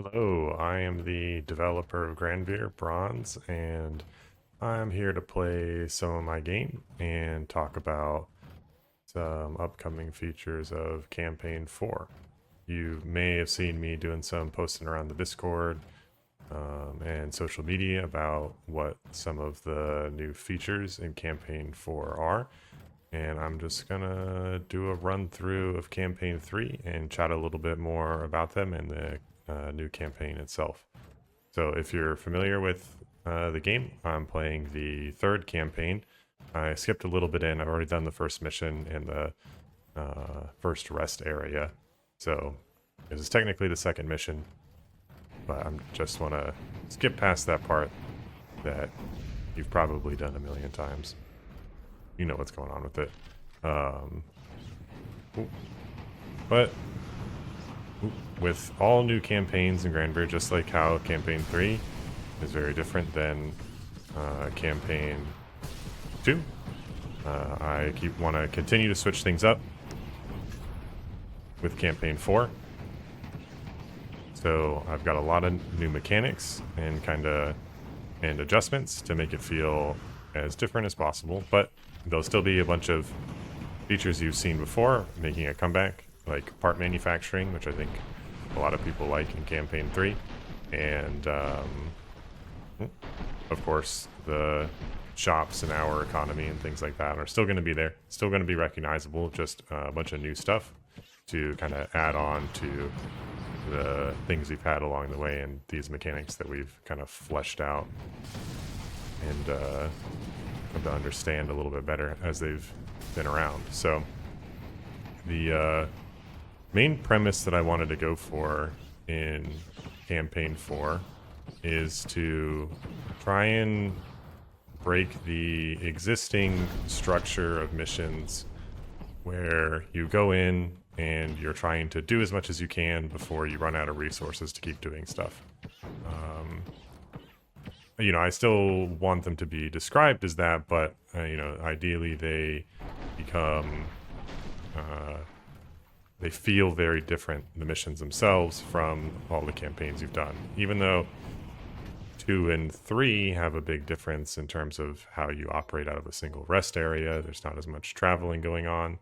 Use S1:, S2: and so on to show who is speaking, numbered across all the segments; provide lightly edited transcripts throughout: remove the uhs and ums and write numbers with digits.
S1: Hello, I am the developer of Granvir Bronze, and I'm here to play some of my game and talk about some upcoming features of Campaign 4. You may have seen me doing some posting around the Discord and social media about what some of the new features in Campaign 4 are, and I'm just gonna do a run through of Campaign 3 and chat a little bit more about them and the new campaign itself. So if you're familiar with the game, I'm playing the third campaign. I skipped a little bit in. I've already done the first mission in the first rest area. So this is technically the second mission, but I just want to skip past that part that you've probably done a million times. You know what's going on with it. But with all new campaigns in Granvir, just like how Campaign 3 is very different than Campaign 2, I want to continue to switch things up with Campaign 4. So I've got a lot of new mechanics and and adjustments to make it feel as different as possible, but there'll still be a bunch of features you've seen before making a comeback, like part manufacturing, which I think a lot of people like in Campaign 3, and of course the shops and hour economy and things like that are still going to be there, still going to be recognizable, just a bunch of new stuff to kind of add on to the things we've had along the way and these mechanics that we've kind of fleshed out and come to understand a little bit better as they've been around. So the main premise that I wanted to go for in Campaign 4 is to try and break the existing structure of missions where you go in and you're trying to do as much as you can before you run out of resources to keep doing stuff. I still want them to be described as that, but ideally they become they feel very different, the missions themselves, from all the campaigns you've done. Even though 2 and 3 have a big difference in terms of how you operate out of a single rest area, there's not as much traveling going on.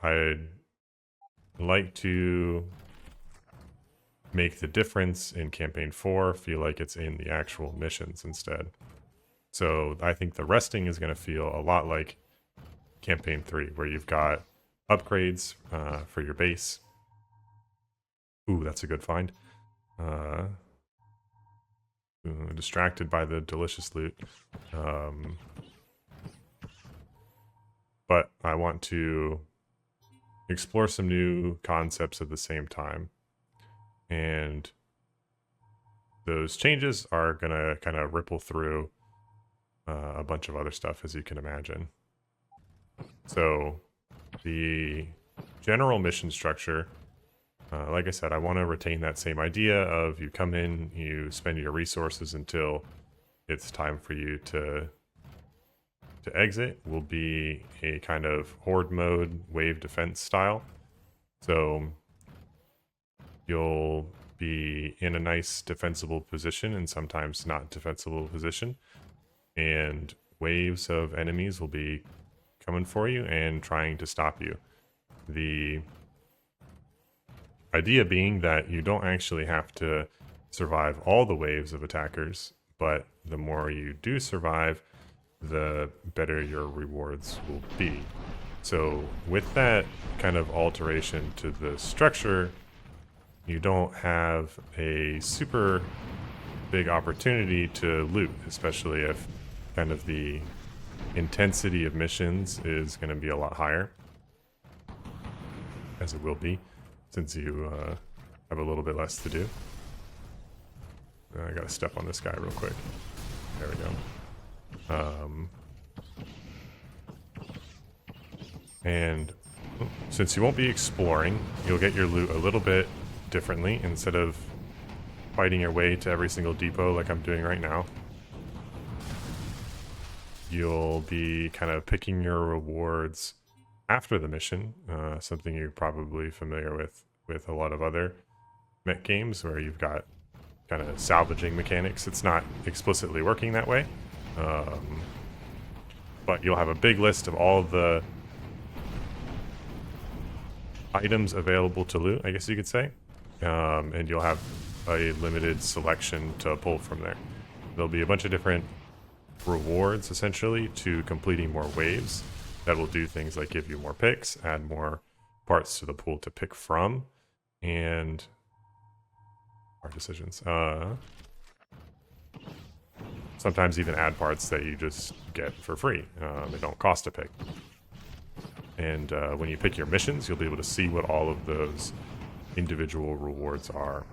S1: I'd like to make the difference in Campaign 4 feel like it's in the actual missions instead. So I think the resting is going to feel a lot like Campaign 3, where you've got upgrades for your base. Ooh, that's a good find. Distracted by the delicious loot. But I want to explore some new concepts at the same time. And those changes are going to kind of ripple through a bunch of other stuff, as you can imagine. So the general mission structure, like I said, I want to retain that same idea of you come in, you spend your resources until it's time for you to exit. Will be a kind of horde mode, wave defense style. So you'll be in a nice defensible position and sometimes not defensible position, and waves of enemies will be coming for you and trying to stop you. The idea being that you don't actually have to survive all the waves of attackers, but the more you do survive, the better your rewards will be. So with that kind of alteration to the structure, you don't have a super big opportunity to loot, especially if kind of the intensity of missions is going to be a lot higher, as it will be, since you have a little bit less to do. I gotta step on this guy real quick. There we go. And since you won't be exploring, you'll get your loot a little bit differently. Instead of fighting your way to every single depot like I'm doing right now, you'll be kind of picking your rewards after the mission, something you're probably familiar with a lot of other mech games where you've got kind of salvaging mechanics. It's not explicitly working that way, but you'll have a big list of all of the items available to loot, I guess you could say, and you'll have a limited selection to pull from there. There'll be a bunch of different rewards, essentially, to completing more waves that will do things like give you more picks, add more parts to the pool to pick from, and our decisions. Sometimes even add parts that you just get for free. They don't cost a pick. And when you pick your missions, you'll be able to see what all of those individual rewards are.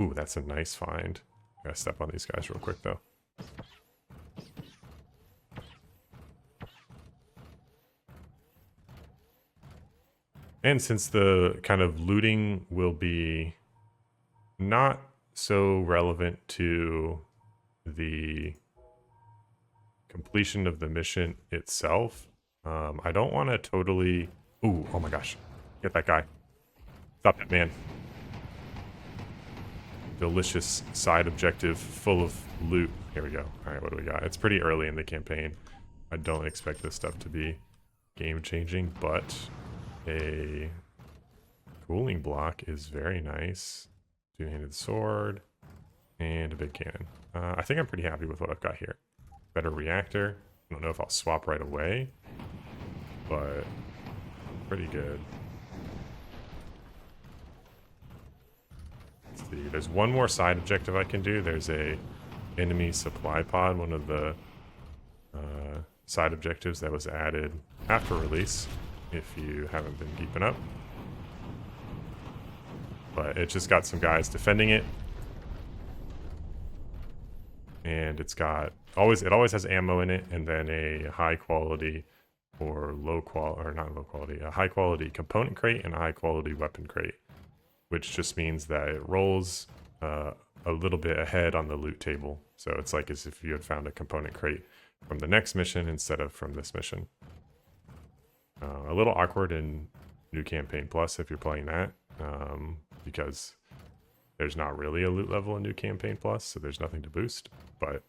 S1: Ooh, that's a nice find. Gotta step on these guys real quick, though. And since the kind of looting will be not so relevant to the completion of the mission itself, I don't want to totally... Ooh, oh my gosh. Get that guy. Stop that man. Delicious side objective full of loot. Here we go. Alright, what do we got? It's pretty early in the campaign. I don't expect this stuff to be game-changing, but a cooling block is very nice. Two-handed sword and a big cannon. I think I'm pretty happy with what I've got here. Better reactor. I don't know if I'll swap right away, but pretty good. Let's see. There's one more side objective I can do. There's a enemy supply pod, one of the side objectives that was added after release, if you haven't been keeping up. But it just got some guys defending it. And it's got it always has ammo in it, and then a high quality or low quality, or not low quality, a high quality component crate and a high quality weapon crate, which just means that it rolls a little bit ahead on the loot table. So it's like as if you had found a component crate from the next mission instead of from this mission. A little awkward in New Campaign Plus if you're playing that, because there's not really a loot level in New Campaign Plus, so there's nothing to boost. But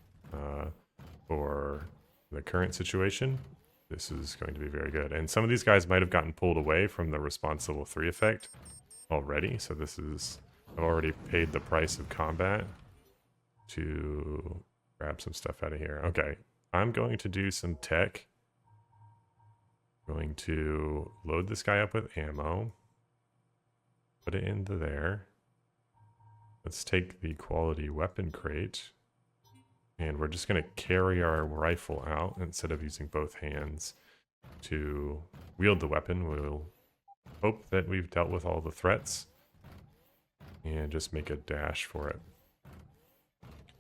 S1: for the current situation, this is going to be very good. And some of these guys might have gotten pulled away from the response level 3 effect already, so this is... I've already paid the price of combat to grab some stuff out of here. Okay, I'm going to do some tech. Going to load this guy up with ammo. Put it into there. Let's take the quality weapon crate. And we're just going to carry our rifle out instead of using both hands to wield the weapon. We'll hope that we've dealt with all the threats and just make a dash for it.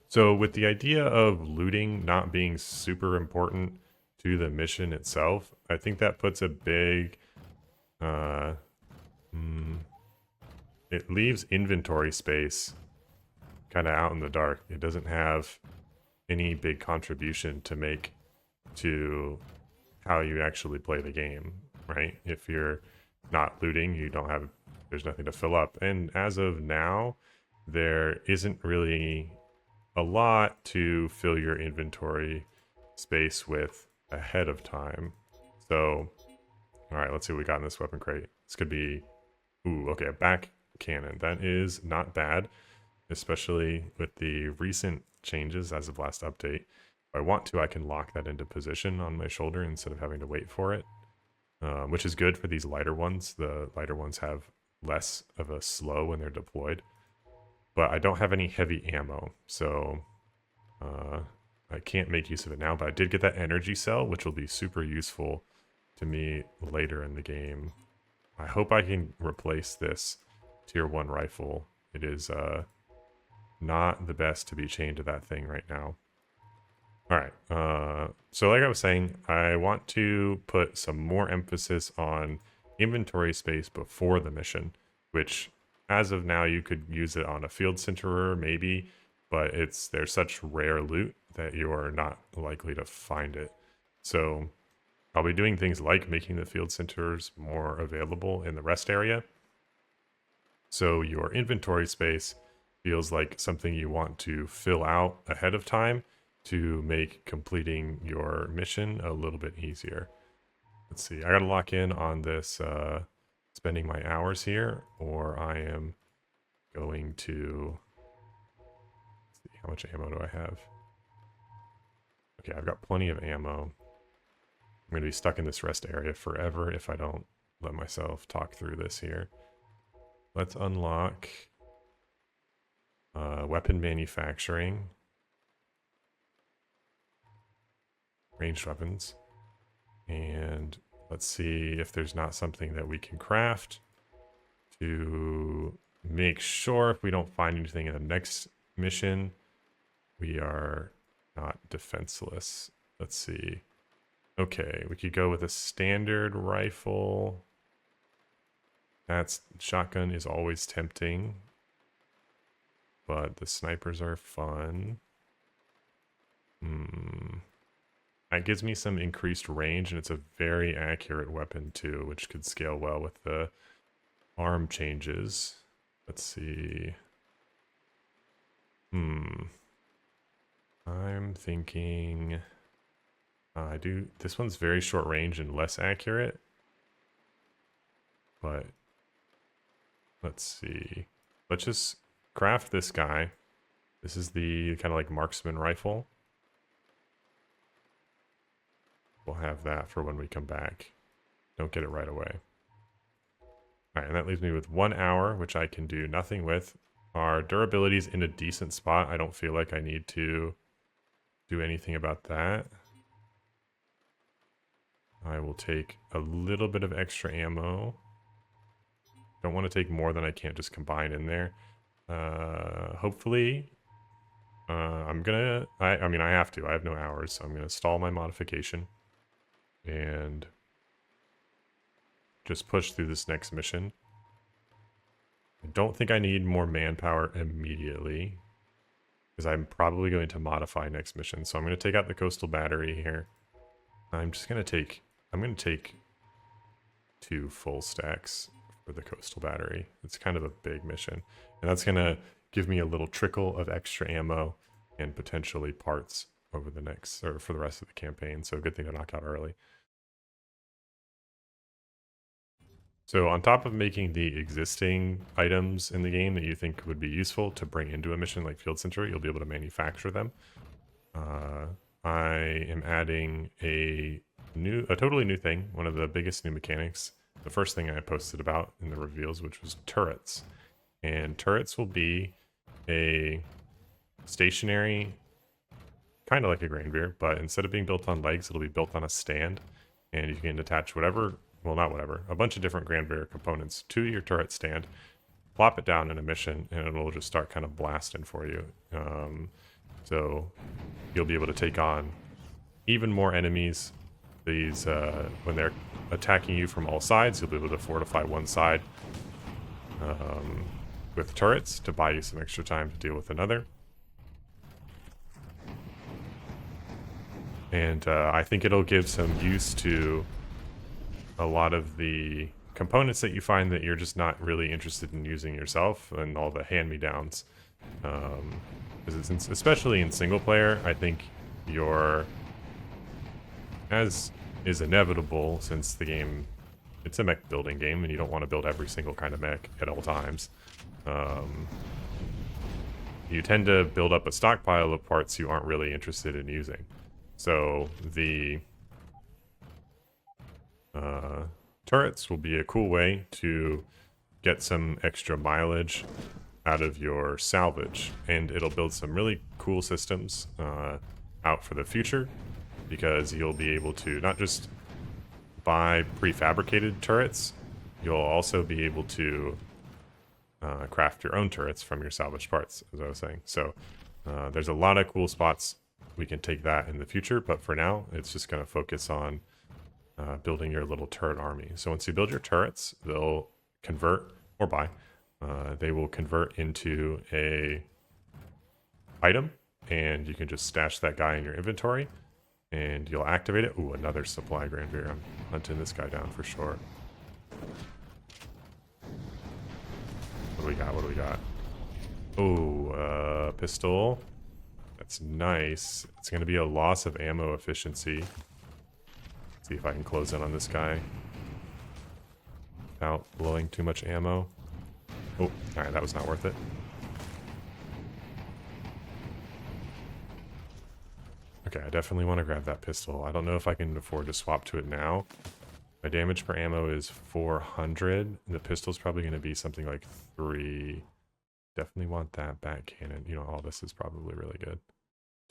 S1: So with the idea of looting not being super important to the mission itself, I think that puts a big... it leaves inventory space kind of out in the dark. It doesn't have any big contribution to make to how you actually play the game, right? If you're not looting, you don't have... there's nothing to fill up. And as of now, there isn't really a lot to fill your inventory space with ahead of time. So, all right, let's see what we got in this weapon crate. This could be... Ooh, okay, a back cannon. That is not bad, especially with the recent changes as of last update. If I want to, I can lock that into position on my shoulder instead of having to wait for it, which is good for these lighter ones. The lighter ones have less of a slow when they're deployed. But I don't have any heavy ammo, so I can't make use of it now. But I did get that energy cell, which will be super useful to me later in the game. I hope I can replace this tier 1 rifle. It is not the best to be chained to that thing right now. Alright, so like I was saying, I want to put some more emphasis on inventory space before the mission, which as of now you could use it on a field centerer maybe, but there's such rare loot that you are not likely to find it. So I'll be doing things like making the field centers more available in the rest area. So your inventory space feels like something you want to fill out ahead of time to make completing your mission a little bit easier. Let's see, I gotta lock in on this spending my hours here, or I am going to, let's see, how much ammo do I have? Okay, I've got plenty of ammo. I'm gonna be stuck in this rest area forever if I don't let myself talk through this here. Let's unlock weapon manufacturing, ranged weapons, and let's see if there's not something that we can craft to make sure if we don't find anything in the next mission, we are not defenseless. Let's see. Okay, we could go with a standard rifle. That's shotgun is always tempting, but the snipers are fun. That gives me some increased range, and it's a very accurate weapon too, which could scale well with the arm changes. Let's see. I'm thinking this one's very short range and less accurate, but let's see. Let's just craft this guy. This is the kind of like marksman rifle. We'll have that for when we come back. Don't get it right away. Alright, and that leaves me with 1 hour, which I can do nothing with. Our durability's in a decent spot. I don't feel like I need to do anything about that. I will take a little bit of extra ammo. Don't want to take more than I can't just combine in there. Hopefully, I mean, I have to. I have no hours, so I'm going to stall my modification and just push through this next mission. I don't think I need more manpower immediately, because I'm probably going to modify next mission. So I'm going to take out the coastal battery here. I'm going to take 2 full stacks for the coastal battery. It's kind of a big mission, and that's going to give me a little trickle of extra ammo and potentially parts over the next, or for the rest of the campaign. So good thing to knock out early. So on top of making the existing items in the game that you think would be useful to bring into a mission like Field Center, you'll be able to manufacture them. I am adding a totally new thing, one of the biggest new mechanics. The first thing I posted about in the reveals, which was turrets. And turrets will be a stationary, kind of like a Granvir, but instead of being built on legs, it'll be built on a stand. And you can attach whatever, well, not whatever, a bunch of different Granvir components to your turret stand, plop it down in a mission, and it'll just start kind of blasting for you. So you'll be able to take on even more enemies. These, when they're attacking you from all sides, you'll be able to fortify one side with turrets to buy you some extra time to deal with another. And I think it'll give some use to a lot of the components that you find that you're just not really interested in using yourself, and all the hand-me-downs. Especially in single player, I think as is inevitable, since the game, it's a mech building game and you don't want to build every single kind of mech at all times. You tend to build up a stockpile of parts you aren't really interested in using. So the turrets will be a cool way to get some extra mileage out of your salvage, and it'll build some really cool systems out for the future, because you'll be able to not just buy prefabricated turrets, you'll also be able to craft your own turrets from your salvaged parts, as I was saying. So there's a lot of cool spots we can take that in the future, but for now it's just going to focus on building your little turret army. So once you build your turrets, they'll convert, or buy, they will convert into a item, and you can just stash that guy in your inventory. and you'll activate it. Ooh, another supply Granvir. I'm hunting this guy down for sure. What do we got? What do we got? Oh, pistol. That's nice. It's going to be a loss of ammo efficiency. See if I can close in on this guy without blowing too much ammo. Oh, alright, that was not worth it. Okay, I definitely want to grab that pistol. I don't know if I can afford to swap to it now. My damage per ammo is 400. And the pistol's probably going to be something like 3. Definitely want that back cannon. You know, all this is probably really good.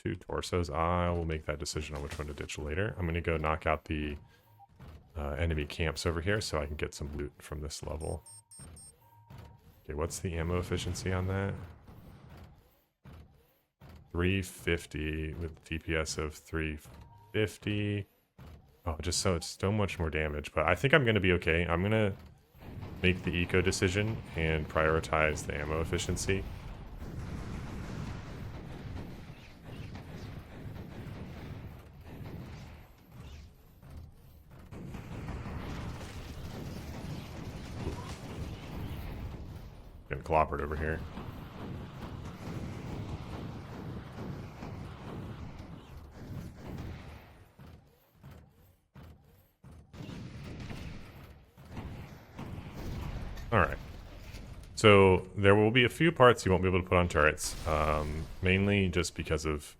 S1: 2 torsos. I will make that decision on which one to ditch later. I'm going to go knock out the enemy camps over here so I can get some loot from this level. Okay, what's the ammo efficiency on that? 350 with DPS of 350. Oh, just so it's so much more damage. But I think I'm going to be okay. I'm going to make the eco decision and prioritize the ammo efficiency. Getting clobbered over here. Alright. So there will be a few parts you won't be able to put on turrets. Mainly just because of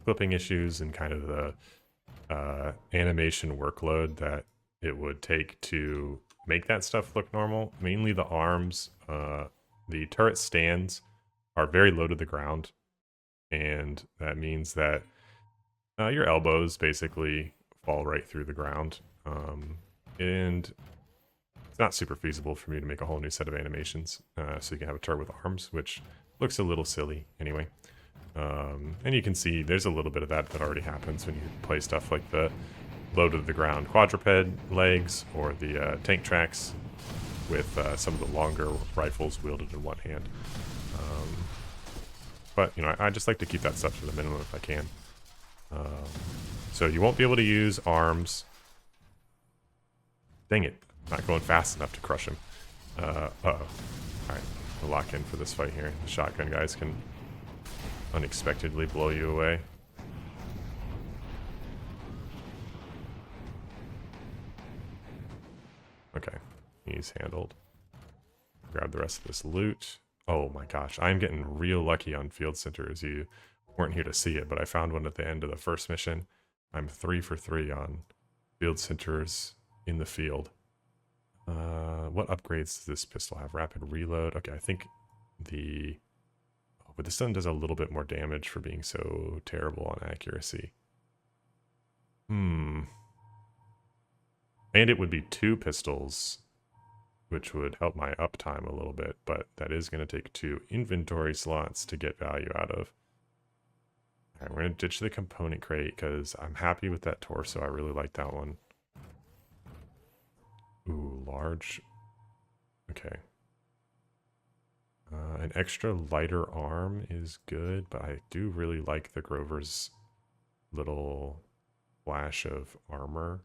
S1: clipping issues and kind of the animation workload that it would take to make that stuff look normal. Mainly the arms. The turret stands are very low to the ground. And that means that your elbows basically fall right through the ground. And it's not super feasible for me to make a whole new set of animations. So you can have a turret with arms, which looks a little silly anyway. And you can see there's a little bit of that already happens when you play stuff like the low to the ground quadruped legs or the tank tracks with some of the longer rifles wielded in one hand. But, you know, I just like to keep that stuff to the minimum if I can. So you won't be able to use arms. Dang it. Not going fast enough to crush him. Uh-oh. Alright, we'll lock in for this fight here. The shotgun guys can unexpectedly blow you away. Okay, he's handled. Grab the rest of this loot. Oh my gosh, I'm getting real lucky on field centers. You weren't here to see it, but I found one at the end of the first mission. I'm 3 for 3 on field centers in the field. What upgrades does this pistol have? Rapid reload. Okay, I think the... Oh, but this one does a little bit more damage for being so terrible on accuracy. And it would be 2 pistols, which would help my uptime a little bit, but that is going to take 2 inventory slots to get value out of. Alright, we're going to ditch the component crate because I'm happy with that torso. I really like that one. Ooh, large. Okay. An extra lighter arm is good, but I do really like the Grover's little flash of armor.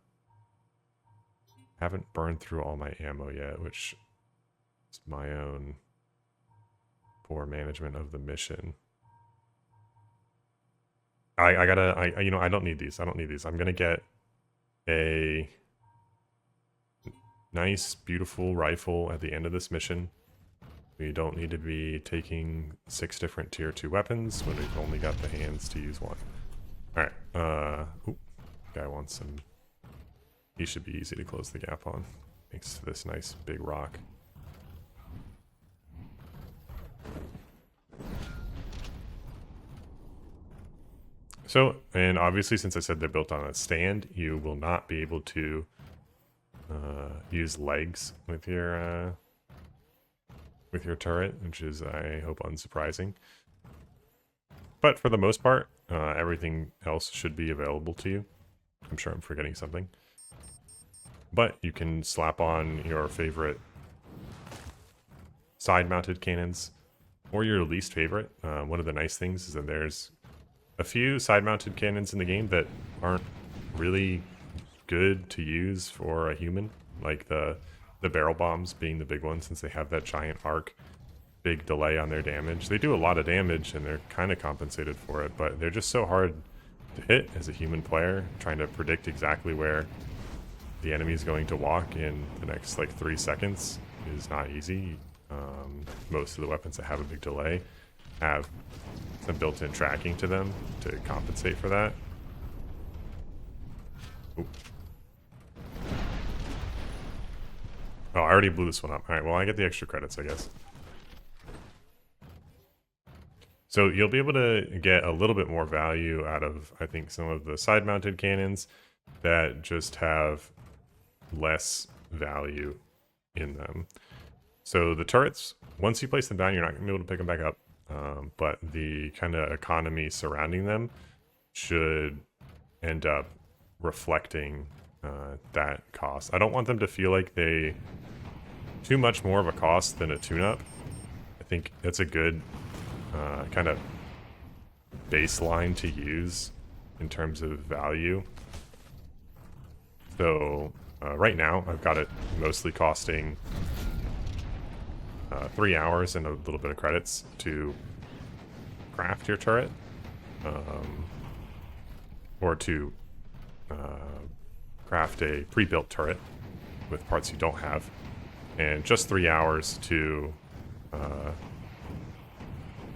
S1: Haven't burned through all my ammo yet, which is my own poor management of the mission. I gotta, you know, I don't need these. I don't need these. I'm gonna get a nice, beautiful rifle at the end of this mission. We don't need to be taking 6 different tier 2 weapons when we've only got the hands to use one. Alright, ooh, guy wants some... He should be easy to close the gap on, thanks to this nice big rock. So, and obviously since I said they're built on a stand, you will not be able to use legs with your turret, which is, I hope, unsurprising. But for the most part, everything else should be available to you. I'm sure I'm forgetting something. But you can slap on your favorite side-mounted cannons or your least favorite. One of the nice things is that there's a few side-mounted cannons in the game that aren't really good to use for a human, like the barrel bombs being the big one, since they have that giant arc, big delay on their damage. They do a lot of damage and they're kind of compensated for it, but they're just so hard to hit as a human player, trying to predict exactly where the enemy is going to walk in the next like 3 seconds is not easy. Most of the weapons that have a big delay have some built-in tracking to them to compensate for that. Ooh. Oh, I already blew this one up. All right, well, I get the extra credits, I guess. So you'll be able to get a little bit more value out of, I think, some of the side-mounted cannons that just have less value in them. So the turrets, once you place them down, you're not going to be able to pick them back up. But the kind of economy surrounding them should end up reflecting that cost. I don't want them to feel like they too much more of a cost than a tune-up. I think that's a good kind of baseline to use in terms of value. So right now I've got it mostly costing 3 hours and a little bit of credits to craft your turret, or to craft a pre-built turret with parts you don't have, and just 3 hours to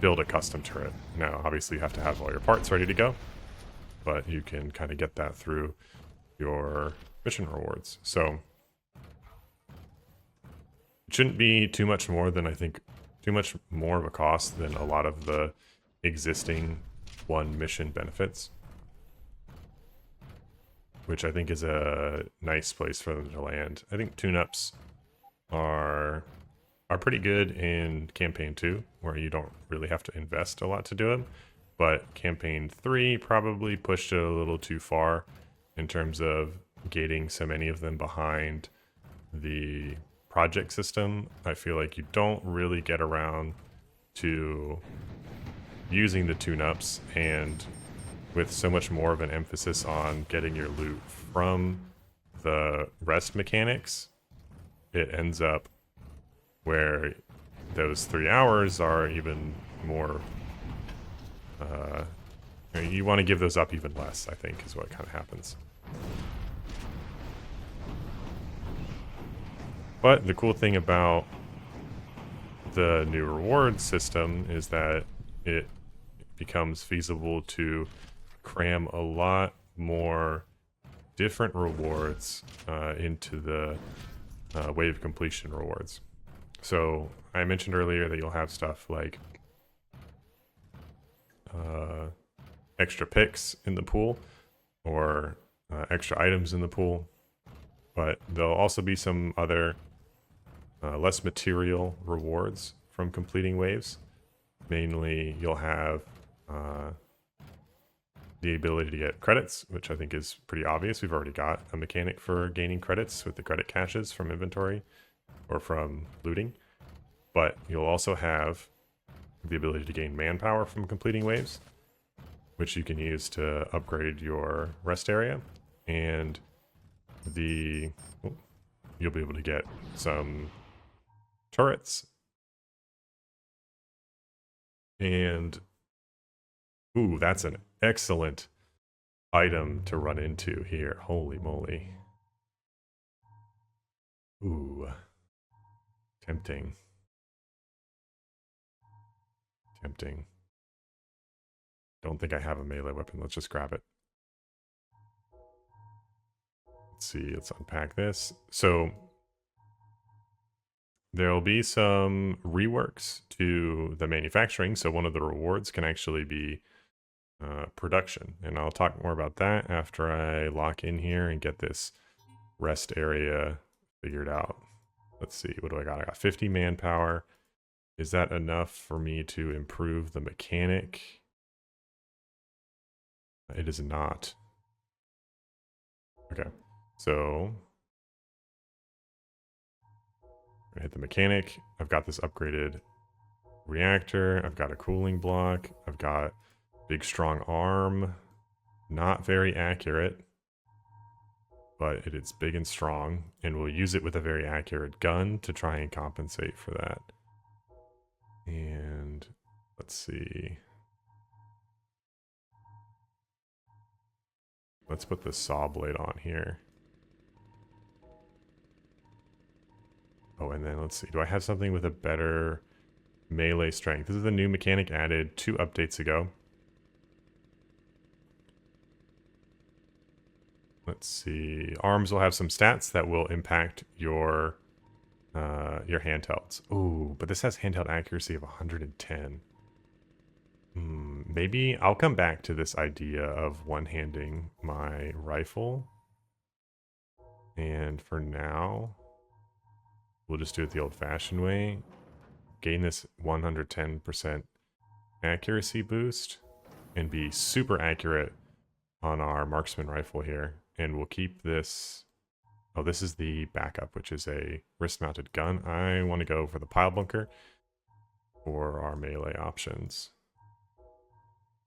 S1: build a custom turret. Now, obviously, you have to have all your parts ready to go, but you can kind of get that through your mission rewards. So it shouldn't be too much more than, I think, too much more of a cost than a lot of the existing one mission benefits, which I think is a nice place for them to land. I think tune-ups are pretty good in campaign 2, where you don't really have to invest a lot to do them, but campaign 3 probably pushed it a little too far in terms of gating so many of them behind the project system. I feel like you don't really get around to using the tune-ups, and with so much more of an emphasis on getting your loot from the rest mechanics, it ends up where those 3 hours are even more, you want to give those up even less, I think, is what kind of happens. But the cool thing about the new reward system is that it becomes feasible to cram a lot more different rewards into the wave completion rewards. So I mentioned earlier that you'll have stuff like extra picks in the pool, or extra items in the pool, but there'll also be some other less material rewards from completing waves. Mainly, you'll have the ability to get credits, which I think is pretty obvious. We've already got a mechanic for gaining credits with the credit caches from inventory or from looting. But you'll also have the ability to gain manpower from completing waves, which you can use to upgrade your rest area. And you'll be able to get some turrets. And ooh, that's an excellent item to run into here. Holy moly. Ooh. Tempting. Tempting. Don't think I have a melee weapon. Let's just grab it. Let's see. Let's unpack this. So there'll be some reworks to the manufacturing. So one of the rewards can actually be production. And I'll talk more about that after I lock in here and get this rest area figured out. Let's see. What do I got? I got 50 manpower. Is that enough for me to improve the mechanic? It is not. Okay. So I hit the mechanic. I've got this upgraded reactor. I've got a cooling block. I've got Big strong arm. Not very accurate, but it's big and strong, and we'll use it with a very accurate gun to try and compensate for that. And let's see. Let's put the saw blade on here. Oh, and then let's see. Do I have something with a better melee strength? This is a new mechanic added 2 updates ago. Let's see. Arms will have some stats that will impact your handhelds. Ooh, but this has handheld accuracy of 110. Maybe I'll come back to this idea of one-handing my rifle. And for now, we'll just do it the old-fashioned way. Gain this 110% accuracy boost and be super accurate on our marksman rifle here. And we'll keep this. Oh, this is the backup, which is a wrist-mounted gun. I want to go for the pile bunker for our melee options.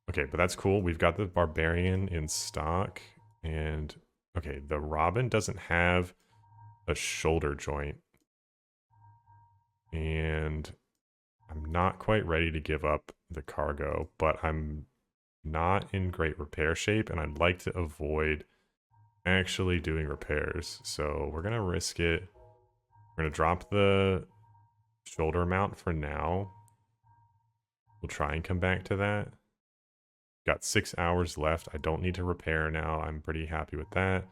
S1: Okay, but that's cool. We've got the barbarian in stock. And okay, the Robin doesn't have a shoulder joint. And I'm not quite ready to give up the cargo, but I'm not in great repair shape, and I'd like to avoid actually doing repairs. So we're going to risk it. We're going to drop the shoulder mount for now. We'll try and come back to that. Got 6 hours left. I don't need to repair now. I'm pretty happy with that.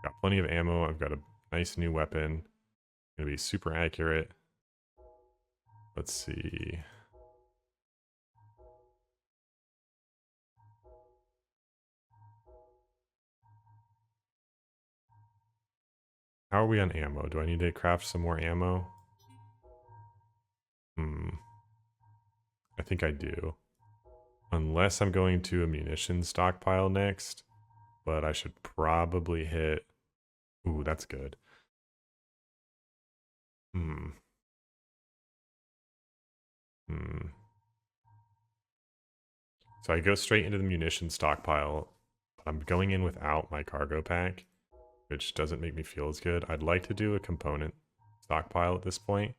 S1: Got plenty of ammo. I've got a nice new weapon. Gonna be super accurate. Let's see. How are we on ammo? Do I need to craft some more ammo? I think I do. Unless I'm going to a munitions stockpile next. But I should probably hit... Ooh, that's good. So I go straight into the munitions stockpile. But I'm going in without my cargo pack, which doesn't make me feel as good. I'd like to do a component stockpile at this point,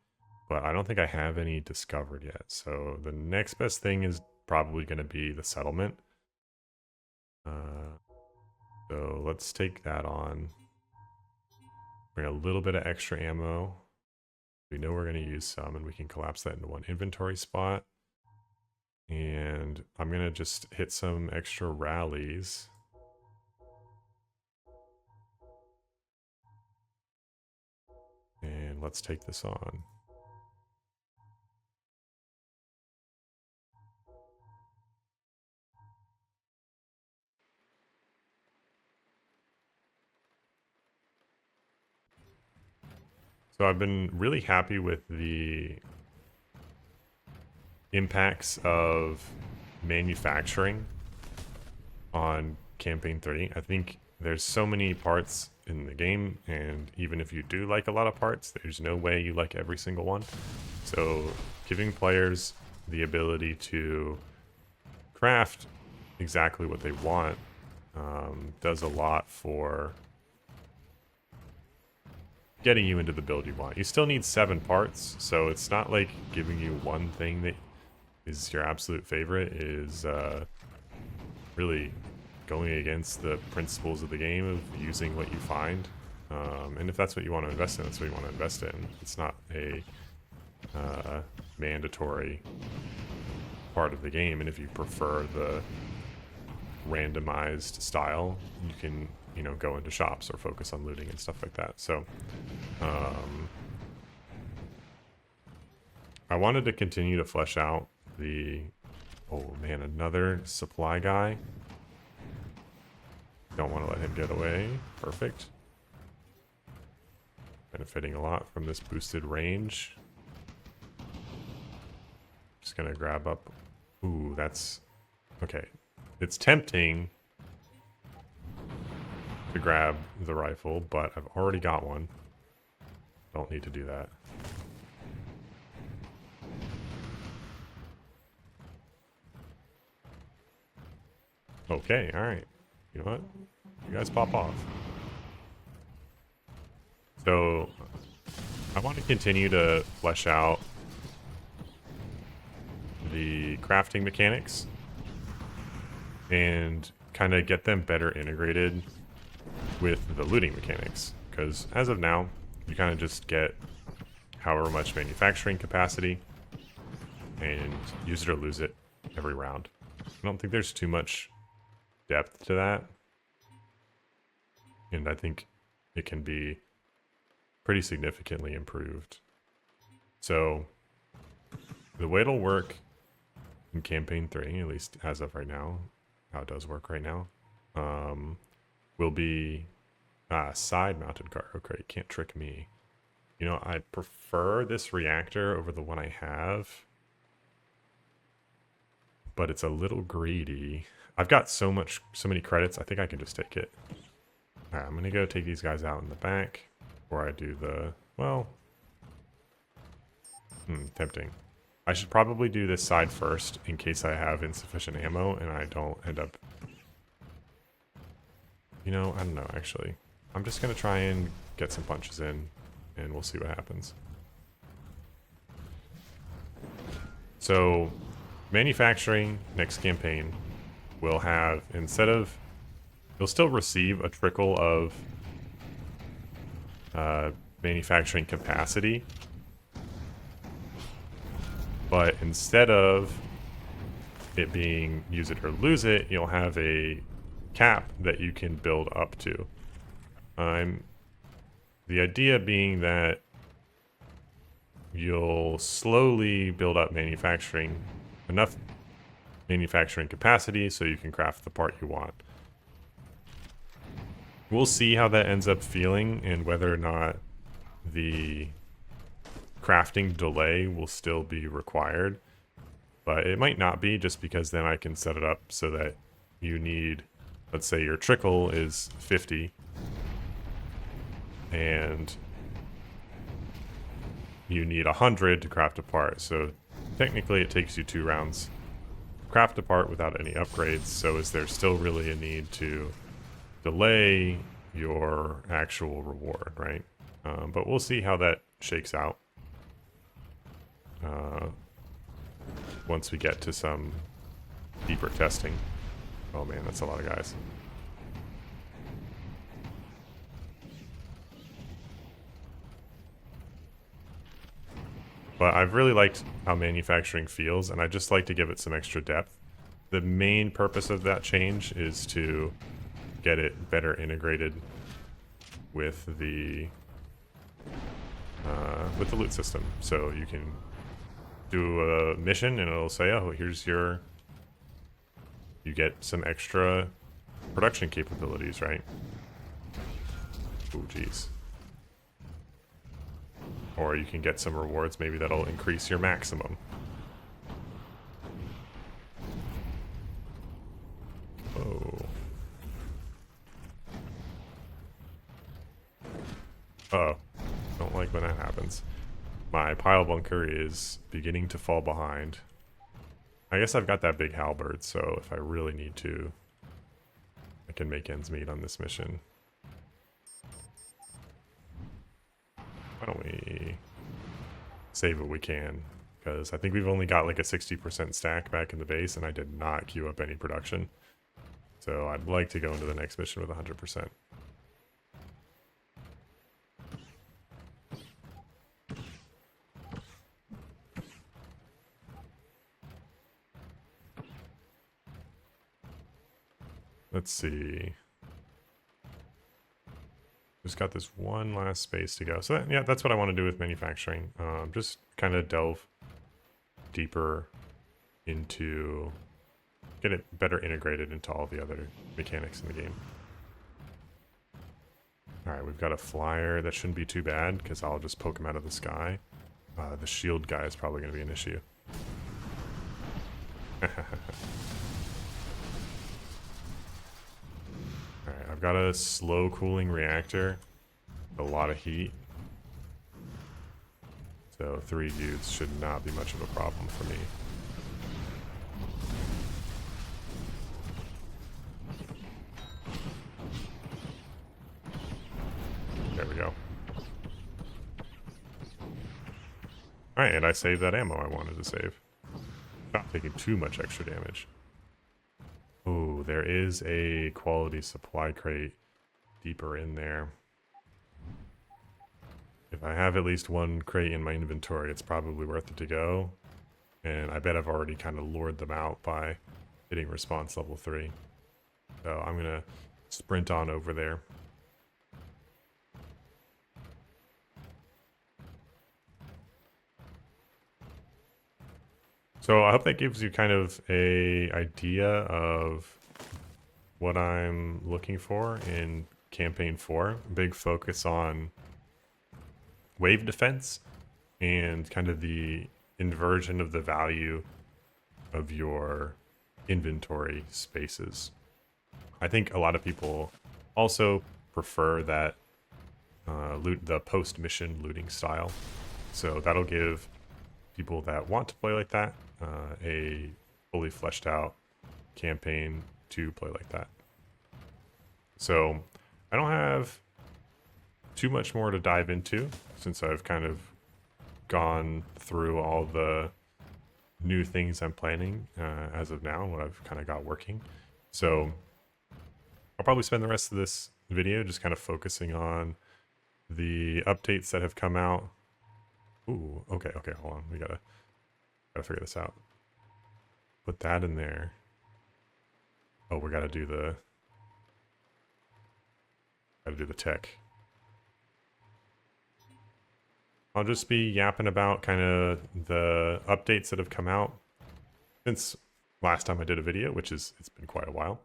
S1: but I don't think I have any discovered yet. So the next best thing is probably going to be the settlement. So let's take that on. Bring a little bit of extra ammo. We know we're going to use some, and we can collapse that into one inventory spot. And I'm going to just hit some extra rallies. And let's take this on. So I've been really happy with the impacts of manufacturing on Campaign 3. I think there's so many parts in the game, and even if you do like a lot of parts, there's no way you like every single one. So giving players the ability to craft exactly what they want does a lot for getting you into the build you want. You still need 7 parts, so it's not like giving you one thing that is your absolute favorite is really going against the principles of the game of using what you find. And if that's what you want to invest in, that's what you want to invest in. It's not a mandatory part of the game, and if you prefer the randomized style, you can, you know, go into shops or focus on looting and stuff like that. So I wanted to continue to flesh out the... Oh man, another supply guy. Don't want to let him get away. Perfect. Benefiting a lot from this boosted range. Just gonna grab up... Ooh, that's... Okay. It's tempting to grab the rifle, but I've already got one. Don't need to do that. Okay, alright. You know what? You guys pop off. So, I want to continue to flesh out the crafting mechanics and kind of get them better integrated with the looting mechanics. Because as of now, you kind of just get however much manufacturing capacity and use it or lose it every round. I don't think there's too much depth to that. And I think it can be pretty significantly improved. So the way it'll work in campaign 3, at least as of right now, how it does work right now, will be side mounted car. Okay, you can't trick me. You know, I prefer this reactor over the one I have, but it's a little greedy. I've got so many credits, I think I can just take it. All right, I'm gonna go take these guys out in the back before I do the, well, tempting. I should probably do this side first in case I have insufficient ammo and I don't end up, you know, I don't know, actually. I'm just gonna try and get some punches in and we'll see what happens. So, manufacturing next campaign will have, instead of, you'll still receive a trickle of manufacturing capacity, but instead of it being use it or lose it, you'll have a cap that you can build up to. The idea being that you'll slowly build up enough manufacturing capacity so you can craft the part you want. We'll see how that ends up feeling and whether or not the crafting delay will still be required. But it might not be, just because then I can set it up so that you need, let's say your trickle is 50 and you need 100 to craft a part. So technically it takes you 2 rounds to craft a part without any upgrades. So is there still really a need to delay your actual reward, right? But we'll see how that shakes out once we get to some deeper testing. Oh man, that's a lot of guys. But I've really liked how manufacturing feels, and I just like to give it some extra depth. The main purpose of that change is to get it better integrated with the loot system. So you can do a mission and it'll say, oh, here's you get some extra production capabilities, right? Oh, geez. Or you can get some rewards, maybe that'll increase your maximum. Oh. Uh-oh. Don't like when that happens. My pile bunker is beginning to fall behind. I guess I've got that big halberd, so if I really need to, I can make ends meet on this mission. Why don't we save what we can? Because I think we've only got like a 60% stack back in the base, and I did not queue up any production. So I'd like to go into the next mission with 100%. Let's see. Just got this one last space to go. So yeah, that's what I want to do with manufacturing. Just kind of delve deeper into, get it better integrated into all the other mechanics in the game. All right, we've got a flyer. That shouldn't be too bad because I'll just poke him out of the sky. The shield guy is probably going to be an issue. Alright, I've got a slow cooling reactor, a lot of heat. So 3 dudes should not be much of a problem for me. There we go. Alright, and I saved that ammo I wanted to save. Not taking too much extra damage. Ooh, there is a quality supply crate deeper in there. If I have at least one crate in my inventory, it's probably worth it to go. And I bet I've already kind of lured them out by hitting response level 3. So I'm going to sprint on over there. So I hope that gives you kind of a idea of what I'm looking for in campaign 4. Big focus on wave defense and kind of the inversion of the value of your inventory spaces. I think a lot of people also prefer that the post-mission looting style. So that'll give people that want to play like that a fully fleshed out campaign to play like that. So I don't have too much more to dive into since I've kind of gone through all the new things I'm planning as of now, what I've kind of got working. So I'll probably spend the rest of this video just kind of focusing on the updates that have come out. Ooh, okay, hold on. We gotta figure this out. Put that in there. Oh, we gotta do the tech. I'll just be yapping about kind of the updates that have come out since last time I did a video, which is, it's been quite a while.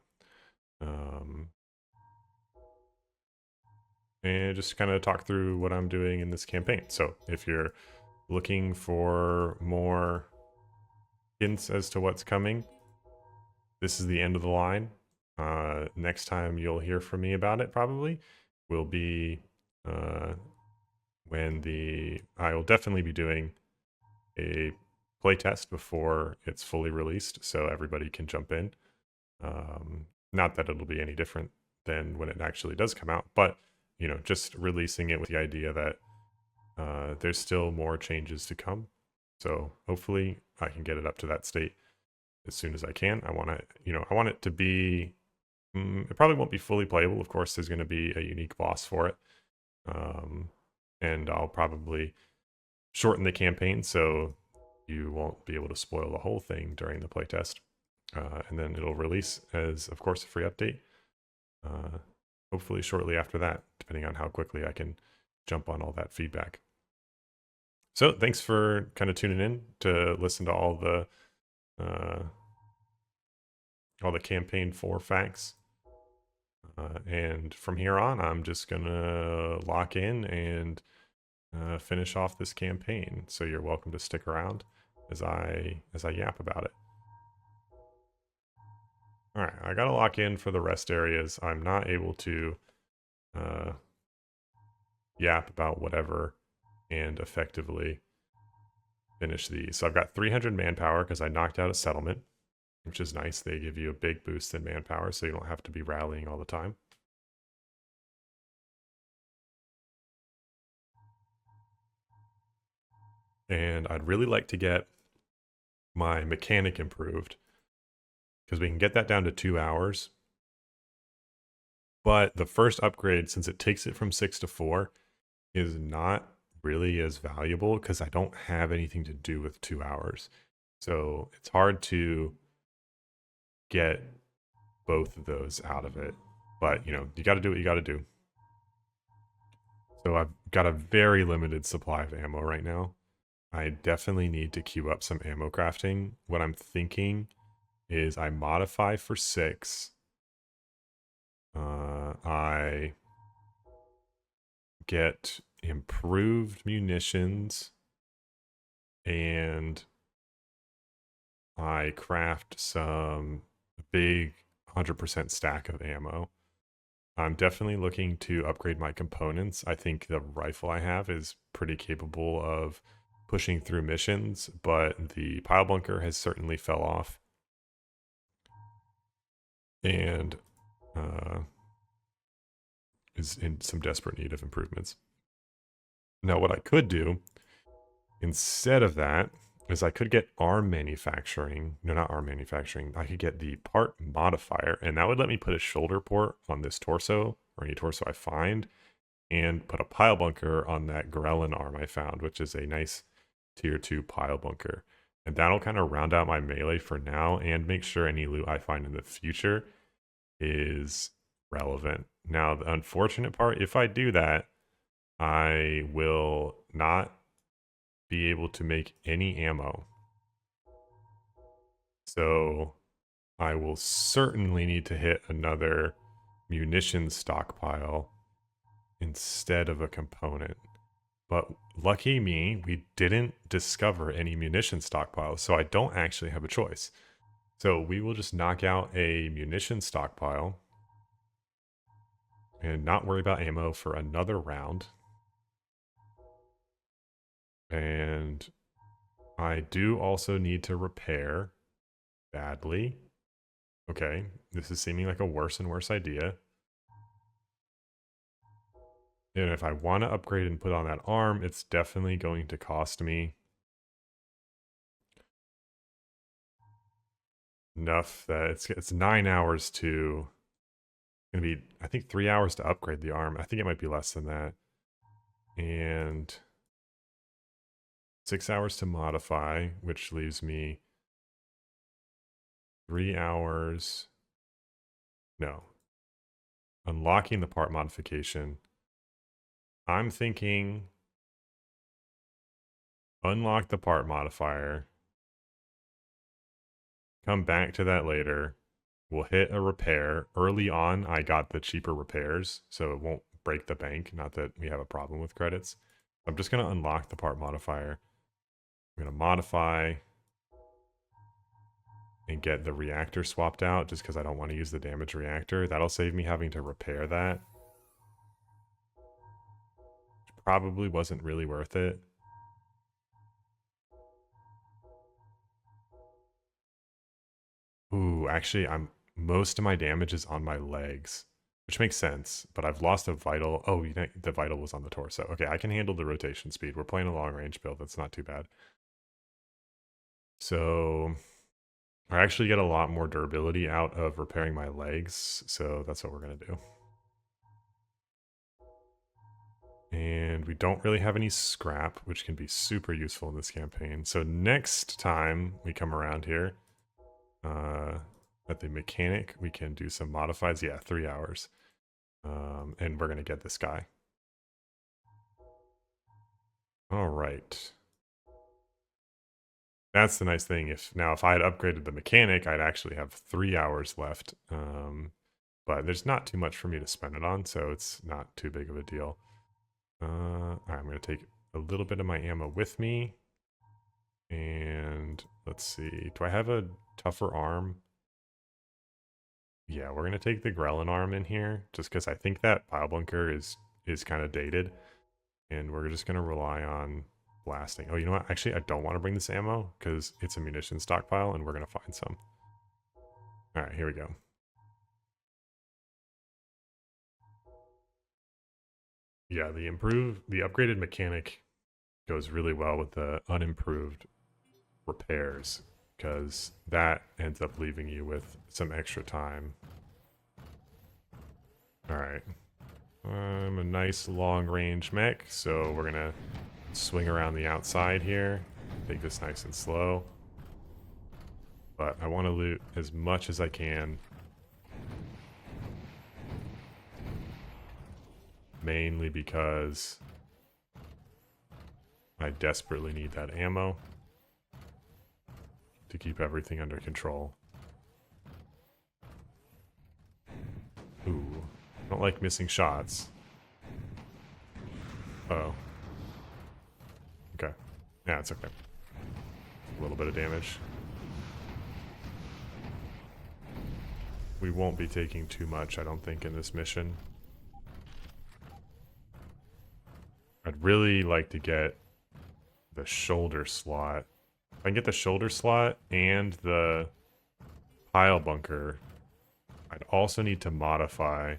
S1: And just kind of talk through what I'm doing in this campaign. So if you're looking for more hints as to what's coming, this is the end of the line. Next time you'll hear from me about it probably will be when I will definitely be doing a playtest before it's fully released so everybody can jump in. Not that it'll be any different than when it actually does come out, but you know, just releasing it with the idea that there's still more changes to come. So hopefully I can get it up to that state as soon as I can. I want it to be, it probably won't be fully playable. Of course, there's going to be a unique boss for it. And I'll probably shorten the campaign so you won't be able to spoil the whole thing during the playtest. And then it'll release as, of course, a free update. Hopefully shortly after that, depending on how quickly I can jump on all that feedback. So thanks for kind of tuning in to listen to all the campaign 4 facts. And from here on, I'm just gonna lock in and finish off this campaign. So you're welcome to stick around as I yap about it. All right, I gotta lock in for the rest areas. I'm not able to yap about whatever and effectively finish these. So I've got 300 manpower because I knocked out a settlement, which is nice. They give you a big boost in manpower, so you don't have to be rallying all the time. And I'd really like to get my mechanic improved because we can get that down to 2 hours. But the first upgrade, since it takes it from 6 to 4, is not really as valuable because I don't have anything to do with 2 hours. So it's hard to get both of those out of it. But, you know, you got to do what you got to do. So I've got a very limited supply of ammo right now. I definitely need to queue up some ammo crafting. What I'm thinking is I modify for 6. I get improved munitions and I craft some big 100% stack of ammo. I'm definitely looking to upgrade my components. I think the rifle I have is pretty capable of pushing through missions, but the pile bunker has certainly fell off. And is in some desperate need of improvements. Now, what I could do instead of that is I could get arm manufacturing. No, not arm manufacturing. I could get the part modifier, and that would let me put a shoulder port on this torso or any torso I find, and put a pile bunker on that Grelin arm I found, which is a nice tier 2 pile bunker. And that'll kind of round out my melee for now and make sure any loot I find in the future is relevant. Now, the unfortunate part, if I do that, I will not be able to make any ammo. So I will certainly need to hit another munitions stockpile instead of a component. But lucky me, we didn't discover any munition stockpiles, so I don't actually have a choice. So we will just knock out a munition stockpile and not worry about ammo for another round. And I do also need to repair badly. Okay, this is seeming like a worse and worse idea. And if I want to upgrade and put on that arm, it's definitely going to cost me enough that it's 9 hours to, gonna be, I think 3 hours to upgrade the arm. I think it might be less than that. And 6 hours to modify, which leaves me 3 hours. No. Unlocking the part modification. I'm thinking unlock the part modifier. Come back to that later. We'll hit a repair. Early on, I got the cheaper repairs, so it won't break the bank. Not that we have a problem with credits. I'm just going to unlock the part modifier. I'm going to modify and get the reactor swapped out just because I don't want to use the damaged reactor. That'll save me having to repair that. Probably wasn't really worth it. Ooh, actually, most of my damage is on my legs, which makes sense, but I've lost a vital. Oh, the vital was on the torso. Okay, I can handle the rotation speed. We're playing a long range build. That's not too bad. So I actually get a lot more durability out of repairing my legs, so that's what we're going to do. And we don't really have any scrap, which can be super useful in this campaign. So next time we come around here, at the mechanic, we can do some modifies. Yeah, 3 hours. And we're going to get this guy. All right. That's the nice thing. If I had upgraded the mechanic, I'd actually have 3 hours left. But there's not too much for me to spend it on, so it's not too big of a deal. All right, I'm going to take a little bit of my ammo with me. And let's see. Do I have a tougher arm? Yeah, we're going to take the Grelin arm in here, just because I think that pile bunker is kind of dated. And we're just going to rely on blasting. Oh, you know what? Actually, I don't want to bring this ammo, because it's a munition stockpile, and we're going to find some. All right, here we go. Yeah, the upgraded mechanic goes really well with the unimproved repairs, because that ends up leaving you with some extra time. All right. I'm a nice long range mech, so we're gonna swing around the outside here. Take this nice and slow. But I want to loot as much as I can. Mainly because I desperately need that ammo to keep everything under control. Ooh, I don't like missing shots. Uh-oh. Okay. Yeah, it's okay. A little bit of damage. We won't be taking too much, I don't think, in this mission. I'd really like to get the shoulder slot. If I can get the shoulder slot and the pile bunker, I'd also need to modify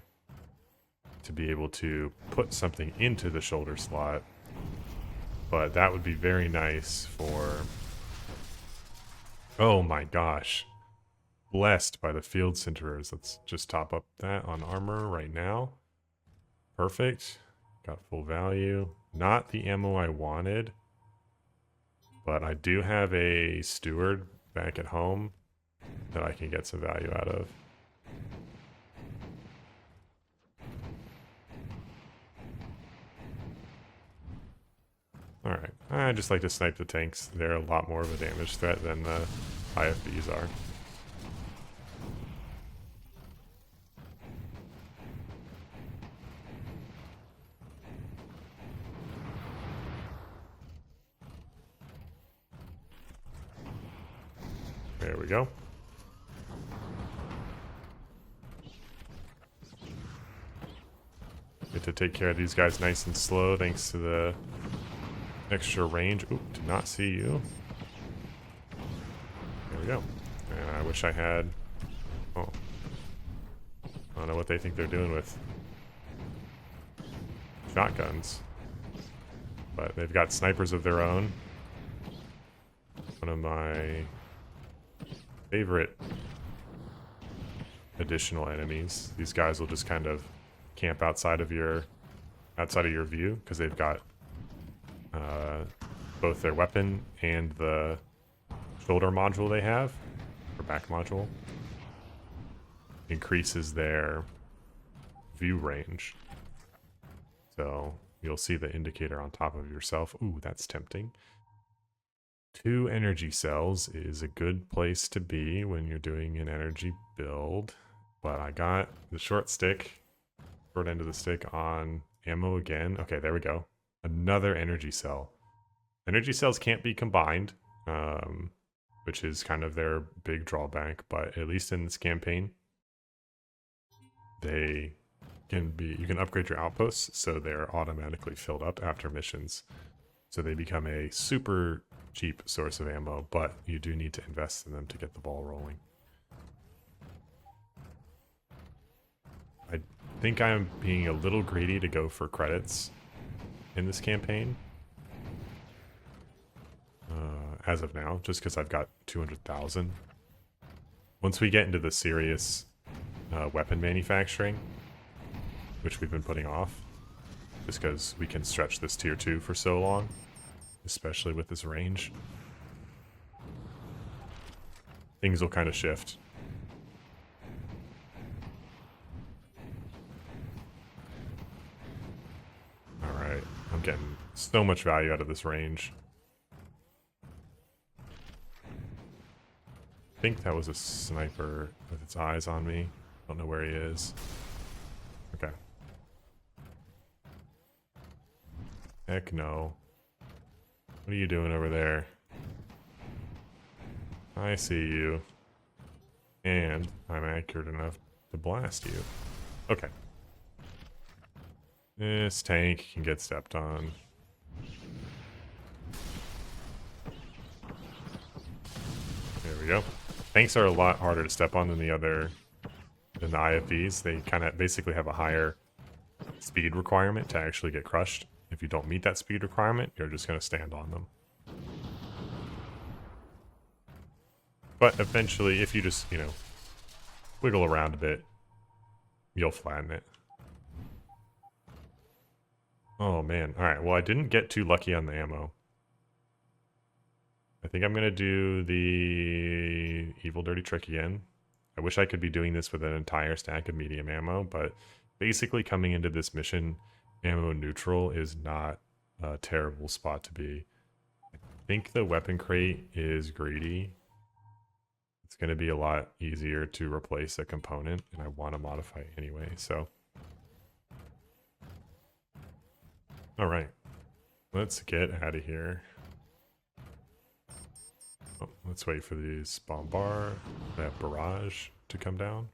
S1: to be able to put something into the shoulder slot. But that would be very nice for... Oh my gosh. Blessed by the field centerers. Let's just top up that on armor right now. Perfect. Got full value. Not the ammo I wanted. But I do have a steward back at home that I can get some value out of. Alright, I just like to snipe the tanks. They're a lot more of a damage threat than the IFBs are. There we go. Get to take care of these guys nice and slow thanks to the extra range. Oop, did not see you. There we go. And I wish I had... Oh. I don't know what they think they're doing with shotguns. But they've got snipers of their own. One of my favorite additional enemies. These guys will just kind of camp outside of your view because they've got both their weapon and the shoulder module they have, or back module, increases their view range. So you'll see the indicator on top of yourself. Ooh, that's tempting. 2 energy cells is a good place to be when you're doing an energy build. But I got the short end of the stick on ammo again. Okay, there we go. Another energy cell. Energy cells can't be combined, which is kind of their big drawback, but at least in this campaign, they can be, you can upgrade your outposts so they're automatically filled up after missions. So they become a super cheap source of ammo, but you do need to invest in them to get the ball rolling. I think I'm being a little greedy to go for credits in this campaign. As of now, just because I've got 200,000. Once we get into the serious weapon manufacturing, which we've been putting off, just because we can stretch this tier 2 for so long, especially with this range, things will kind of shift. Alright, I'm getting so much value out of this range. I think that was a sniper with its eyes on me. Don't know where he is. Okay. Heck no. What are you doing over there? I see you. And I'm accurate enough to blast you. Okay. This tank can get stepped on. There we go. Tanks are a lot harder to step on than the IFVs. They kind of basically have a higher speed requirement to actually get crushed. If you don't meet that speed requirement, you're just going to stand on them. But eventually, if you just, you know, wiggle around a bit, you'll flatten it. Oh man. Alright, well I didn't get too lucky on the ammo. I think I'm going to do the evil dirty trick again. I wish I could be doing this with an entire stack of medium ammo, but basically coming into this mission, ammo neutral is not a terrible spot to be. I think the weapon crate is greedy. It's going to be a lot easier to replace a component, and I want to modify it anyway, so. Alright, let's get out of here. Oh, let's wait for these that barrage to come down.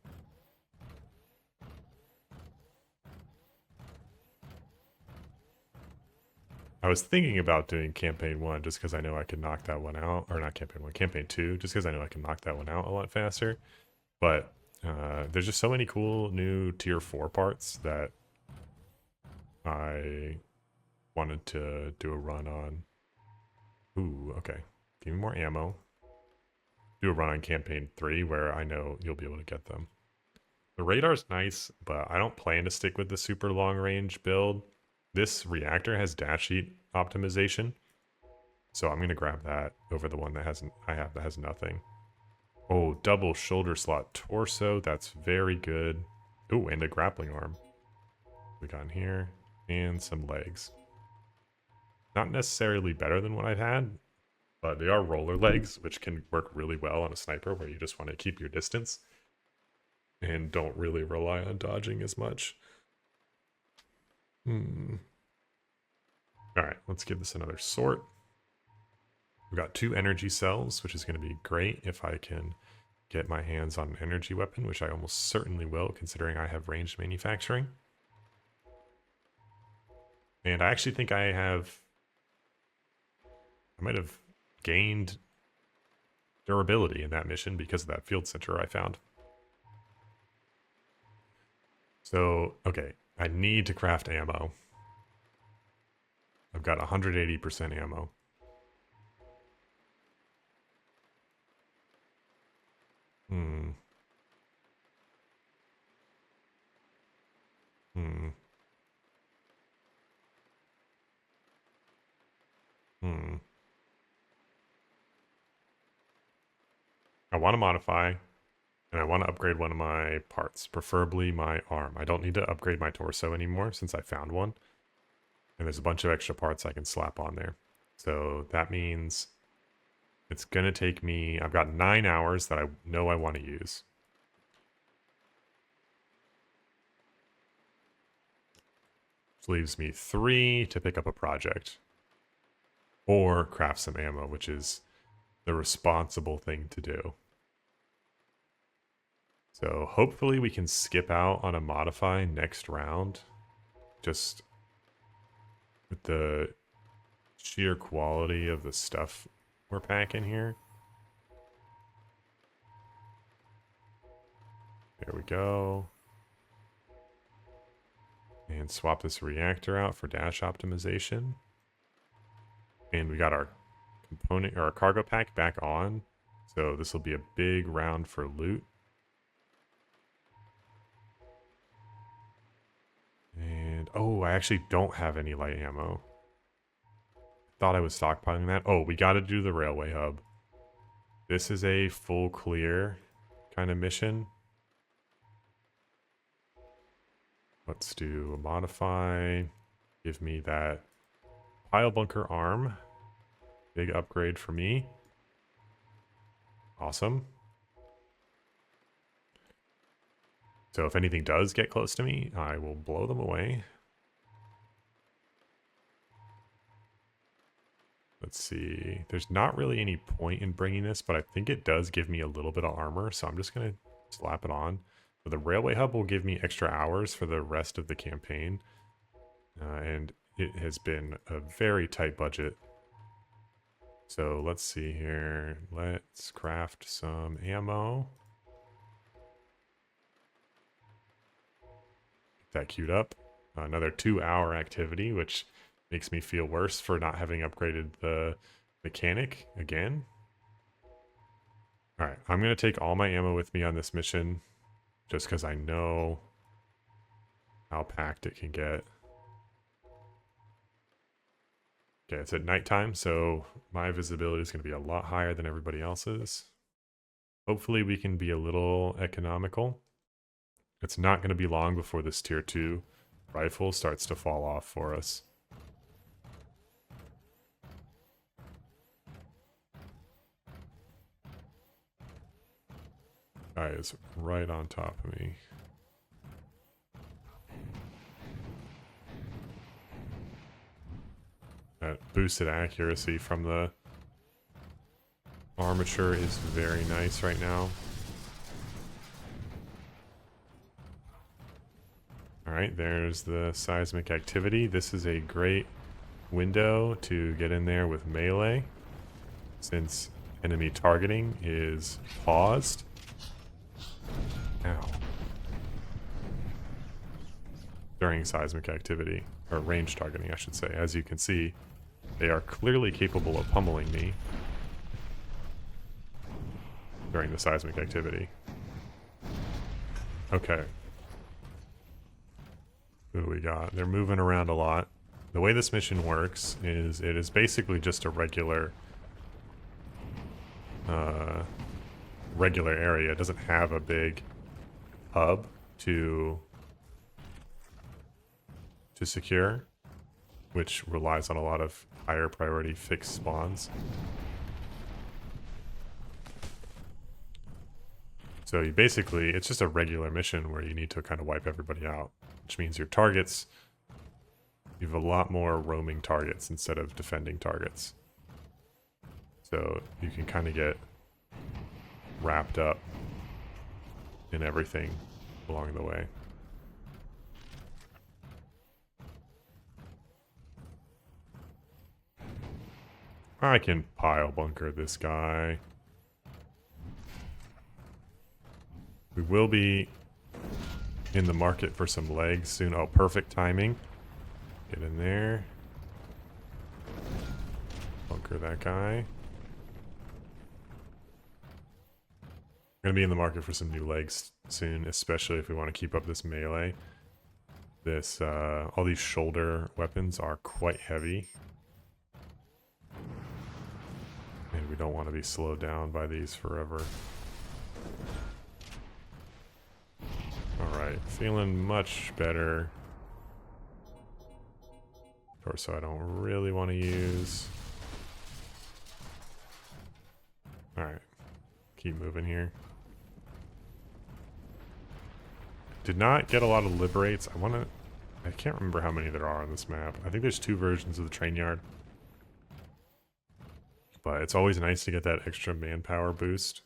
S1: I was thinking about doing campaign 1 just because I know I can knock that one out, or not campaign 1, campaign 2, just because I know I can knock that one out a lot faster. But there's just so many cool new tier 4 parts that I wanted to do a run on. Ooh, okay. Give me more ammo. Do a run on campaign 3 where I know you'll be able to get them. The radar's nice, but I don't plan to stick with the super long range build. This reactor has dash heat optimization, so I'm gonna grab that over the one that has nothing. Oh, double shoulder slot torso, that's very good. Oh, and a grappling arm. We got in here, and some legs. Not necessarily better than what I've had, but they are roller legs, which can work really well on a sniper where you just want to keep your distance and don't really rely on dodging as much. All right, let's give this another sort. We've got 2 energy cells, which is going to be great if I can get my hands on an energy weapon, which I almost certainly will, considering I have ranged manufacturing. And I actually think I might have gained durability in that mission because of that field center I found. So, okay, I need to craft ammo. I've got 180% ammo. Hmm. Hmm. Hmm. I want to modify, and I want to upgrade one of my parts, preferably my arm. I don't need to upgrade my torso anymore since I found one. And there's a bunch of extra parts I can slap on there. So that means it's going to take me... I've got 9 hours that I know I want to use. Which leaves me 3 to pick up a project. Or craft some ammo, which is the responsible thing to do. So hopefully we can skip out on a modify next round. Just with the sheer quality of the stuff we're packing here. There we go. And swap this reactor out for dash optimization. And we got our component or our cargo pack back on. So this will be a big round for loot. And oh, I actually don't have any light ammo. Thought I was stockpiling that. Oh, we got to do the railway hub. This is a full clear kind of mission. Let's do a modify. Give me that pile bunker arm. Big upgrade for me. Awesome. So if anything does get close to me, I will blow them away. Let's see. There's not really any point in bringing this, but I think it does give me a little bit of armor, so I'm just going to slap it on. So the railway hub will give me extra hours for the rest of the campaign. And it has been a very tight budget. So let's see here. Let's craft some ammo. Get that queued up. Another 2-hour activity, which makes me feel worse for not having upgraded the mechanic again. Alright, I'm going to take all my ammo with me on this mission, just because I know how packed it can get. Okay, it's at nighttime, so my visibility is going to be a lot higher than everybody else's. Hopefully we can be a little economical. It's not going to be long before this tier 2 rifle starts to fall off for us. Alright, it's right on top of me. That boosted accuracy from the armature is very nice right now. Alright, there's the seismic activity. This is a great window to get in there with melee, since enemy targeting is paused. Ow. During seismic activity. or range targeting, I should say. As you can see, they are clearly capable of pummeling me during the seismic activity. Okay. Who do we got? They're moving around a lot. The way this mission works is it is basically just a regular area. It doesn't have a big hub to secure, which relies on a lot of higher priority fixed spawns. So you basically, it's just a regular mission where you need to kind of wipe everybody out, which means your targets, you have a lot more roaming targets instead of defending targets. So you can kind of get wrapped up in everything along the way. I can pile bunker this guy. We will be in the market for some legs soon. Oh, perfect timing. Get in there. Bunker that guy. Gonna be in the market for some new legs soon, especially if we want to keep up this melee. This, all these shoulder weapons are quite heavy. And we don't want to be slowed down by these forever. Alright, feeling much better. Torso I don't really want to use. Alright, keep moving here. Did not get a lot of liberates. I can't remember how many there are on this map. I think there's 2 versions of the train yard. But it's always nice to get that extra manpower boost.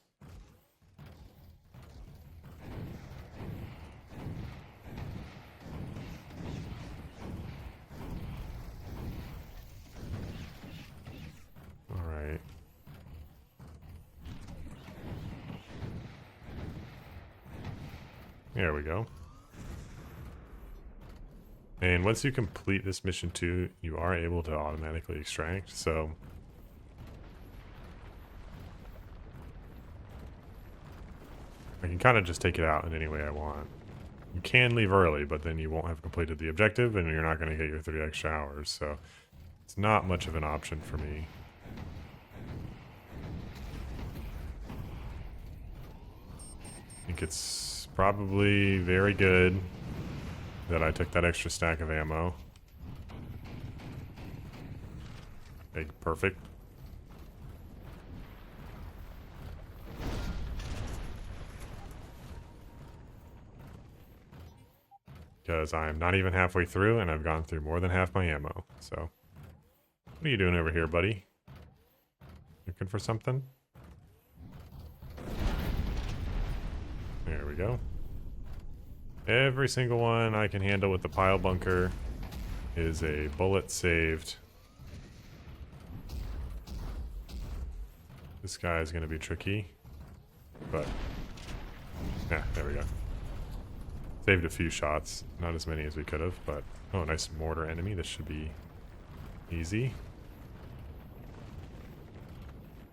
S1: Alright. There we go. And once you complete this mission too, you are able to automatically extract, so I can kind of just take it out in any way I want. You can leave early, but then you won't have completed the objective and you're not going to get your 3 extra hours, so it's not much of an option for me. I think it's probably very good that I took that extra stack of ammo. Okay, perfect. Because I'm not even halfway through and I've gone through more than half my ammo. So, what are you doing over here, buddy? Looking for something? There we go. Every single one I can handle with the pile bunker is a bullet saved. This guy is going to be tricky, but yeah, there we go. Saved a few shots, not as many as we could have, but oh, nice mortar enemy. This should be easy.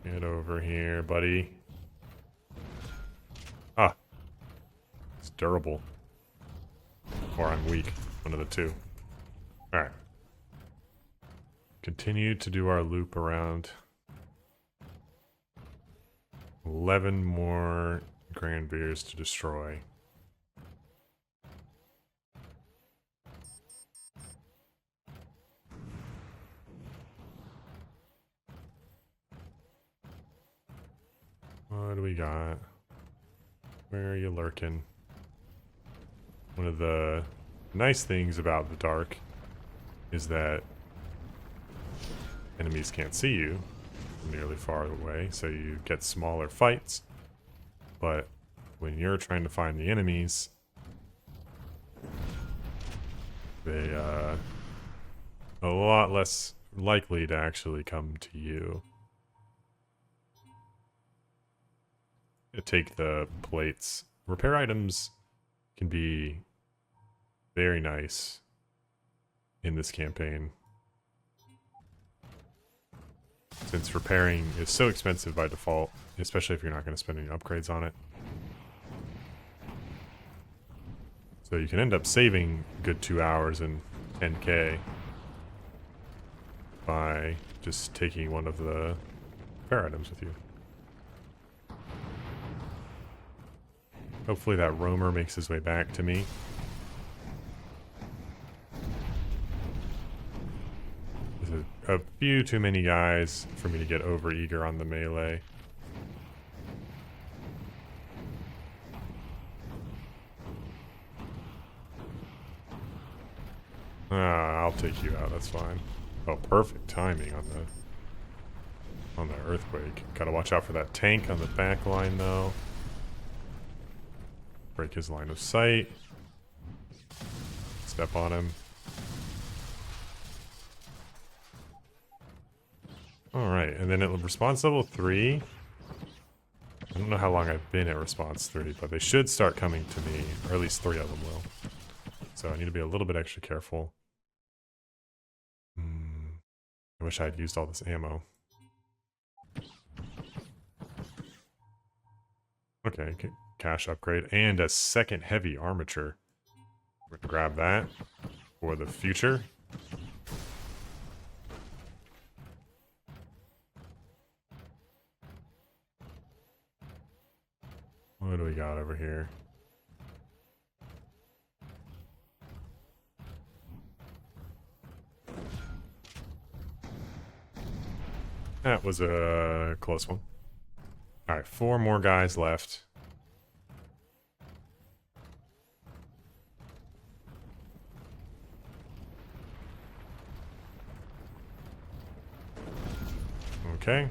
S1: Get over here, buddy. Ah, it's durable. Or I'm weak. One of the two. Alright. Continue to do our loop around. 11 more Granvirs to destroy. What do we got? Where are you lurking? One of the nice things about the dark is that enemies can't see you from nearly far away, so you get smaller fights. But when you're trying to find the enemies, they are a lot less likely to actually come to you. Take the plates. Repair items can be very nice in this campaign, since repairing is so expensive by default, especially if you're not going to spend any upgrades on it. So you can end up saving a good 2 hours and 10k by just taking one of the repair items with you. Hopefully that roamer makes his way back to me. There's a few too many guys for me to get over eager on the melee. I'll take you out, that's fine. Oh, perfect timing on the earthquake. Gotta watch out for that tank on the back line though. Break his line of sight. Step on him. Alright, and then at response level 3, I don't know how long I've been at response 3, but they should start coming to me, or at least 3 of them will. So I need to be a little bit extra careful. I wish I had used all this ammo. Okay, cash upgrade and a second heavy armature. We're gonna grab that for the future. What do we got over here? That was a close one. Alright, 4 more guys left. Okay.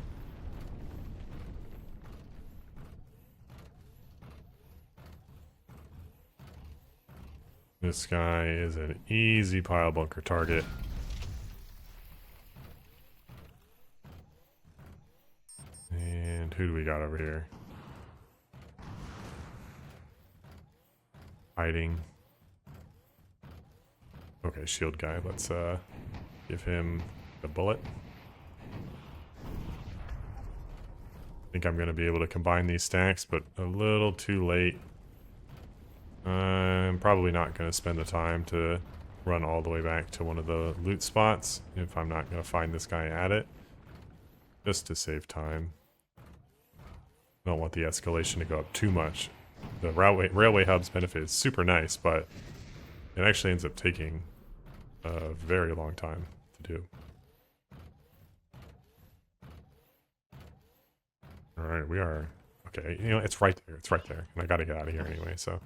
S1: This guy is an easy pile bunker target. And who do we got over here? Hiding. Okay, shield guy. Let's give him the bullet. I think I'm going to be able to combine these stacks, but a little too late. I'm probably not going to spend the time to run all the way back to one of the loot spots if I'm not going to find this guy at it. Just to save time. I don't want the escalation to go up too much. The railway hub's benefit is super nice, but it actually ends up taking a very long time to do. Alright, we are... Okay, you know, it's right there. It's right there. And I gotta get out of here anyway, so...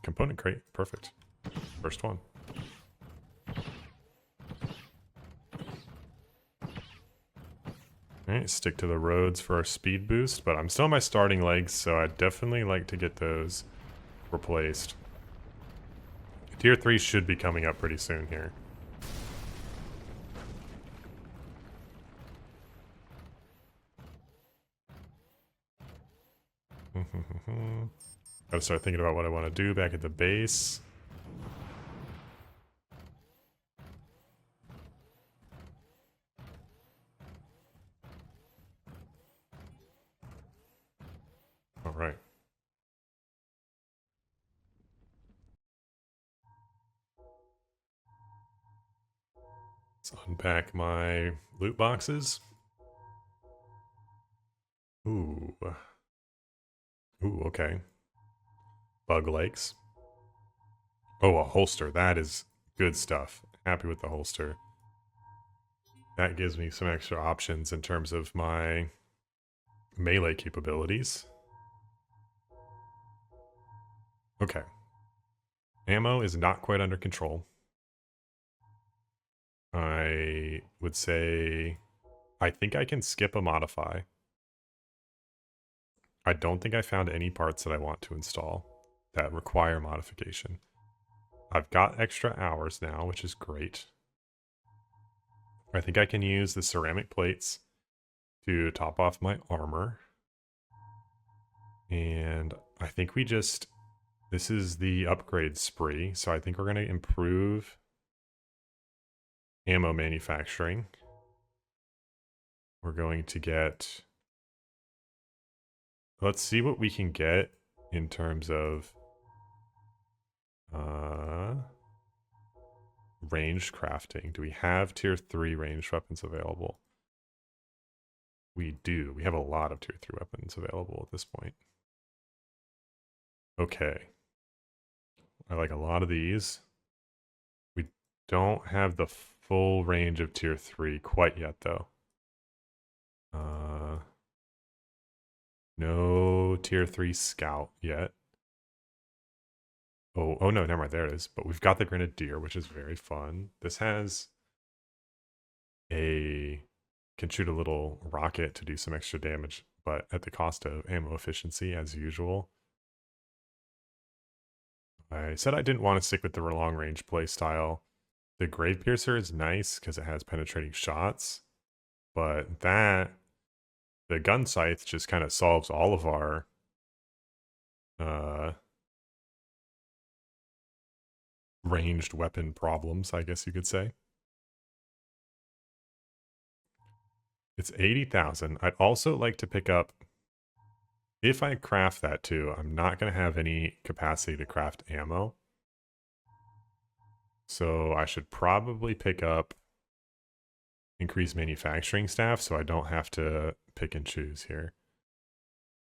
S1: component crate. Perfect. First one. Alright, stick to the roads for our speed boost, but I'm still on my starting legs, so I'd definitely like to get those replaced. Tier 3 should be coming up pretty soon here. Gotta start thinking about what I want to do back at the base. Alright. Let's unpack my loot boxes. Ooh. Ooh, okay. Bug legs. Oh, a holster. That is good stuff. Happy with the holster. That gives me some extra options in terms of my melee capabilities. Okay. Ammo is not quite under control. I would say I think I can skip a modify. I don't think I found any parts that I want to install that require modification. I've got extra hours now, which is great. I think I can use the ceramic plates to top off my armor. And I think we just... This is the upgrade spree, so I think we're going to improve ammo manufacturing. We're going to get... Let's see what we can get in terms of ranged crafting. Do we have tier 3 ranged weapons available? We do. We have a lot of tier 3 weapons available at this point. Okay. I like a lot of these. We don't have the full range of tier 3 quite yet, though. No tier 3 scout yet. Oh no, never mind. There it is. But we've got the Grenadier, which is very fun. This has can shoot a little rocket to do some extra damage, but at the cost of ammo efficiency, as usual. I said I didn't want to stick with the long range playstyle. The Grave Piercer is nice because it has penetrating shots, but the gun scythe just kind of solves all of our ranged weapon problems, I guess you could say. It's 80,000. I'd also like to pick up, if I craft that too, I'm not going to have any capacity to craft ammo. So I should probably pick up increased manufacturing staff so I don't have to pick and choose here.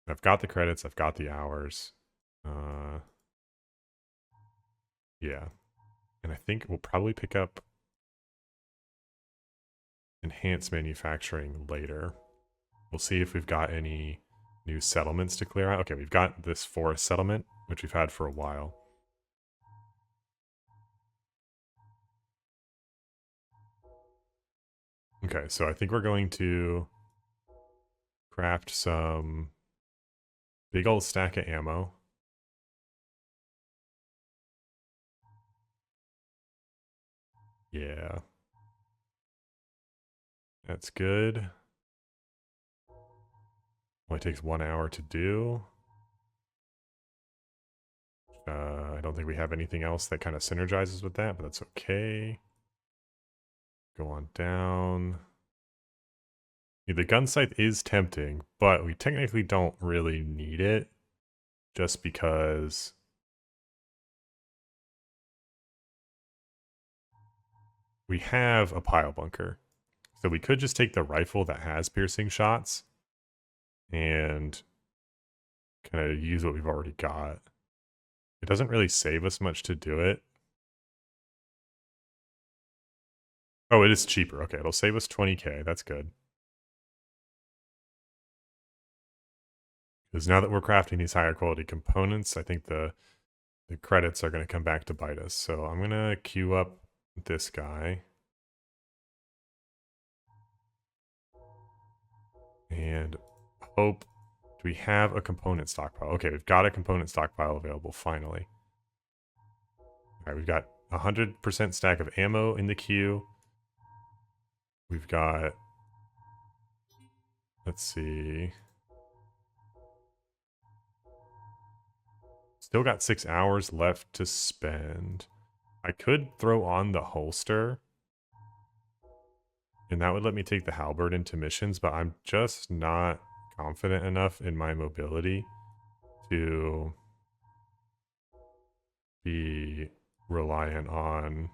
S1: I've got the credits, I've got the hours. Yeah. And I think we'll probably pick up enhanced manufacturing later. We'll see if we've got any new settlements to clear out. Okay, we've got this forest settlement, which we've had for a while. Okay, so I think we're going to craft some big old stack of ammo. Yeah. That's good. Only takes 1 hour to do. I don't think we have anything else that kind of synergizes with that, but that's okay. Go on down. Yeah, the gun scythe is tempting, but we technically don't really need it just because we have a pile bunker. So we could just take the rifle that has piercing shots and kind of use what we've already got. It doesn't really save us much to do it. Oh, it is cheaper. Okay, it'll save us 20k. That's good. Because now that we're crafting these higher quality components, I think the credits are going to come back to bite us. So I'm going to queue up this guy. And hope... Do we have a component stockpile? Okay, we've got a component stockpile available, finally. Alright, we've got 100% stack of ammo in the queue. We've got... Let's see... Still got 6 hours left to spend. I could throw on the holster. And that would let me take the halberd into missions, but I'm just not confident enough in my mobility to be reliant on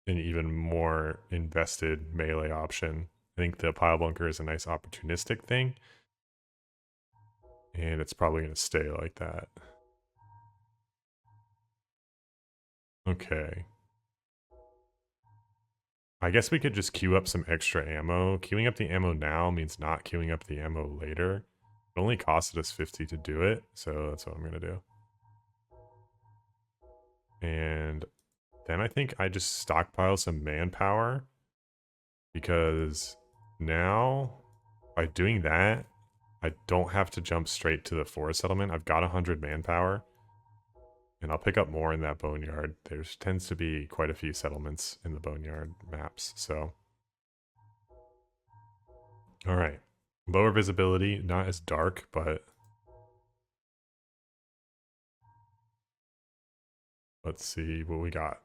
S1: an even more invested melee option. I think the pile bunker is a nice opportunistic thing, and it's probably going to stay like that. Okay. I guess we could just queue up some extra ammo. Queuing up the ammo now means not queuing up the ammo later. It only costed us 50 to do it, so that's what I'm going to do. And then I think I just stockpile some manpower, because now by doing that, I don't have to jump straight to the forest settlement. I've got 100 manpower, and I'll pick up more in that boneyard. There tends to be quite a few settlements in the boneyard maps, so. All right, lower visibility, not as dark, but Let's see what we got.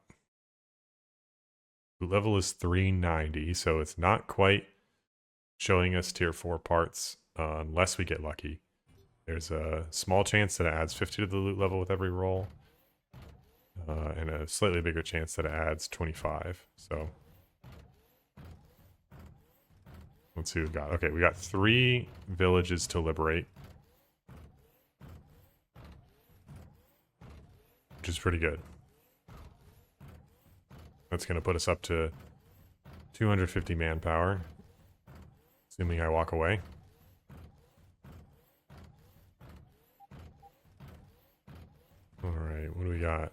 S1: The level is 390, so it's not quite showing us tier 4 parts unless we get lucky. There's a small chance that it adds 50 to the loot level with every roll, and a slightly bigger chance that it adds 25. So let's see what we've got. Okay, we got 3 villages to liberate, which is pretty good. That's going to put us up to 250 manpower, assuming I walk away. Alright, what do we got?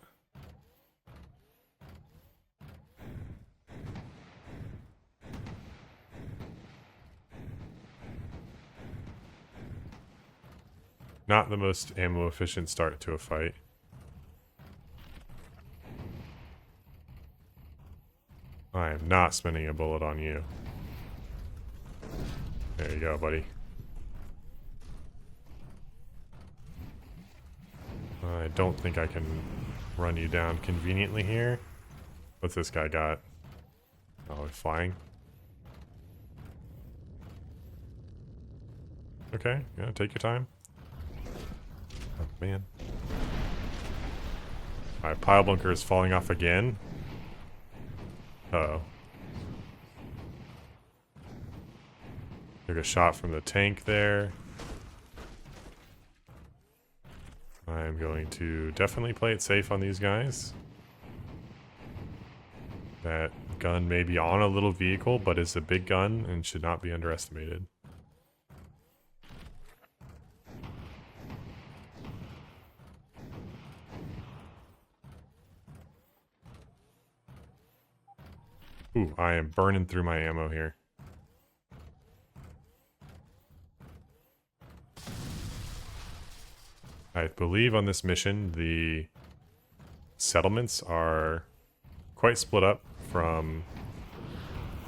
S1: Not the most ammo efficient start to a fight. I am not spending a bullet on you. There you go, buddy. I don't think I can run you down conveniently here. What's this guy got? Oh, he's flying. Okay, yeah, take your time. Oh, man. My pile bunker is falling off again. Uh-oh. Took a shot from the tank there. I'm going to definitely play it safe on these guys. That gun may be on a little vehicle, but is a big gun and should not be underestimated. Ooh, I am burning through my ammo here. I believe on this mission, the settlements are quite split up from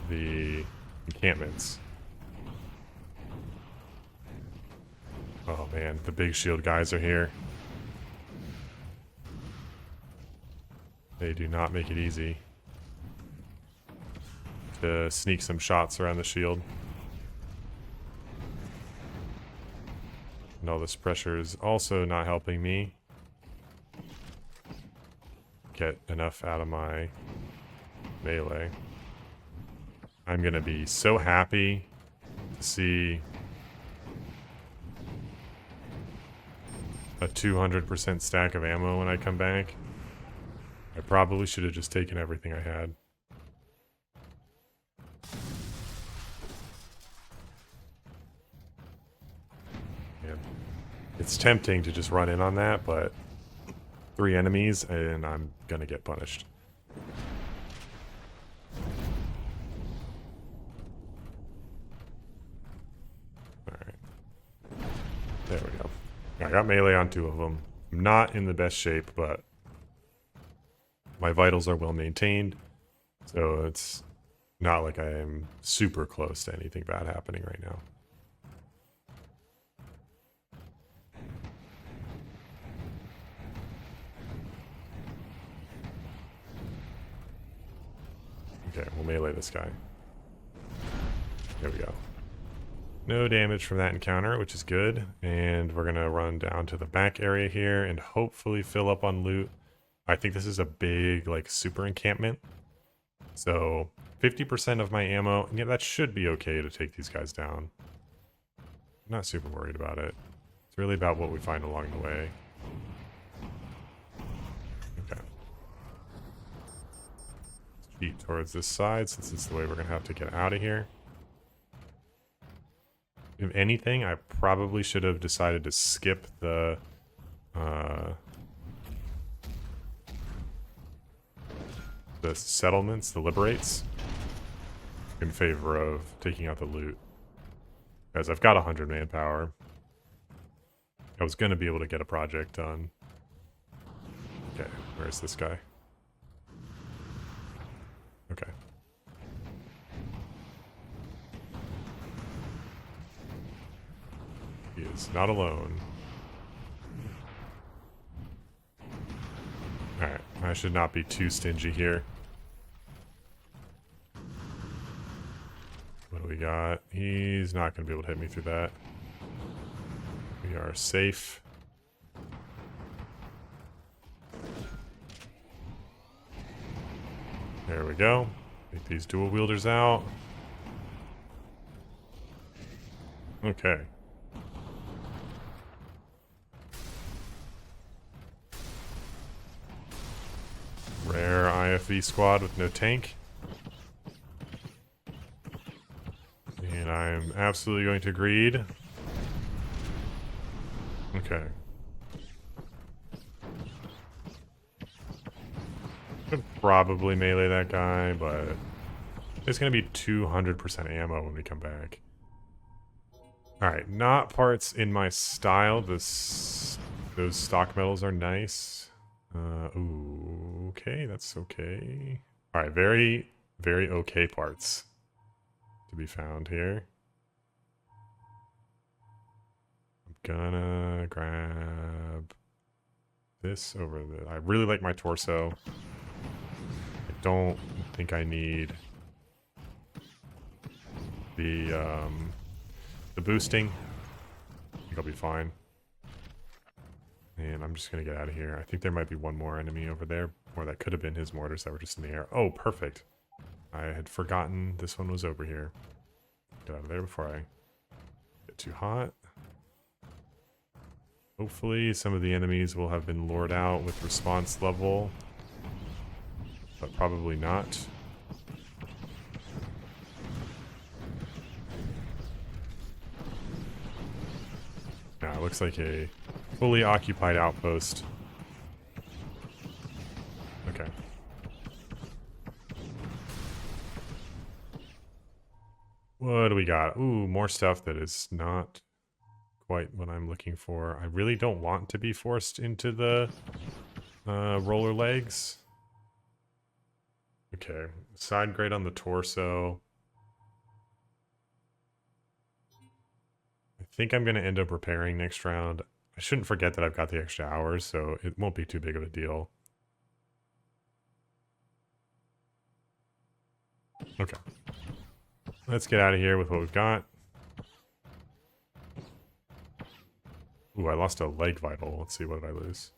S1: the encampments. Oh man, the big shield guys are here. They do not make it easy to sneak some shots around the shield. And all this pressure is also not helping me get enough out of my melee. I'm gonna be so happy to see a 200% stack of ammo when I come back. I probably should have just taken everything I had. Man. It's tempting to just run in on that, but 3 enemies and I'm gonna get punished. Alright. There we go. I got melee on 2 of them. I'm not in the best shape, but my vitals are well maintained, so it's not like I am super close to anything bad happening right now. Okay, we'll melee this guy. There we go. No damage from that encounter, which is good. And we're going to run down to the back area here and hopefully fill up on loot. I think this is a big, like, super encampment. So 50% of my ammo, yeah, that should be okay to take these guys down. I'm not super worried about it. It's really about what we find along the way. Okay. Let's cheat towards this side, since it's the way we're going to have to get out of here. If anything, I probably should have decided to skip the settlements, the liberates, in favor of taking out the loot. Because I've got 100 manpower. I was going to be able to get a project done. Okay, where's this guy? Okay. He is not alone. Alright, I I should not be too stingy here. What do we got? He's not going to be able to hit me through that. We are safe. There we go. Take these dual wielders out. Okay. Rare IFV squad with no tank. And I'm absolutely going to greed. Okay. Could probably melee that guy, but it's going to be 200% ammo when we come back. Alright, not parts in my style. Those stock metals are nice. Ooh, okay, that's okay. Alright, very, very okay parts to be found here. I'm gonna grab this over the... I really like my torso. I don't think I need the boosting. I think I'll be fine. And I'm just gonna get out of here. I think there might be one more enemy over there, or that could have been his mortars that were just in the air. Oh, perfect. I had forgotten this one was over here. Get out of there before I get too hot. Hopefully some of the enemies will have been lured out with response level, but probably not. It looks like a fully occupied outpost. Okay. What do we got? Ooh, more stuff that is not quite what I'm looking for. I really don't want to be forced into the roller legs. Okay, side grade on the torso. I think I'm going to end up repairing next round. I shouldn't forget that I've got the extra hours, so it won't be too big of a deal. Okay. Let's get out of here with what we've got. Ooh, I lost a leg vital. Let's see, what did I lose?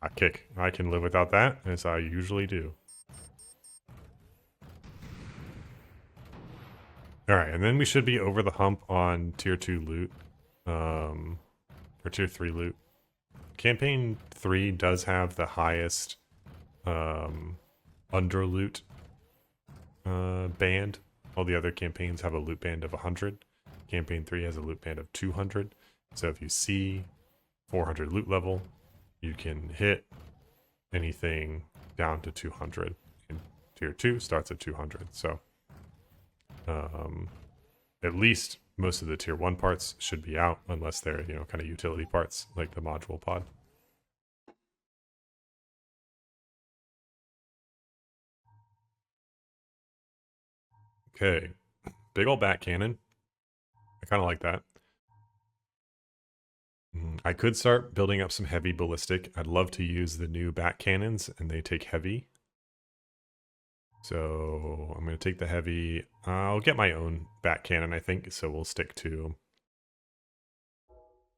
S1: A kick. I can live without that, as I usually do. Alright, and then we should be over the hump on tier 2 loot. Or tier 3 loot. Campaign 3 does have the highest under loot band. All the other campaigns have a loot band of 100. Campaign 3 has a loot band of 200. So if you see 400 loot level, you can hit anything down to 200. And tier 2 starts at 200. So at least most of the tier 1 parts should be out, unless they're, you know, kind of utility parts like the module pod. Okay, big old bat cannon. I kind of like that. I could start building up some heavy ballistic. I'd love to use the new bat cannons, and they take heavy. So I'm going to take the heavy. I'll get my own bat cannon, I think, so we'll stick to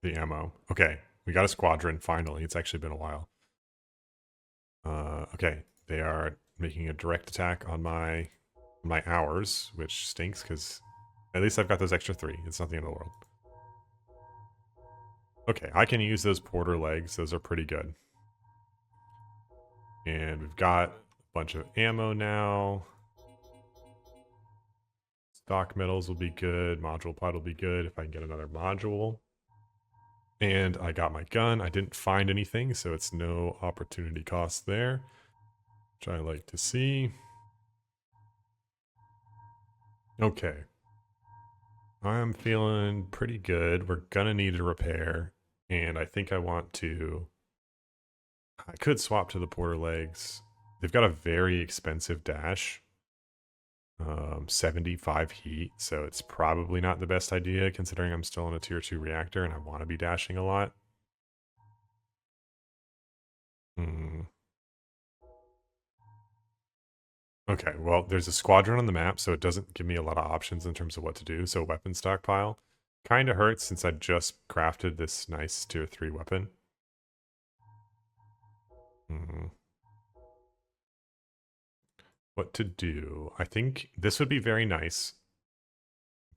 S1: the ammo. Okay, we got a squadron, finally. It's actually been a while. Okay, they are making a direct attack on my hours, which stinks, because at least I've got those extra 3. It's not the end of the world. Okay, I can use those porter legs. Those are pretty good. And we've got a bunch of ammo now. Stock metals will be good. Module pod will be good if I can get another module. And I got my gun. I didn't find anything, so it's no opportunity cost there, which I like to see. Okay. I'm feeling pretty good. We're gonna need a repair, and I think I want to... I could swap to the porter legs. They've got a very expensive dash. 75 heat, so it's probably not the best idea considering I'm still in a tier 2 reactor and I want to be dashing a lot. Okay, well, there's a squadron on the map, so it doesn't give me a lot of options in terms of what to do. So weapon stockpile kind of hurts since I just crafted this nice tier 3 weapon. What to do? I think this would be very nice.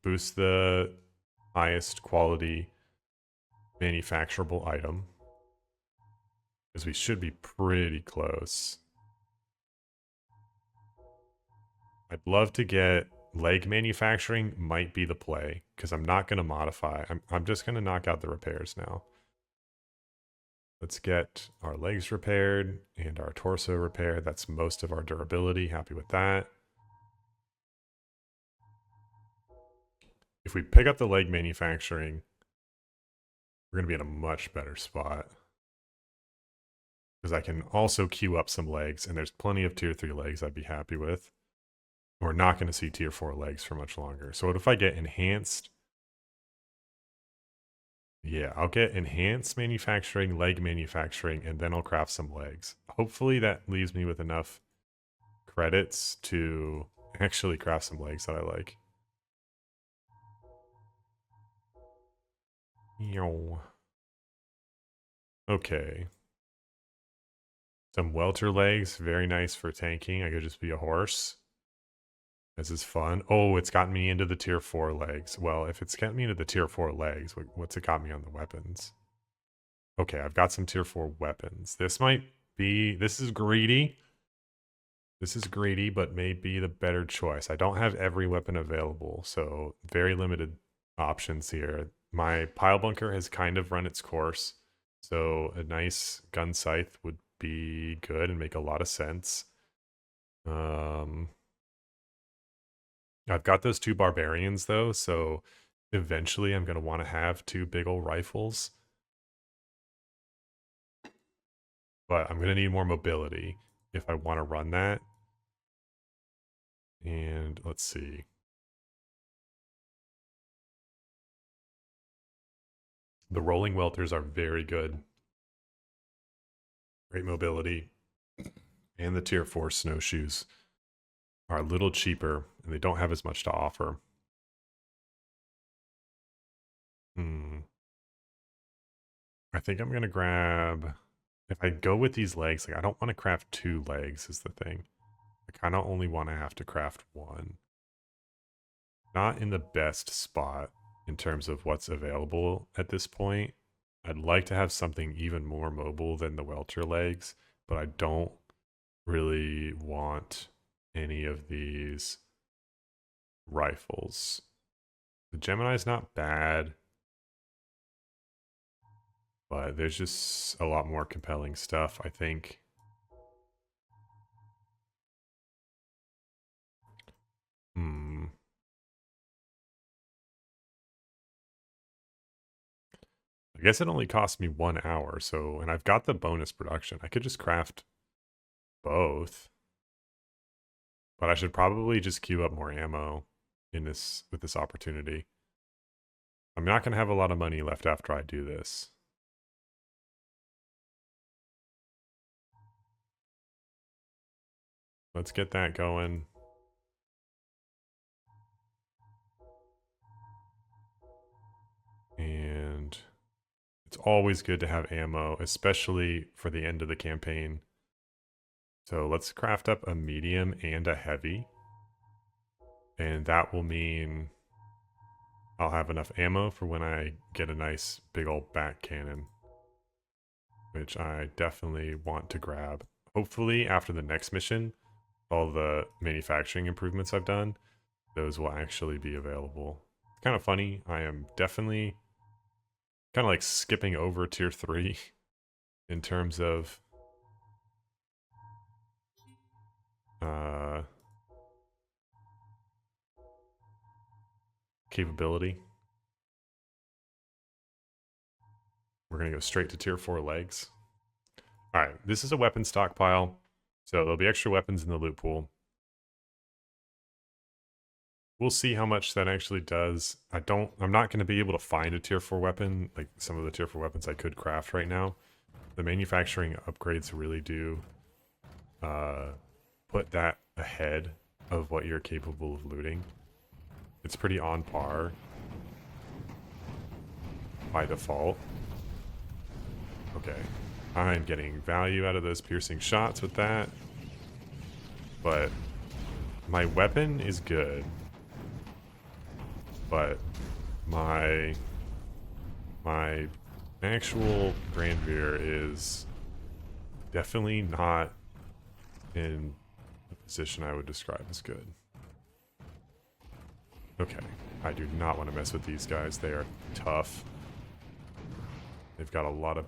S1: Boost the highest quality manufacturable item. Because we should be pretty close. I'd love to get leg manufacturing might be the play. Because I'm not going to modify. I'm just going to knock out the repairs now. Let's get our legs repaired and our torso repaired. That's most of our durability. Happy with that. If we pick up the leg manufacturing, we're going to be in a much better spot. Because I can also queue up some legs, and there's plenty of tier 3 legs I'd be happy with. We're not going to see tier 4 legs for much longer. So what if I get enhanced? Yeah, I'll get enhanced manufacturing, leg manufacturing, and then I'll craft some legs. Hopefully that leaves me with enough credits to actually craft some legs that I like. Okay. Some welter legs, very nice for tanking. I could just be a horse. This is fun. Oh, it's gotten me into the tier 4 legs. Well, if it's gotten me into the tier 4 legs, what's it got me on the weapons? Okay, I've got some tier 4 weapons. This might be... This is greedy. This is greedy, but may be the better choice. I don't have every weapon available, so very limited options here. My pile bunker has kind of run its course, so a nice gun scythe would be good and make a lot of sense. I've got those 2 barbarians though, so eventually I'm going to want to have 2 big old rifles. But I'm going to need more mobility if I want to run that. And let's see. The rolling welters are very good. Great mobility. And the tier 4 snowshoes are a little cheaper and they don't have as much to offer. I think I'm going to grab... If I go with these legs, like I don't want to craft 2 legs is the thing. I kind of only want to have to craft 1. Not in the best spot in terms of what's available at this point. I'd like to have something even more mobile than the welter legs, but I don't really want any of these rifles. The Gemini's not bad, but there's just a lot more compelling stuff, I think. I guess it only cost me 1 hour, so, and I've got the bonus production. I could just craft both. But I should probably just queue up more ammo in this with this opportunity. I'm not going to have a lot of money left after I do this. Let's get that going. And it's always good to have ammo, especially for the end of the campaign. So let's craft up a medium and a heavy. And that will mean I'll have enough ammo for when I get a nice big old back cannon, which I definitely want to grab. Hopefully after the next mission, all the manufacturing improvements I've done, those will actually be available. It's kind of funny. I am definitely kind of like skipping over tier 3 in terms of capability. We're going to go straight to tier 4 legs. All right, this is a weapon stockpile, so there'll be extra weapons in the loot pool. We'll see how much that actually does. I'm not going to be able to find a tier 4 weapon, like some of the tier 4 weapons I could craft right now. The manufacturing upgrades really do put that ahead of what you're capable of looting. It's pretty on par by default. Okay. I'm getting value out of those piercing shots with that. But my weapon is good. But my actual Granvir is definitely not in the position I would describe as good. Okay, I do not want to mess with these guys. They are tough. They've got a lot of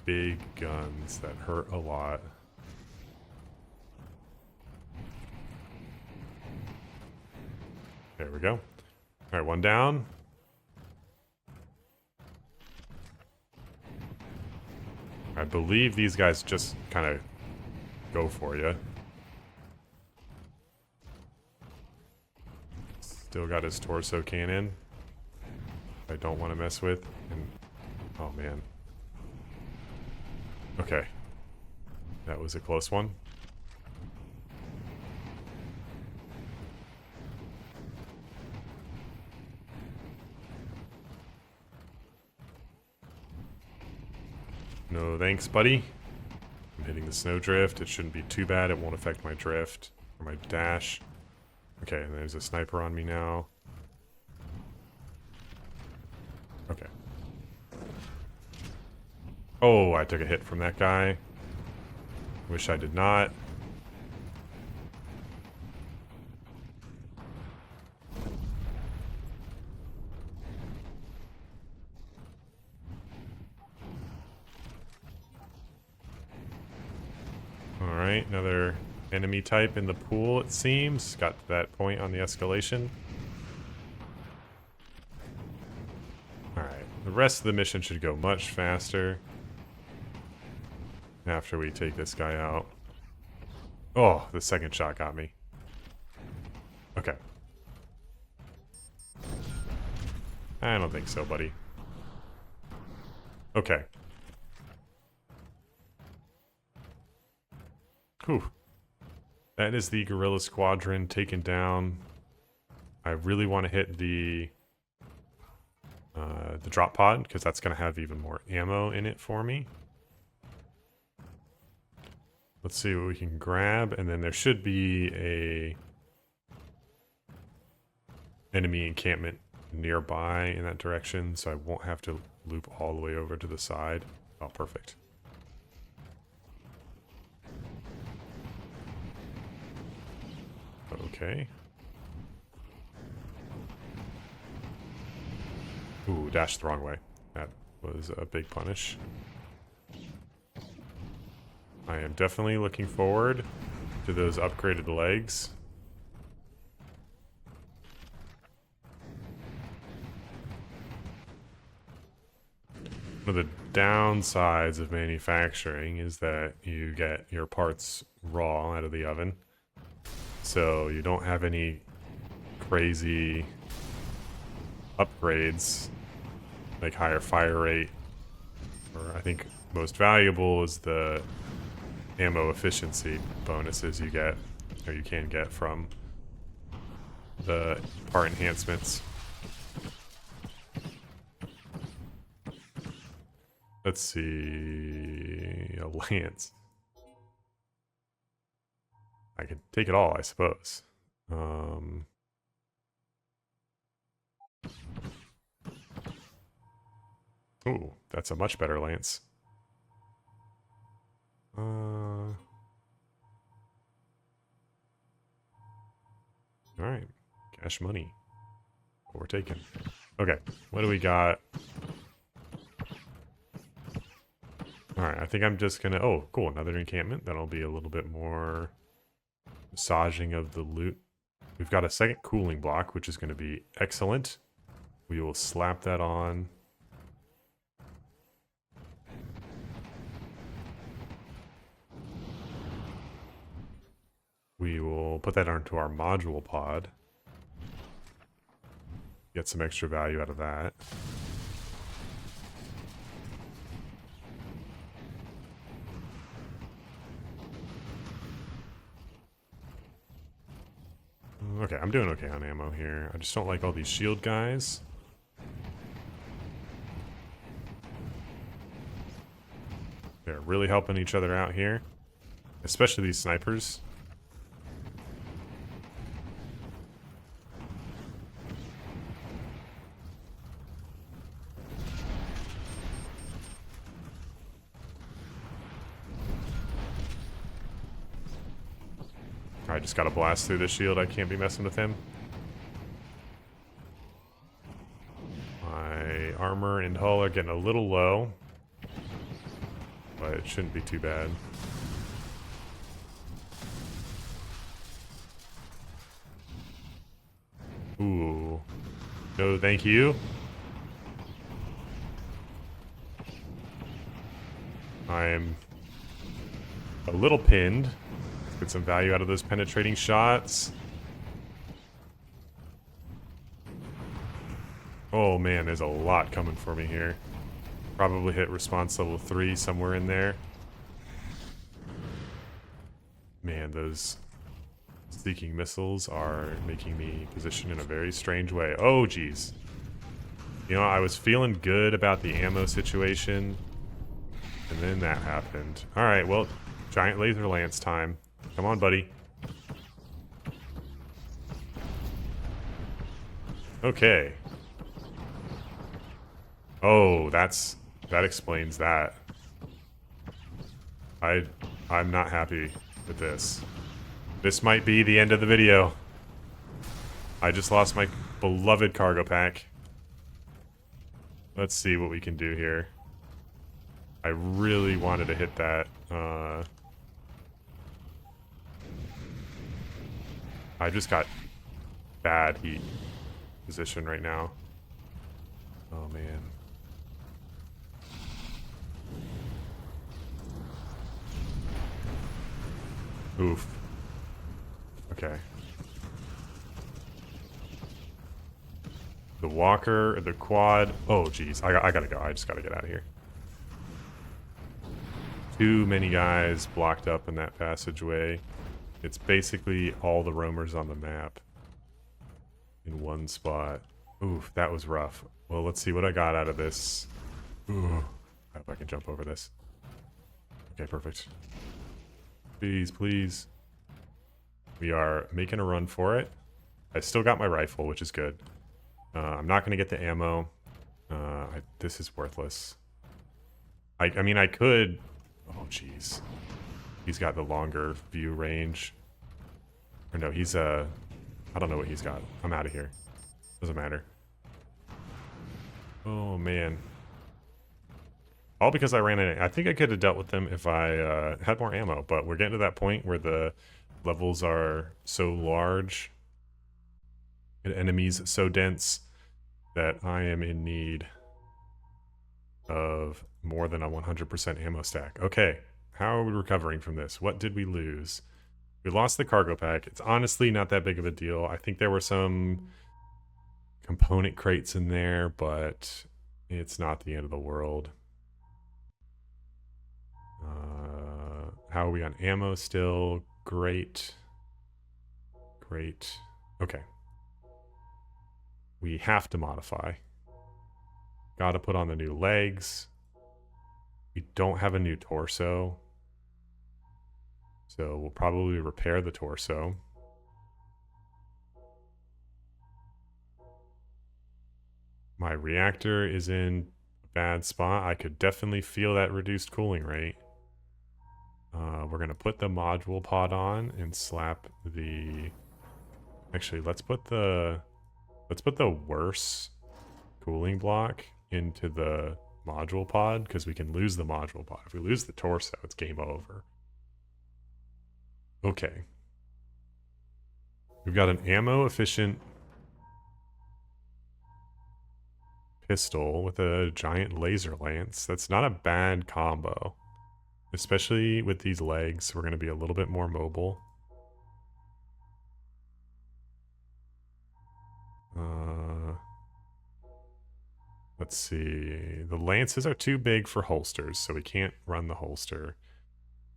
S1: big guns that hurt a lot. There we go. Alright, one down. I believe these guys just kind of go for you. Still got his torso cannon. I don't want to mess with. And oh man. Okay. That was a close one. No thanks, buddy. I'm hitting the snowdrift. It shouldn't be too bad. It won't affect my drift or my dash. Okay, and there's a sniper on me now. Okay. Oh, I took a hit from that guy. Wish I did not. Alright, another enemy type in the pool, it seems. Got to that point on the escalation. Alright, the rest of the mission should go much faster after we take this guy out. Oh, the second shot got me. Okay. I don't think so, buddy. Okay. Whew. That is the guerrilla squadron taken down. I really want to hit the drop pod because that's going to have even more ammo in it for me. Let's see what we can grab, and then there should be a enemy encampment nearby in that direction, so I won't have to loop all the way over to the side. Oh, perfect. Okay. Ooh, dashed the wrong way. That was a big punish. I am definitely looking forward to those upgraded legs. One of the downsides of manufacturing is that you get your parts raw out of the oven. So you don't have any crazy upgrades like higher fire rate, or I think most valuable is the ammo efficiency bonuses you get, or you can get from the part enhancements. Let's see, a lance. I could take it all, I suppose. Ooh, that's a much better lance. Alright. Cash money. What we're taking. Okay, what do we got? Alright, I think I'm just gonna... Oh, cool, another encampment. That'll be a little bit more massaging of the loot. We've got a second cooling block, which is going to be excellent. We will slap that on. We will put that onto our module pod. Get some extra value out of that. Okay, I'm doing okay on ammo here. I just don't like all these shield guys. They're really helping each other out here. Especially these snipers. I just gotta blast through the shield. I can't be messing with him. My armor and hull are getting a little low. But it shouldn't be too bad. Ooh. No, thank you. I'm a little pinned. Let's get some value out of those penetrating shots. Oh man, there's a lot coming for me here. Probably hit response level 3 somewhere in there. Man, those seeking missiles are making me position in a very strange way. Oh, geez. You know, I was feeling good about the ammo situation, and then that happened. Alright, well, giant laser lance time. Come on, buddy. Okay. Oh, that explains that. I'm not happy with this. This might be the end of the video. I just lost my beloved cargo pack. Let's see what we can do here. I really wanted to hit that. I just got bad heat position right now. Oh, man. Oof. Okay. The walker, the quad. Oh, geez. I gotta go. I just gotta get out of here. Too many guys blocked up in that passageway. It's basically all the roamers on the map in one spot. Oof, that was rough. Well, let's see what I got out of this. Ooh. I hope I can jump over this. Okay, perfect. Please, please. We are making a run for it. I still got my rifle, which is good. I'm not going to get the ammo. This is worthless. I mean, I could... Oh, jeez. He's got the longer view range. Or no, he's I don't know what he's got. I'm out of here. Doesn't matter. Oh, man. All because I ran in. I think I could have dealt with them if I had more ammo, but we're getting to that point where the levels are so large and enemies so dense that I am in need of more than a 100% ammo stack. Okay, how are we recovering from this? What did we lose? We lost the cargo pack. It's honestly not that big of a deal. I think there were some component crates in there, but it's not the end of the world. How are we on ammo still? Great. Great. Okay. We have to modify. Gotta put on the new legs. We don't have a new torso. So we'll probably repair the torso. My reactor is in a bad spot. I could definitely feel that reduced cooling rate. We're gonna put the module pod on and slap the... Actually, let's put the worse cooling block into the module pod, because we can lose the module pod. If we lose the torso, it's game over. Okay. We've got an ammo-efficient pistol with a giant laser lance. That's not a bad combo. Especially with these legs, we're going to be a little bit more mobile. Let's see. The lances are too big for holsters, so we can't run the holster.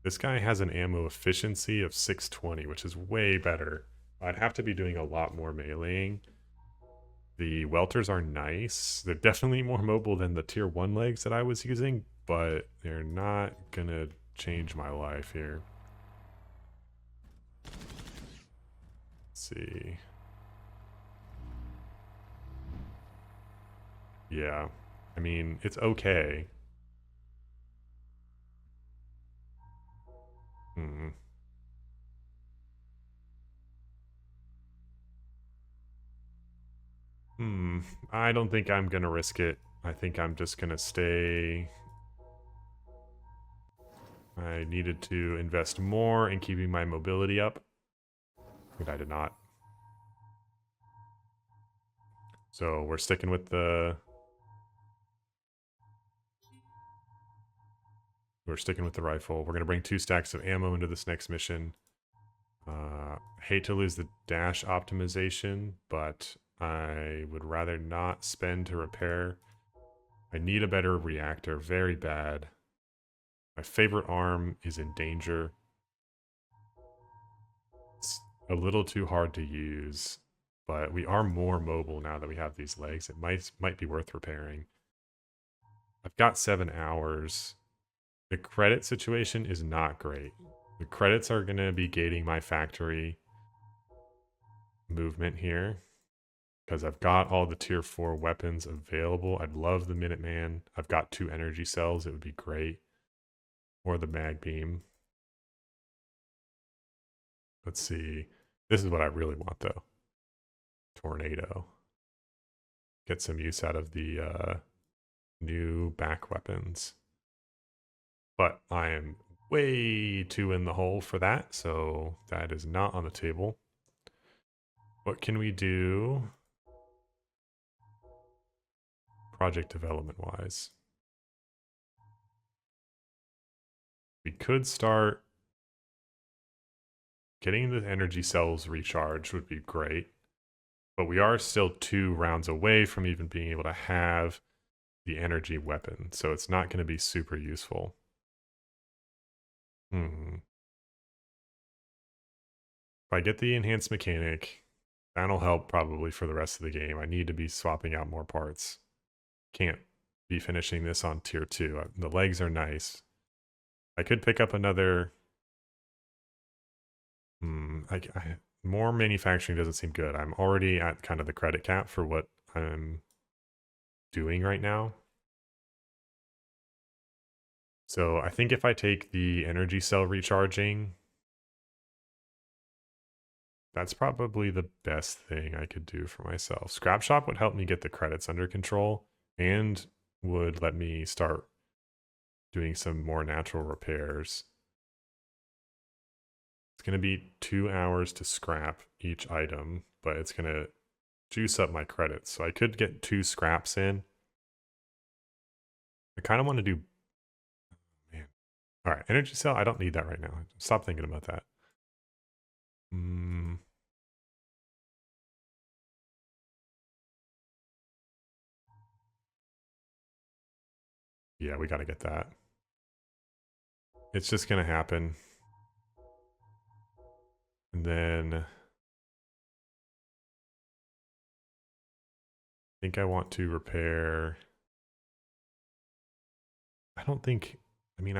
S1: This guy has an ammo efficiency of 620, which is way better. I'd have to be doing a lot more meleeing. The welters are nice. They're definitely more mobile than the tier 1 legs that I was using, but they're not gonna change my life here. Let's see. Yeah. I mean, it's okay. Hmm. Hmm. I don't think I'm gonna risk it. I think I'm just gonna stay. I needed to invest more in keeping my mobility up, but I did not. So we're sticking with the rifle. We're gonna bring 2 stacks of ammo into this next mission. Hate to lose the dash optimization, but I would rather not spend to repair. I need a better reactor, very bad. My favorite arm is in danger. It's a little too hard to use, but we are more mobile now that we have these legs. It might be worth repairing. I've got 7 hours. The credit situation is not great. The credits are going to be gating my factory movement here because I've got all the tier 4 weapons available. I'd love the Minuteman. I've got 2 energy cells. It would be great. Or the mag beam. Let's see. This is what I really want though. Tornado. Get some use out of the new back weapons. But I am way too in the hole for that, so that is not on the table. What can we do project development wise? We could start getting the energy cells recharged would be great, but we are still 2 rounds away from even being able to have the energy weapon, so it's not going to be super useful. If I get the enhanced mechanic, that'll help probably for the rest of the game. I need to be swapping out more parts. Can't be finishing this on tier 2. The legs are nice. I could pick up another. More manufacturing doesn't seem good. I'm already at kind of the credit cap for what I'm doing right now. So I think if I take the energy cell recharging, that's probably the best thing I could do for myself. Scrap shop would help me get the credits under control and would let me start doing some more natural repairs. It's going to be 2 hours to scrap each item, but it's going to juice up my credits. So I could get 2 scraps in. I kind of want to do... Man. All right, energy cell, I don't need that right now. Stop thinking about that. Yeah, we got to get that. It's just going to happen. And then I think I want to repair. I don't think, I mean,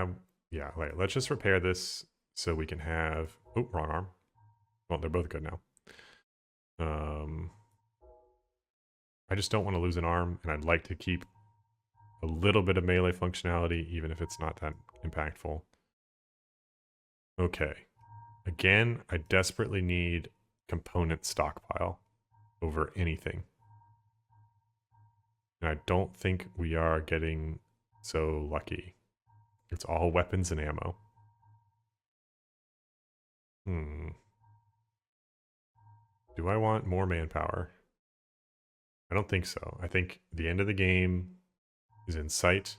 S1: yeah, wait, let's just repair this so we can have, oh, wrong arm. Well, they're both good now. I just don't want to lose an arm, and I'd like to keep a little bit of melee functionality, even if it's not that impactful. Okay. Again, I desperately need component stockpile over anything. And I don't think we are getting so lucky. It's all weapons and ammo. Do I want more manpower? I don't think so. I think the end of the game is in sight.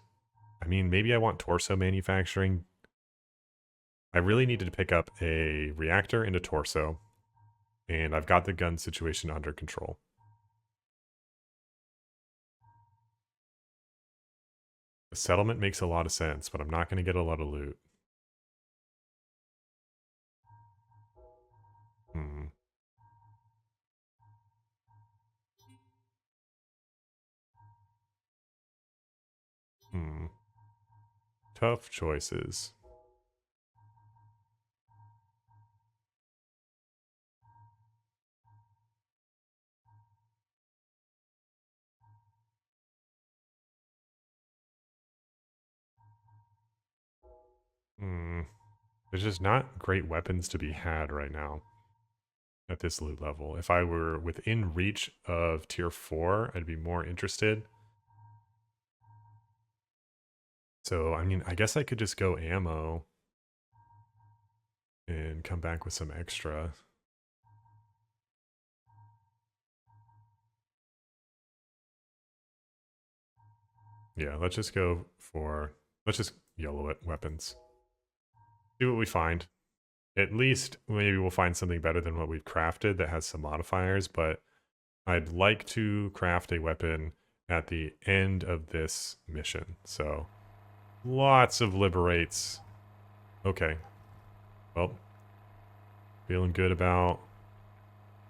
S1: I mean, maybe I want torso manufacturing. I really needed to pick up a reactor and a torso, and I've got the gun situation under control. The settlement makes a lot of sense, but I'm not going to get a lot of loot. Tough choices. There's just not great weapons to be had right now at this loot level. If I were within reach of tier 4, I'd be more interested. So, I mean, I guess I could just go ammo and come back with some extra. Yeah, let's just go for, let's just yellow it weapons. See what we find. At least maybe we'll find something better than what we've crafted that has some modifiers, but I'd like to craft a weapon at the end of this mission. So lots of liberates. Okay. Well, feeling good about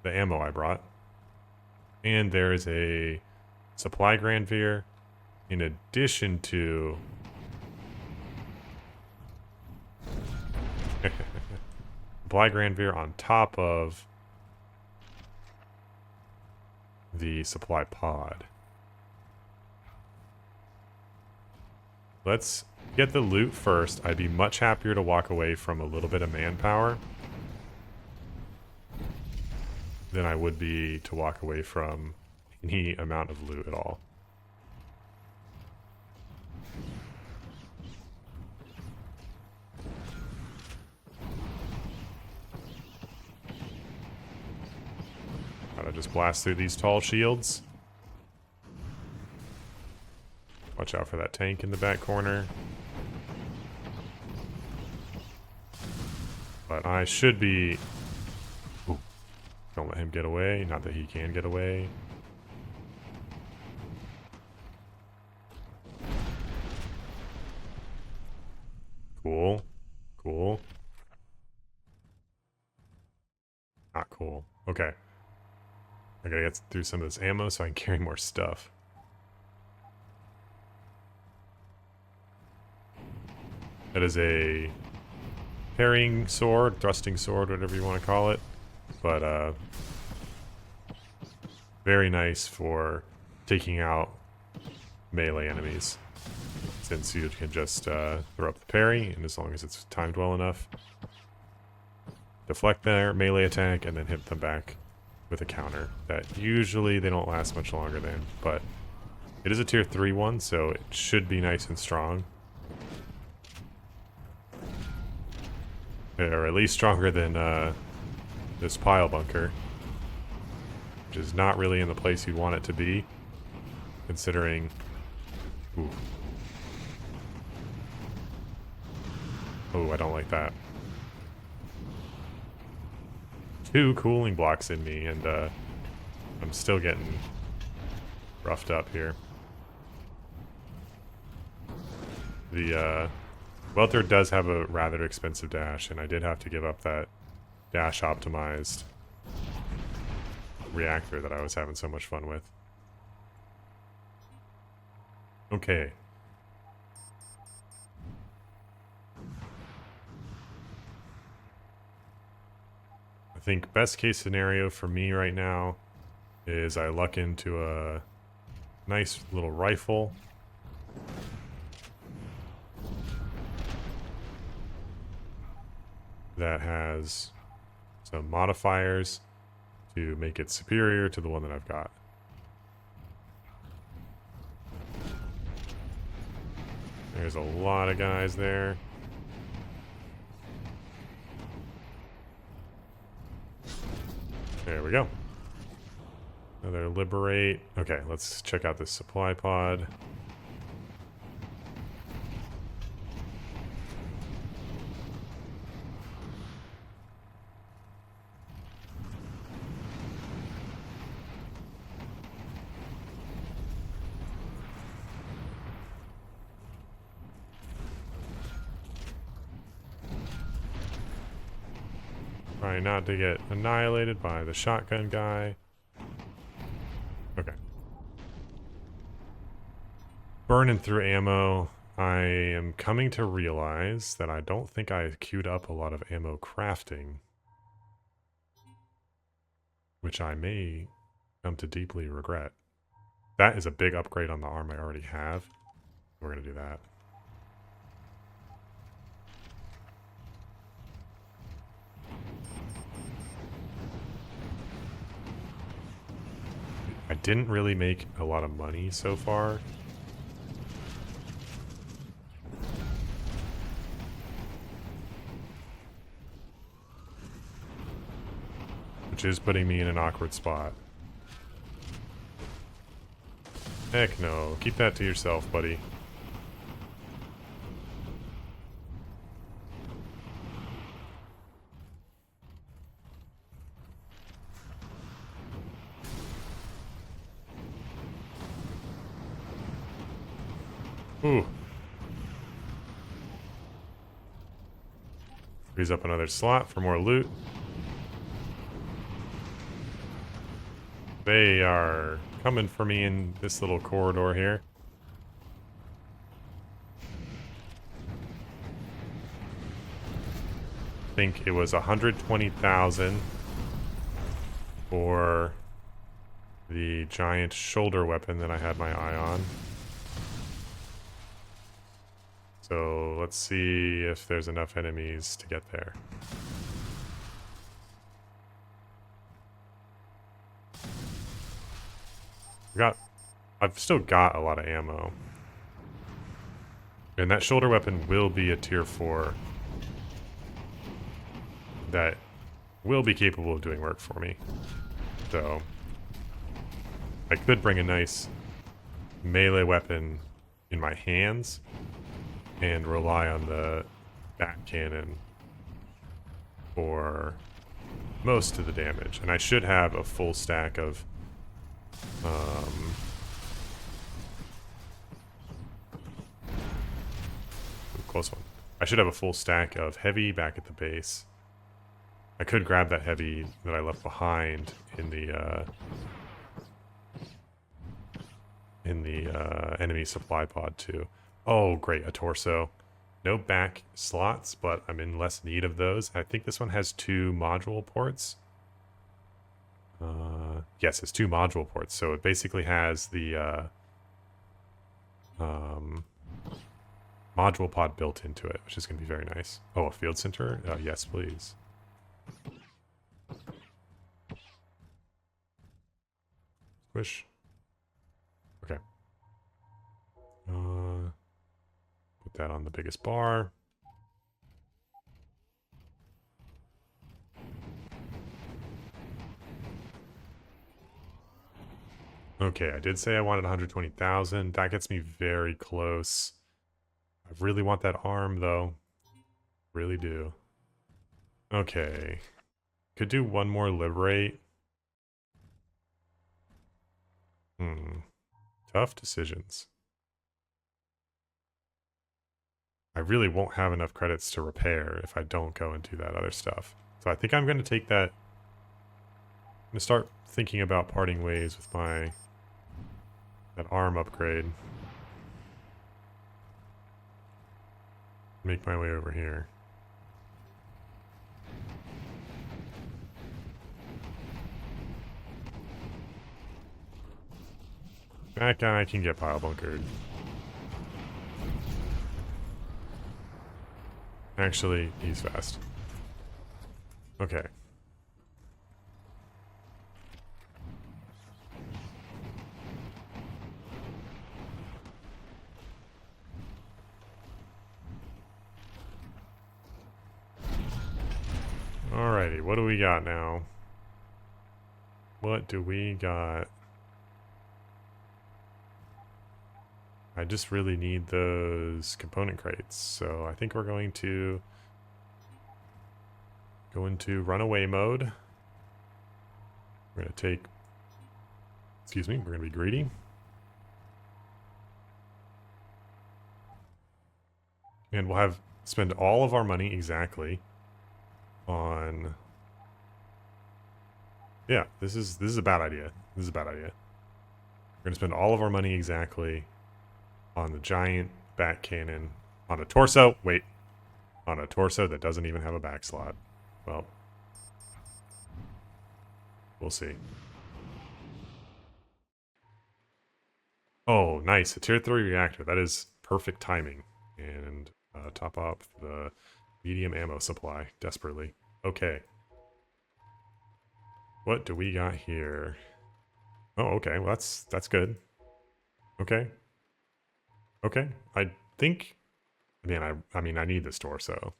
S1: the ammo I brought. And there's a supply Granvir in addition to supply Granvir on top of the supply pod. Let's get the loot first. I'd be much happier to walk away from a little bit of manpower than I would be to walk away from any amount of loot at all. Gotta just blast through these tall shields. Watch out for that tank in the back corner. But I should be... Ooh. Don't let him get away. Not that he can get away. Cool. Cool. Not cool. Okay. I gotta get through some of this ammo so I can carry more stuff. That is a parrying sword, thrusting sword, whatever you want to call it. But, very nice for taking out melee enemies. Since you can just throw up the parry, and as long as it's timed well enough, deflect their melee attack, and then hit them back with a counter. That usually they don't last much longer than, but it is a tier 3 one, so it should be nice and strong. Or at least stronger than this pile bunker, which is not really in the place you'd want it to be, considering... Ooh. Oh, I don't like that. 2 cooling blocks in me, and I'm still getting roughed up here. The Welter does have a rather expensive dash, and I did have to give up that dash optimized reactor that I was having so much fun with. Okay. I think best case scenario for me right now is I luck into a nice little rifle. That has some modifiers to make it superior to the one that I've got. There's a lot of guys there. There we go. Another liberate. Okay, let's check out this supply pod. Trying not to get annihilated by the shotgun guy. Okay. Burning through ammo. I am coming to realize that I don't think I queued up a lot of ammo crafting, which I may come to deeply regret. That is a big upgrade on the arm I already have. We're going to do that. I didn't really make a lot of money so far. Which is putting me in an awkward spot. Heck no. Keep that to yourself, buddy. Ooh. Frees up another slot for more loot. They are coming for me in this little corridor here. I think it was 120,000 for the giant shoulder weapon that I had my eye on. So let's see if there's enough enemies to get there. I've still got a lot of ammo. And that shoulder weapon will be a tier 4 that will be capable of doing work for me. So I could bring a nice melee weapon in my hands and rely on the bat cannon for most of the damage. And I should have a full stack of close one. I should have a full stack of heavy back at the base. I could grab that heavy that I left behind in the enemy supply pod too. Oh, great, a torso. No back slots, but I'm in less need of those. I think this one has 2 module ports. Yes, it's 2 module ports, so it basically has the module pod built into it, which is going to be very nice. Oh, a field center? Yes, please. Squish. Okay. Put that on the biggest bar. Okay, I did say I wanted 120,000. That gets me very close. I really want that arm, though. Really do. Okay. Could do one more liberate. Tough decisions. I really won't have enough credits to repair if I don't go and do that other stuff. So I think I'm going to take that. I'm going to start thinking about parting ways with that arm upgrade. Make my way over here. That guy can get pile bunkered. Actually, he's fast. Okay. Alrighty, what do we got now? What do we got? I just really need those component crates, so I think we're going to go into runaway mode. We're going to take, excuse me, we're going to be greedy. And we'll spend all of our money exactly on, yeah, this is a bad idea. This is a bad idea. We're going to spend all of our money exactly on the giant back cannon on a torso. Wait, on a torso that doesn't even have a back slot. Well, we'll see. Oh, nice. A tier 3 reactor. That is perfect timing. And top up the medium ammo supply desperately. Okay. What do we got here? Oh, okay. Well, that's good. Okay. Okay. I think... Man, I mean, I need this torso.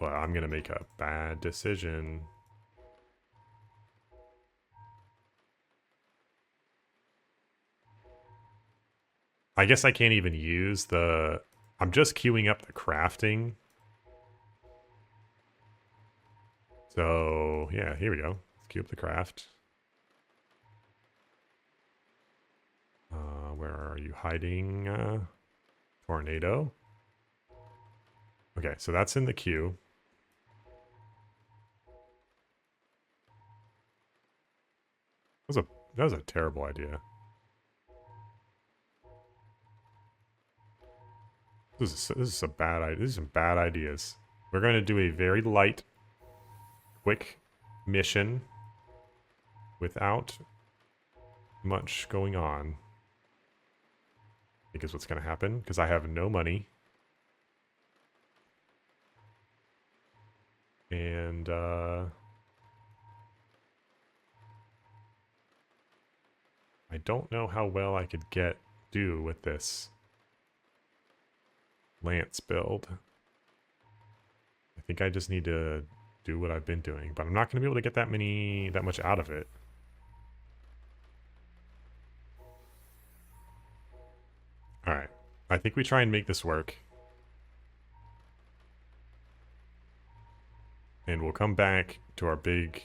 S1: But I'm going to make a bad decision. I guess I can't even use the... I'm just queuing up the crafting. So, yeah, here we go. Let's queue up the craft. Where are you hiding? Tornado? Okay, so that's in the queue. That was a terrible idea. This is some bad ideas. These are some bad ideas. We're going to do a very light, quick mission without much going on. I think is what's going to happen because I have no money. And I don't know how well I could do with this Lance build. I think I just need to do what I've been doing, but I'm not going to be able to get that much out of it. All right. I think we try and make this work. And we'll come back to our big,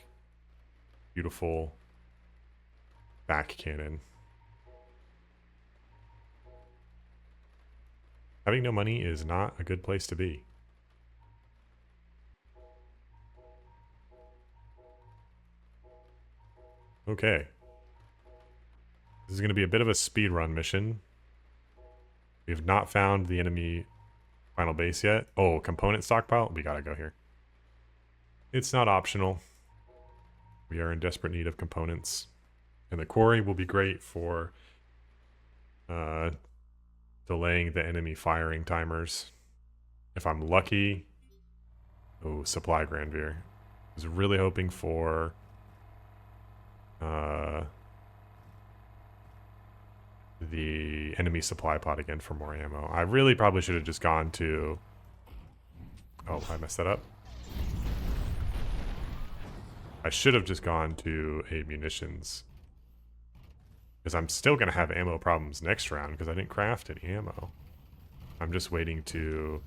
S1: beautiful back cannon. Having no money is not a good place to be. Okay. This is going to be a bit of a speedrun mission. We have not found the enemy final base yet. Oh, component stockpile? We gotta go here. It's not optional. We are in desperate need of components. And the quarry will be great for delaying the enemy firing timers. If I'm lucky... Oh, supply Granvir. I was really hoping for... the enemy supply pod again for more ammo. I really probably should have just gone to... Oh, I messed that up. I should have just gone to a munitions. Because I'm still going to have ammo problems next round because I didn't craft any ammo. I'm just waiting to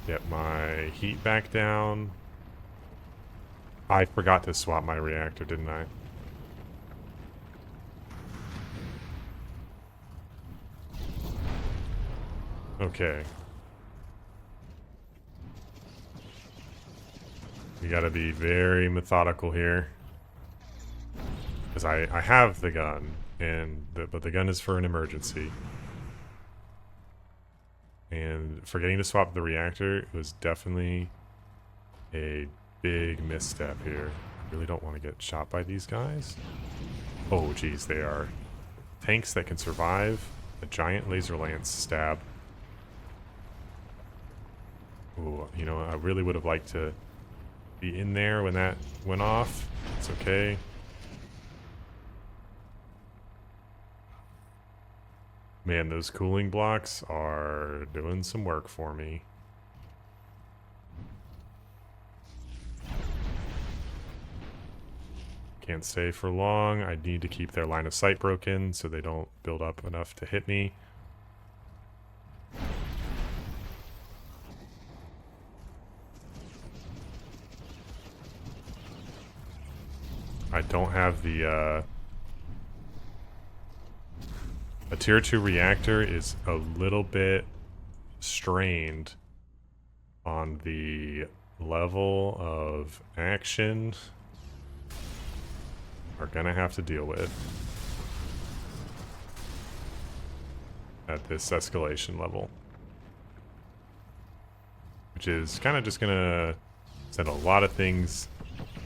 S1: get my heat back down. I forgot to swap my reactor, didn't I? Okay. We gotta be very methodical here. Because I have the gun, but the gun is for an emergency. And forgetting to swap the reactor was definitely a big misstep here. I really don't want to get shot by these guys. Oh, geez, they are tanks that can survive a giant laser lance stab. Ooh, you know, I really would have liked to be in there when that went off. It's okay. Man, those cooling blocks are doing some work for me. Can't stay for long. I need to keep their line of sight broken so they don't build up enough to hit me. I don't have the, a tier 2 reactor is a little bit strained on the level of action we're gonna have to deal with. at this escalation level. Which is kind of just gonna send a lot of things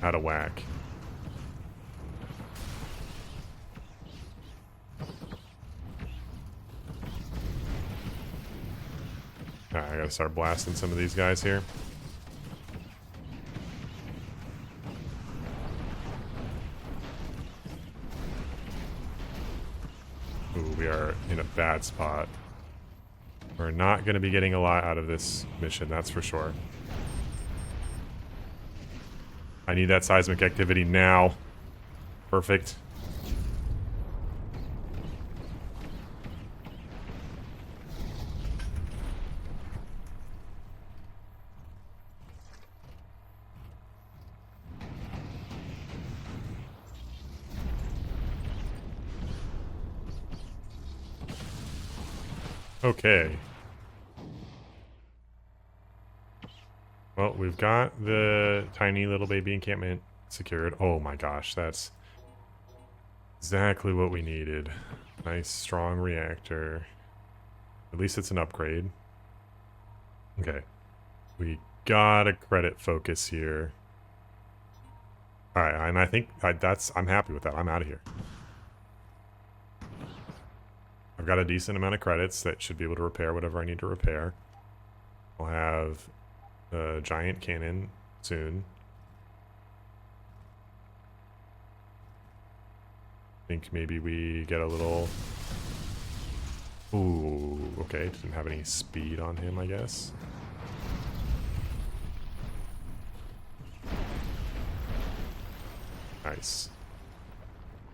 S1: out of whack. Alright, I gotta start blasting some of these guys here. Ooh, we are in a bad spot. We're not going to be getting a lot out of this mission, that's for sure. I need that seismic activity now. Perfect. Okay. Well, we've got the tiny little baby encampment secured. Oh my gosh, that's exactly what we needed. Nice, strong reactor. At least it's an upgrade. Okay. We gotta credit focus here. Alright, and I think I'm happy with that. I'm out of here. I've got a decent amount of credits that should be able to repair whatever I need to repair. I'll have a giant cannon soon. I think maybe we get a little... Ooh, okay. Didn't have any speed on him, I guess. Nice.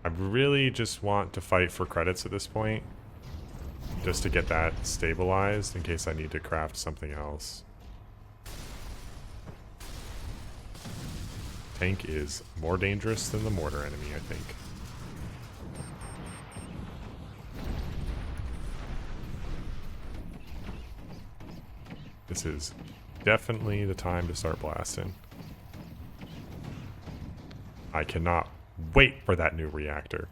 S1: I really just want to fight for credits at this point. Just to get that stabilized in case I need to craft something else. Tank is more dangerous than the mortar enemy, I think. This is definitely the time to start blasting. I cannot wait for that new reactor.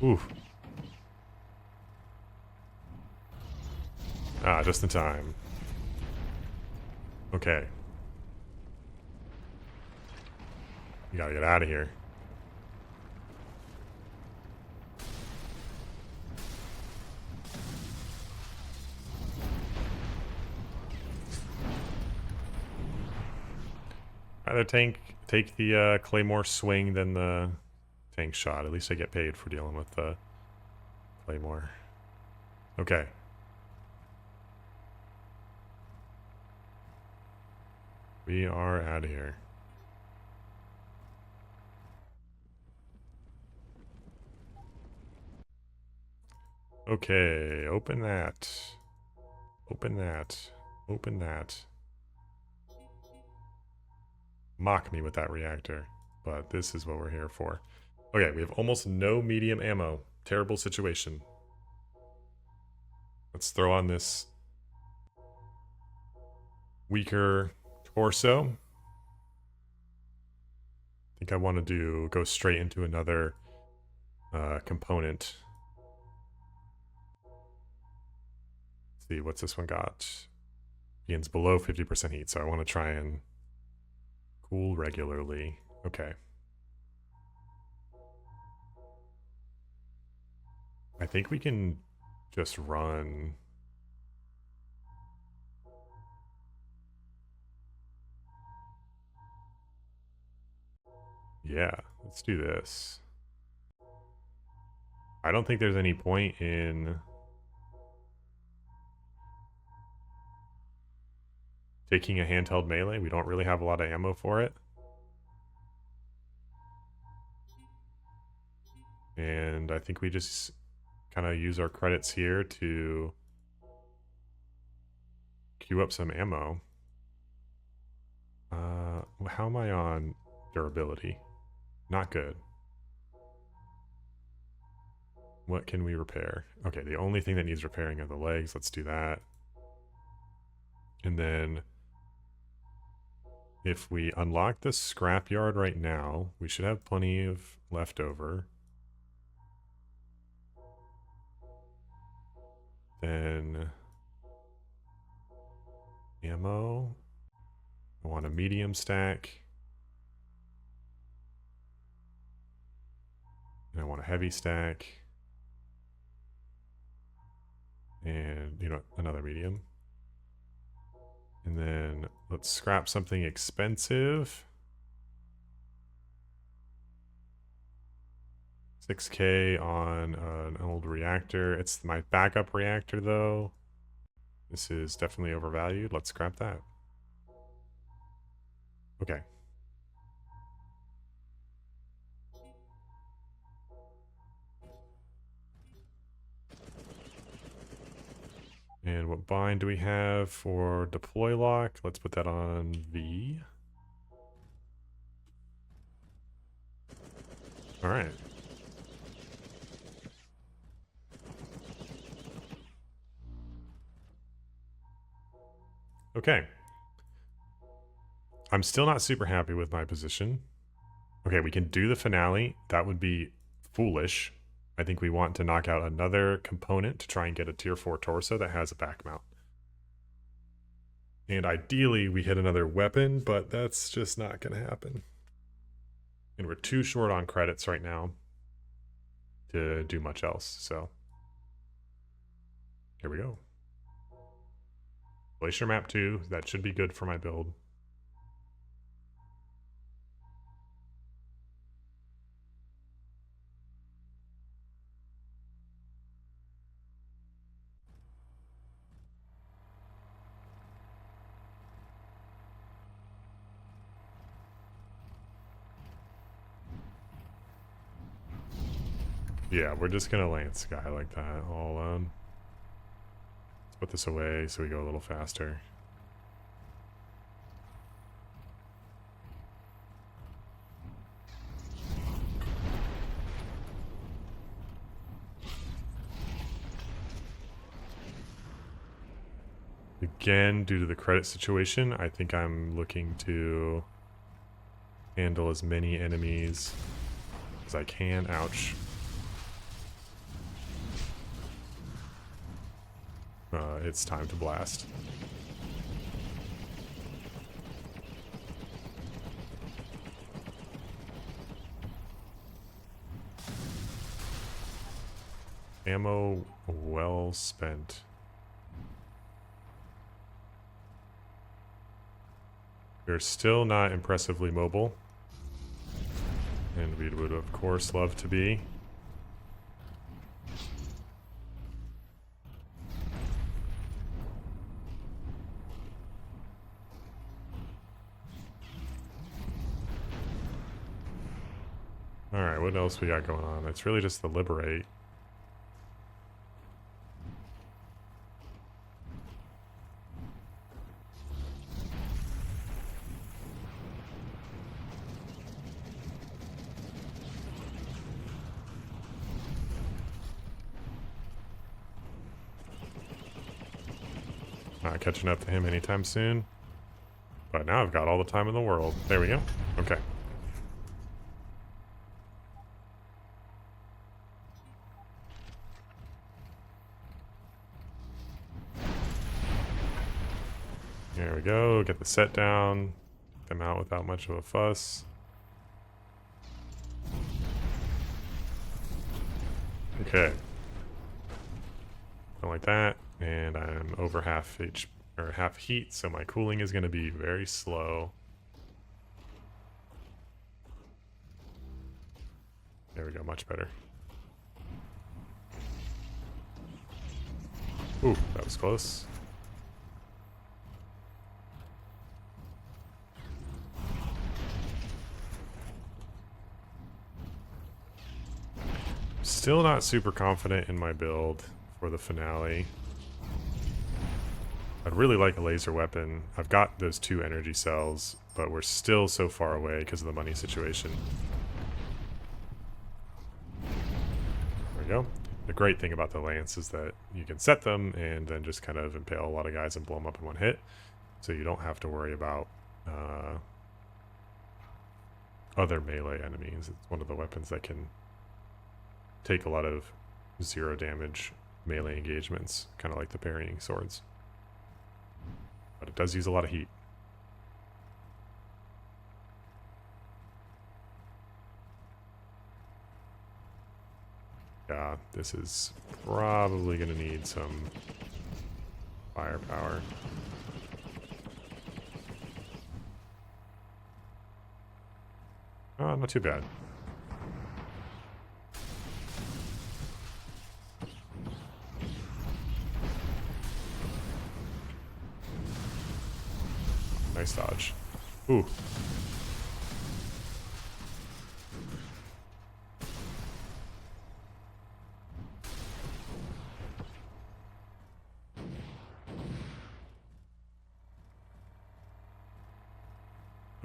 S1: Oof. Ah, just in time. Okay. We gotta get out of here. Rather take the Claymore swing than the tank shot. At least I get paid for dealing with the Claymore. Okay. We are out of here. Okay, open that. Open that. Open that. Mock me with that reactor, but this is what we're here for. Okay, we have almost no medium ammo. Terrible situation. Let's throw on this weaker torso. I think I want to go straight into another component. Let's see, what's this one got? Begins below 50% heat, so I want to try and cool regularly. Okay. I think we can just run. Yeah, let's do this. I don't think there's any point in taking a handheld melee. We don't really have a lot of ammo for it. And I think we just kind of use our credits here to queue up some ammo. How am I on durability? Not good. What can we repair? Okay, the only thing that needs repairing are the legs. Let's do that. And then if we unlock the scrapyard right now, we should have plenty of leftover. Then ammo. I want a medium stack. And I want a heavy stack. And, you know, another medium. And then let's scrap something expensive. 6K on an old reactor. It's my backup reactor, though. This is definitely overvalued. Let's scrap that. Okay. And what bind do we have for deploy lock? Let's put that on V. All right. Okay. I'm still not super happy with my position. Okay, we can do the finale. That would be foolish. I think we want to knock out another component to try and get a tier 4 torso that has a back mount. And ideally, we hit another weapon, but that's just not going to happen. And we're too short on credits right now to do much else, so here we go. Glacier map 2, that should be good for my build. Yeah, we're just gonna lance guy like that all alone. Let's put this away so we go a little faster. Again, due to the credit situation, I think I'm looking to handle as many enemies as I can. Ouch. It's time to blast. Ammo well spent. We're still not impressively mobile. And we would, of course, love to be. Alright, what else we got going on? It's really just the liberate. Not catching up to him anytime soon. But now I've got all the time in the world. There we go. Okay. There we go. Get the set down. Get them out without much of a fuss. Okay. Something like that. And I'm over half heat, so my cooling is going to be very slow. There we go, much better. Ooh, that was close. Still not super confident in my build for the finale. I'd really like a laser weapon. I've got those 2 energy cells, but we're still so far away because of the money situation. There we go. the great thing about the lance is that you can set them and then just kind of impale a lot of guys and blow them up in one hit. So you don't have to worry about other melee enemies. It's one of the weapons that can take a lot of 0 damage melee engagements, kind of like the parrying swords. But it does use a lot of heat. Yeah, this is probably going to need some firepower. Oh, not too bad. Nice dodge. Ooh.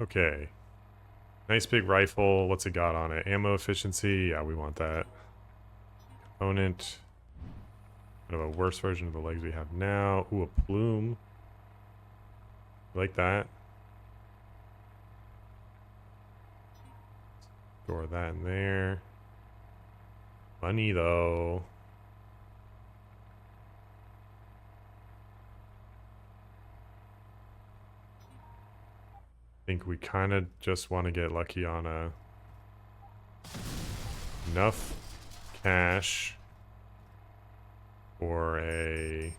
S1: Okay. Nice big rifle. What's it got on it? Ammo efficiency. Yeah, we want that. Component. Kind of a worse version of the legs we have now. Ooh, a plume. Like that. Store that in there. Money, though. I think we kind of just want to get lucky on enough cash for a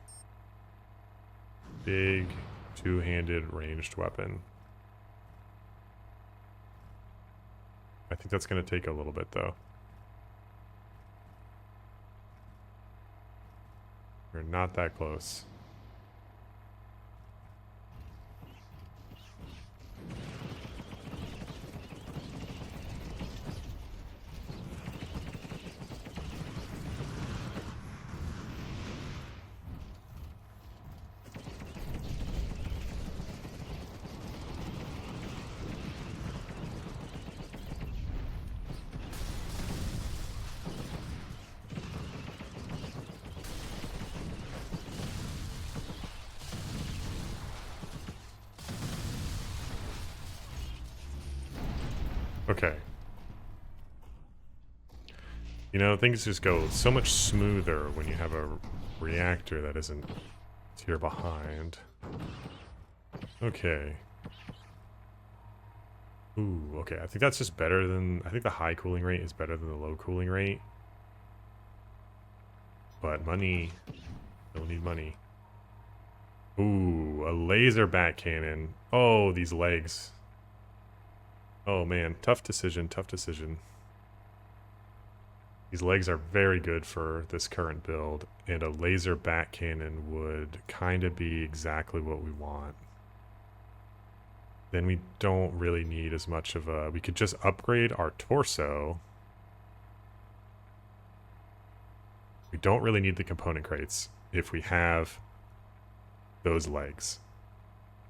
S1: big two-handed ranged weapon. I think that's going to take a little bit, though. We're not that close. Okay. You know, things just go so much smoother when you have a reactor that isn't here behind. Okay. Ooh, okay. I think that's just better than... I think the high cooling rate is better than the low cooling rate. But money... Still need money. Ooh, a laser bat cannon. Oh, these legs. Oh man, tough decision, tough decision. These legs are very good for this current build, and a laser bat cannon would kind of be exactly what we want. Then we don't really need as much of a... We could just upgrade our torso. We don't really need the component crates if we have those legs.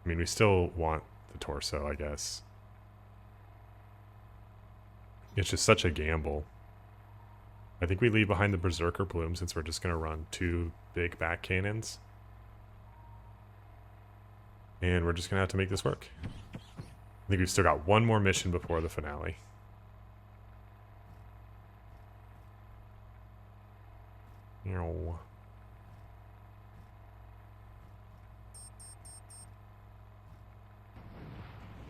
S1: I mean, we still want the torso, I guess. It's just such a gamble. I think we leave behind the Berserker Plume since we're just going to run 2 big back cannons. And we're just going to have to make this work. I think we've still got one more mission before the finale. No.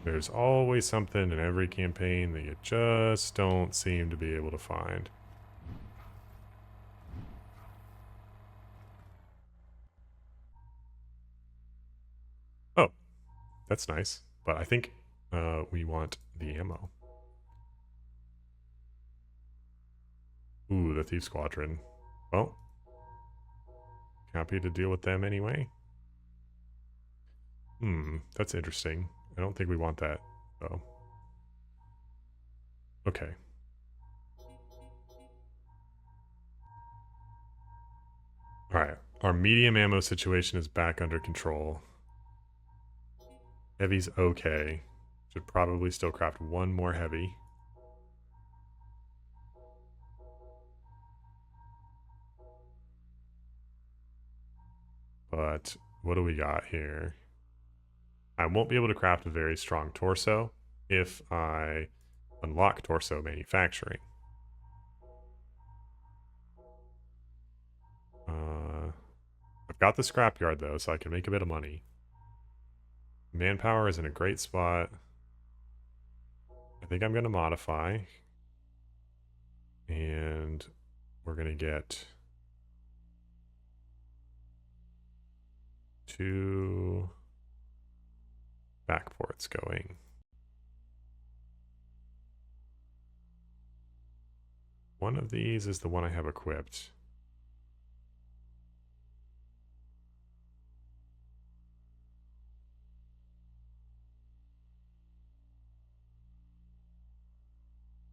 S1: There's always something in every campaign that you just don't seem to be able to find. Oh, that's nice. But I think we want the ammo. Ooh, the Thief Squadron. Well, happy to deal with them anyway. That's interesting. I don't think we want that, though. Okay. Alright, our medium ammo situation is back under control. Heavy's okay. Should probably still craft one more heavy. But what do we got here? I won't be able to craft a very strong torso if I unlock torso manufacturing. I've got the scrapyard though, so I can make a bit of money. Manpower is in a great spot. I think I'm going to modify. And we're going to get 2 backports going. One of these is the one I have equipped.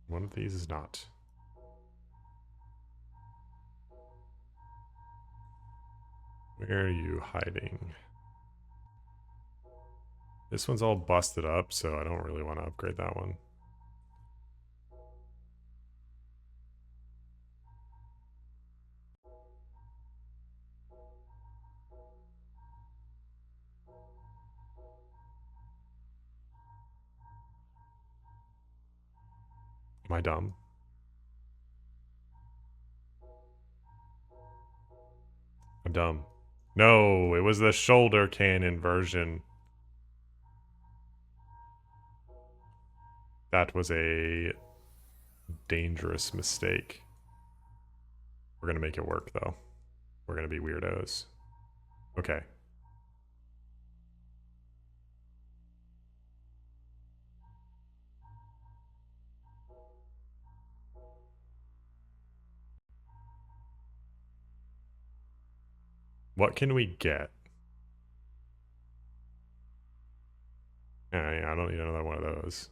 S1: One of these is not. Where are you hiding? This one's all busted up, so I don't really want to upgrade that one. Am I dumb? I'm dumb. No, it was the shoulder cannon version. That was a dangerous mistake. We're going to make it work, though. We're going to be weirdos. Okay. What can we get? Yeah, I don't need another one of those.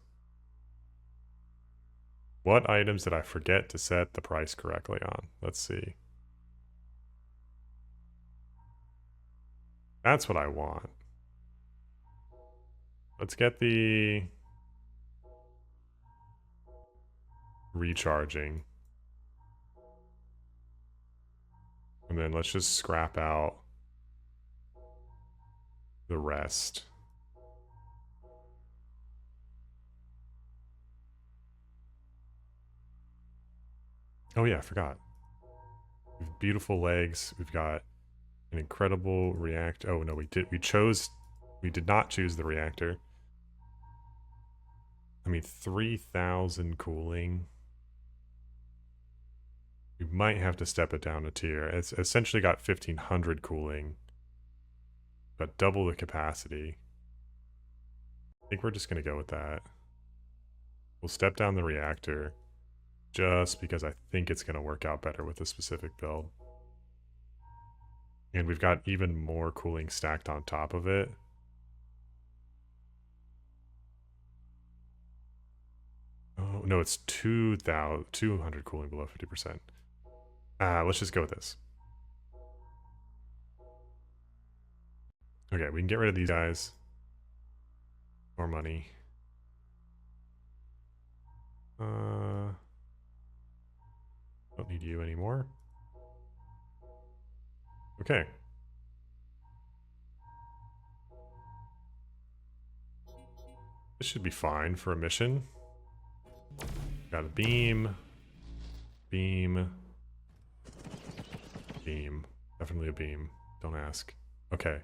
S1: What items did I forget to set the price correctly on? Let's see. That's what I want. Let's get the recharging. And then let's just scrap out the rest. Oh yeah, I forgot. We have beautiful legs. We've got an incredible react. Oh no, we did not choose the reactor. I mean, 3,000 cooling. We might have to step it down a tier. It's essentially got 1,500 cooling, but double the capacity. I think we're just going to go with that. We'll step down the reactor just because I think it's going to work out better with a specific build. And we've got even more cooling stacked on top of it. Oh, no, it's 200 cooling below 50%. Let's just go with this. Okay, we can get rid of these guys. More money. Don't need you anymore. Okay. This should be fine for a mission. Got a beam. Beam. Beam. Definitely a beam. Don't ask. Okay.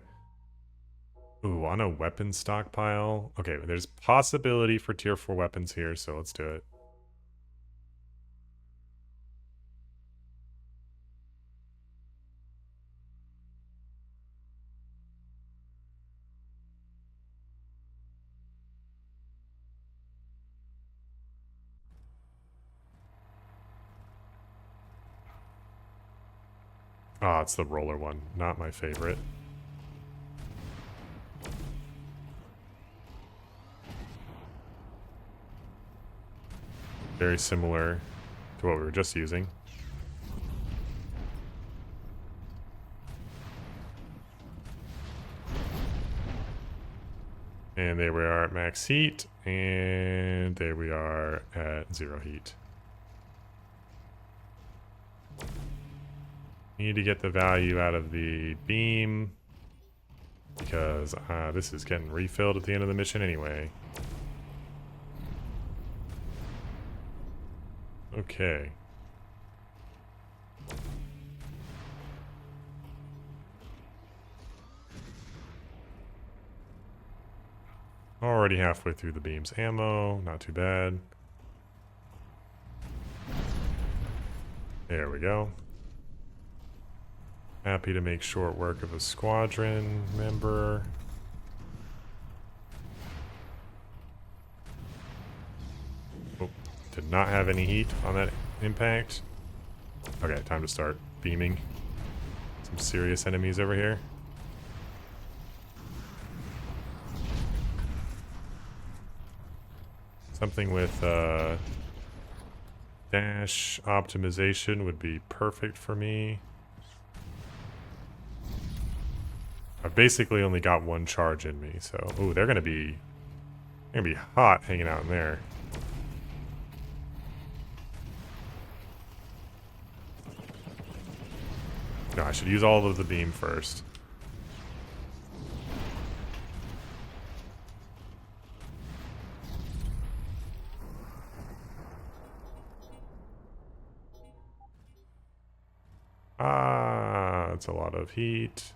S1: Ooh, on a weapon stockpile. Okay, there's possibility for tier 4 weapons here, so let's do it. Ah, it's the roller one. Not my favorite. Very similar to what we were just using. And there we are at max heat, and there we are at 0 heat. Need to get the value out of the beam. because this is getting refilled at the end of the mission anyway. Okay. Already halfway through the beam's ammo, not too bad. There we go. Happy to make short work of a squadron member. Oh, did not have any heat on that impact. Okay, time to start beaming. Some serious enemies over here. Something with dash optimization would be perfect for me. I've basically only got one charge in me, so oh, they're gonna be hot hanging out in there. No, I should use all of the beam first. Ah, that's a lot of heat.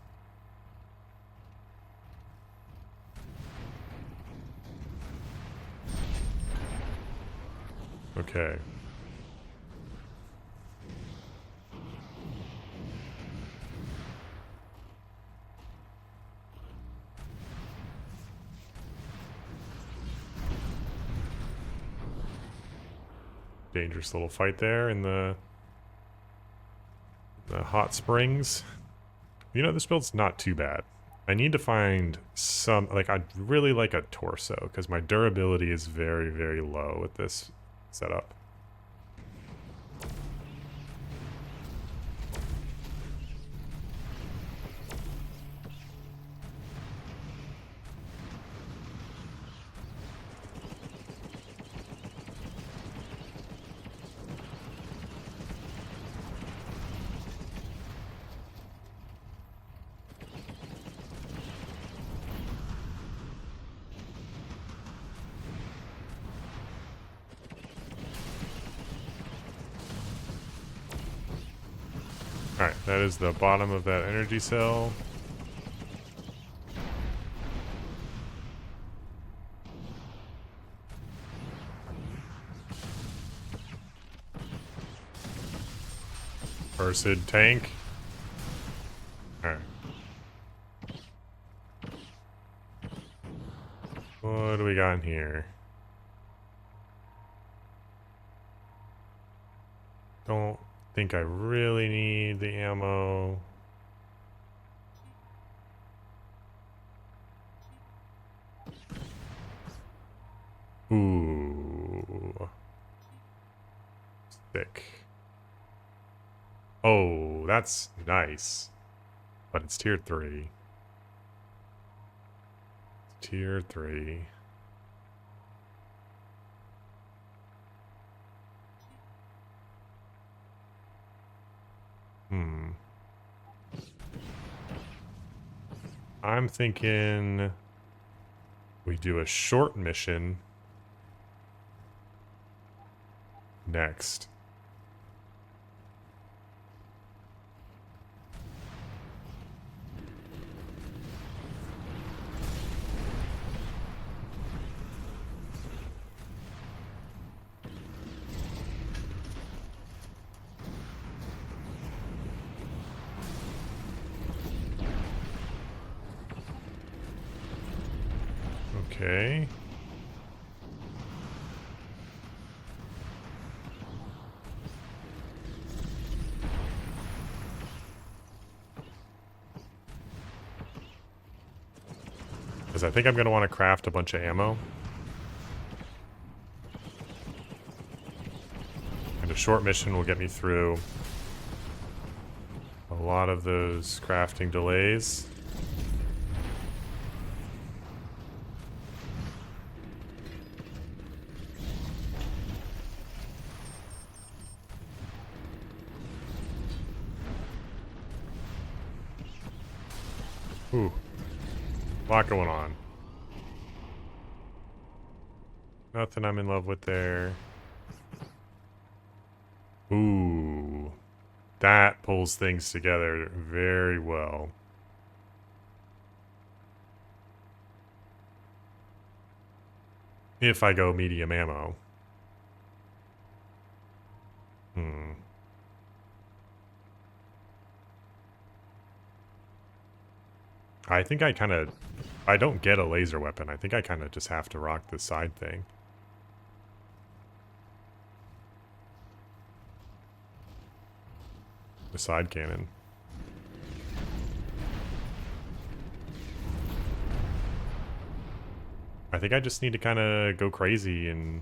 S1: Okay. Dangerous little fight there in the hot springs. You know, this build's not too bad. I need to find some, like, I'd really like a torso, because my durability is very, very low with this setup. Alright, that is the bottom of that energy cell. Cursed tank. Alright. What do we got in here? Don't think I really need the ammo. Ooh. Thick. Oh, that's nice. But it's tier 3. Tier 3. I'm thinking we do a short mission next. Okay. Because I think I'm going to want to craft a bunch of ammo. And a short mission will get me through a lot of those crafting delays. Ooh. A lot going on. Nothing I'm in love with there. Ooh. That pulls things together very well. If I go medium ammo. I think I kind of... I don't get a laser weapon. I think I kind of just have to rock the side thing. The side cannon. I think I just need to kind of go crazy, and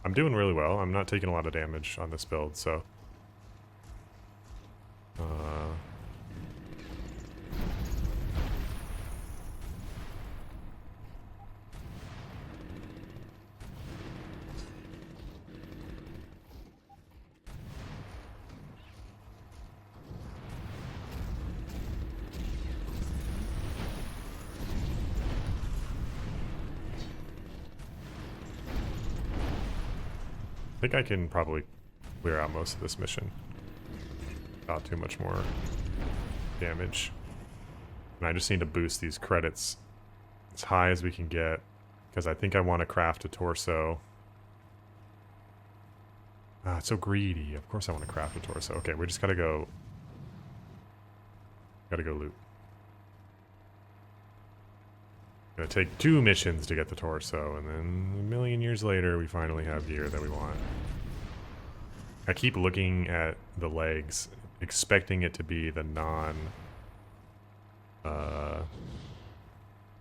S1: I'm doing really well. I'm not taking a lot of damage on this build, so... I think I can probably clear out most of this mission without too much more damage. And I just need to boost these credits as high as we can get, because I think I want to craft a torso. Ah, it's so greedy. Of course I want to craft a torso. Okay, we just gotta go... Gotta go loot. Gonna take 2 missions to get the torso, and then a million years later we finally have gear that we want. I keep looking at the legs, expecting it to be the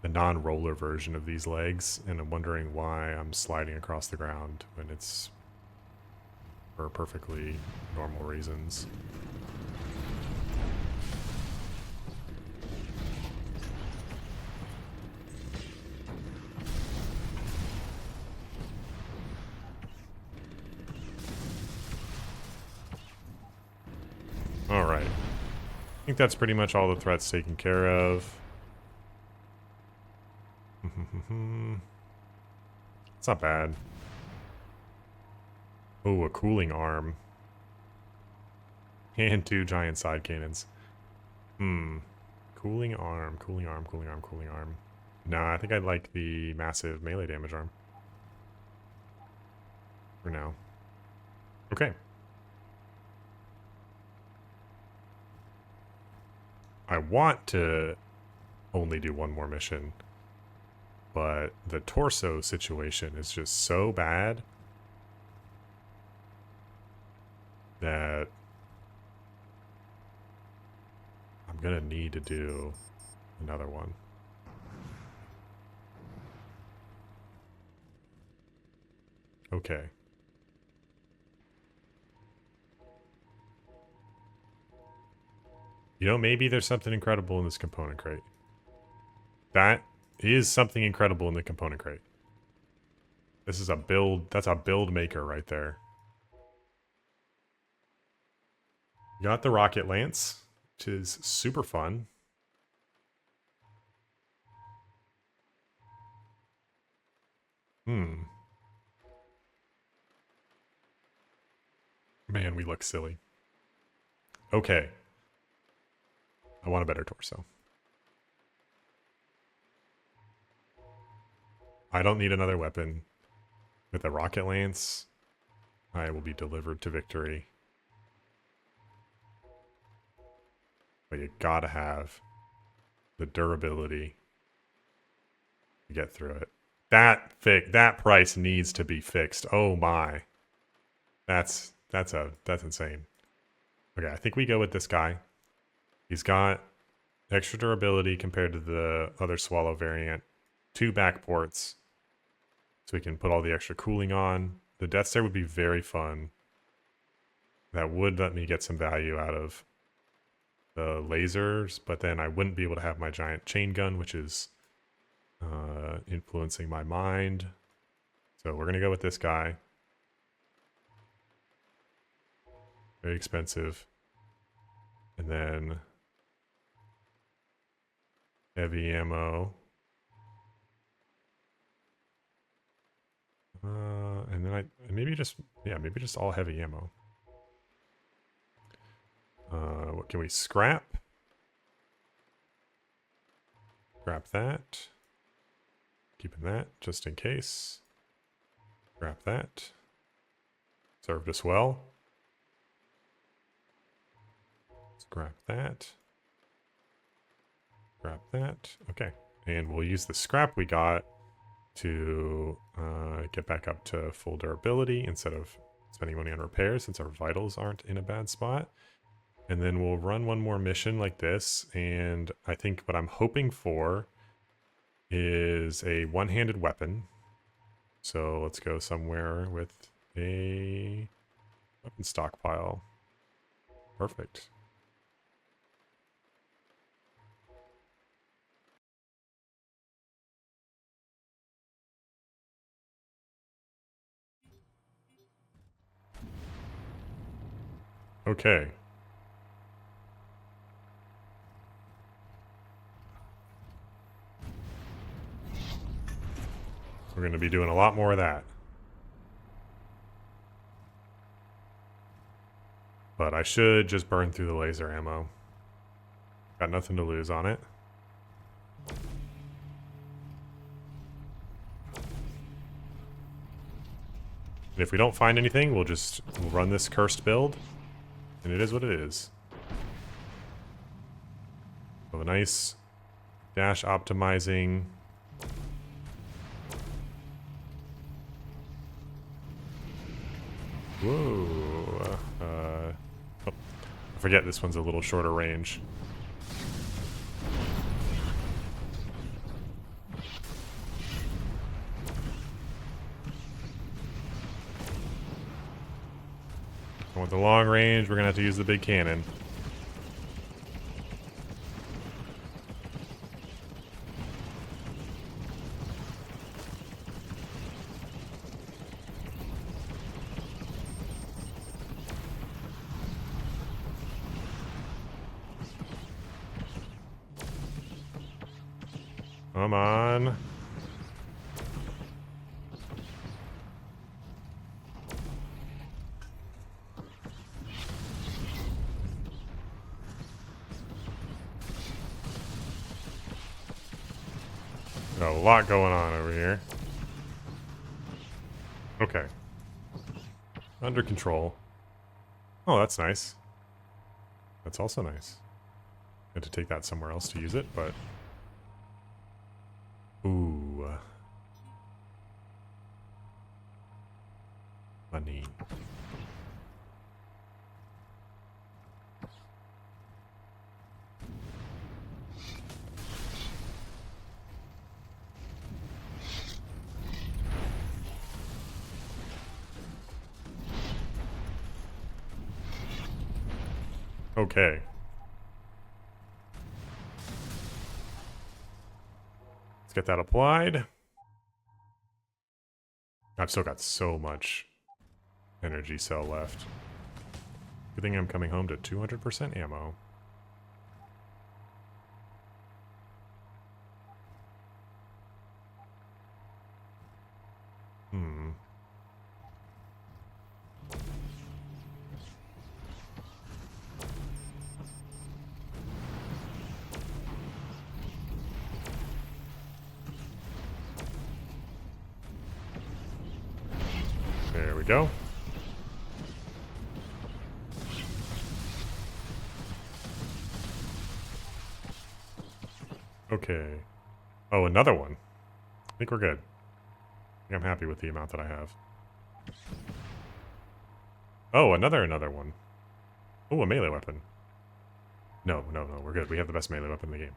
S1: non-roller version of these legs, and I'm wondering why I'm sliding across the ground when it's for perfectly normal reasons. Alright. I think that's pretty much all the threats taken care of. It's not bad. Oh, a cooling arm. And 2 giant side cannons. Cooling arm, cooling arm, cooling arm, cooling arm. Nah, I think I'd like the massive melee damage arm. For now. Okay. I want to only do 1 more mission, but the torso situation is just so bad that I'm gonna need to do another one. Okay. You know, maybe there's something incredible in this component crate. That is something incredible in the component crate. This is a build, that's a build maker right there. Got the rocket lance, which is super fun. Man, we look silly. Okay. I want a better torso. I don't need another weapon. With a rocket lance, I will be delivered to victory. But you gotta have the durability to get through it. That price needs to be fixed. Oh my. That's insane. Okay, I think we go with this guy. He's got extra durability compared to the other Swallow variant. 2 back ports. So we can put all the extra cooling on. The Death Stare would be very fun. That would let me get some value out of the lasers, but then I wouldn't be able to have my giant chain gun, which is influencing my mind. So we're going to go with this guy. Very expensive. And then heavy ammo. And then maybe just all heavy ammo. What can we scrap? Scrap that. Keeping that just in case. Scrap that. Served us well. Scrap that. Scrap that. Okay. And we'll use the scrap we got to get back up to full durability instead of spending money on repairs, since our vitals aren't in a bad spot. And then we'll run one more mission like this, and I think what I'm hoping for is a one-handed weapon. So let's go somewhere with a weapon stockpile. Perfect. Okay. We're going to be doing a lot more of that. But I should just burn through the laser ammo. Got nothing to lose on it. And if we don't find anything, we'll run this cursed build. And it is what it is. So a nice dash optimizing. Whoa. Oh, I forget this one's a little shorter range. I want the long range, we're gonna have to use the big cannon. Come on. Got a lot going on over here. Okay. Under control. Oh, that's nice. That's also nice. Had to take that somewhere else to use it, but... Ooh. Money. Okay. Let's get that applied. I've still got so much energy cell left. Good thing I'm coming home to 200% ammo. There we go. Okay. Oh, another one. I think we're good. I think I'm happy with the amount that I have. Oh, another one. Oh, a melee weapon. No, we're good. We have the best melee weapon in the game.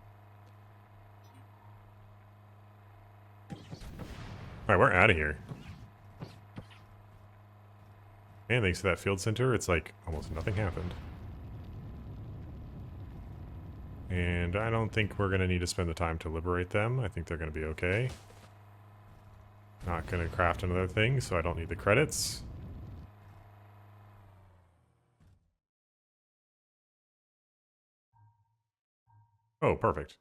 S1: Alright, we're out of here. And thanks to that field center, it's like almost nothing happened. And I don't think we're going to need to spend the time to liberate them. I think they're going to be okay. Not going to craft another thing, so I don't need the credits. Oh, perfect.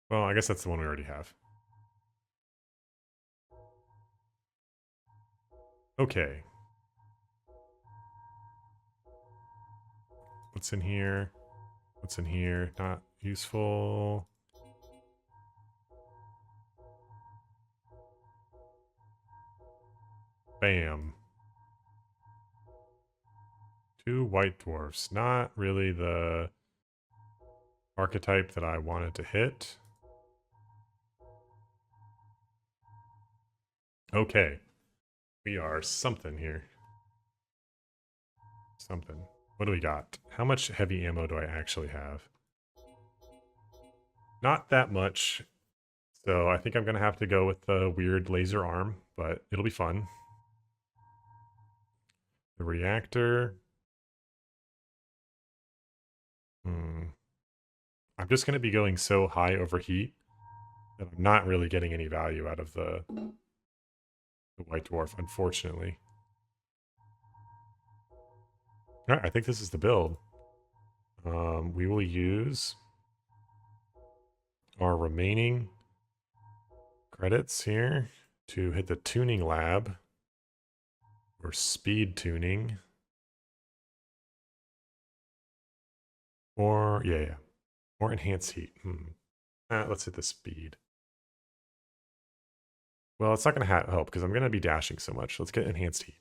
S1: Well, I guess that's the one we already have. Okay. What's in here? What's in here? Not useful. Bam. 2 white dwarfs. Not really the archetype that I wanted to hit. Okay. We are something here. Something. What do we got? How much heavy ammo do I actually have? Not that much. So I think I'm going to have to go with the weird laser arm, but it'll be fun. The reactor. I'm just going to be going so high overheat that I'm not really getting any value out of the white dwarf, unfortunately. All right, I think this is the build. We will use our remaining credits here to hit the tuning lab or speed tuning. Or, yeah. Or enhanced heat. Let's hit the speed. Well, it's not going to help because I'm going to be dashing so much. Let's get enhanced heat.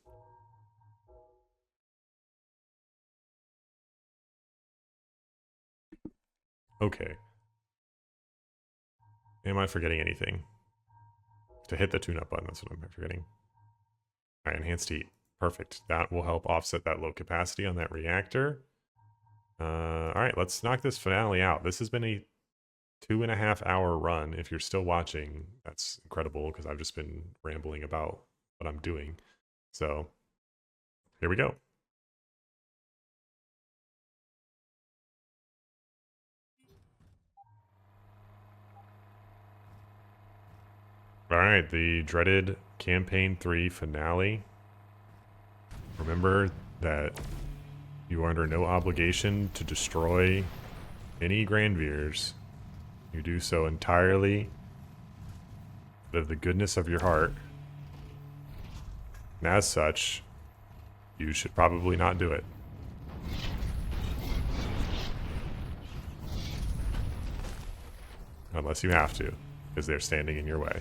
S1: Okay. Am I forgetting anything? To hit the tune-up button, that's what I'm forgetting. All right, enhanced heat. Perfect. That will help offset that low capacity on that reactor. All right, let's knock this finale out. This has been a 2.5-hour run. If you're still watching, that's incredible because I've just been rambling about what I'm doing. So here we go. All right, the dreaded Campaign 3 finale. Remember that you are under no obligation to destroy any Granvirs. You do so entirely out of the goodness of your heart. And as such, you should probably not do it. Unless you have to, because they're standing in your way.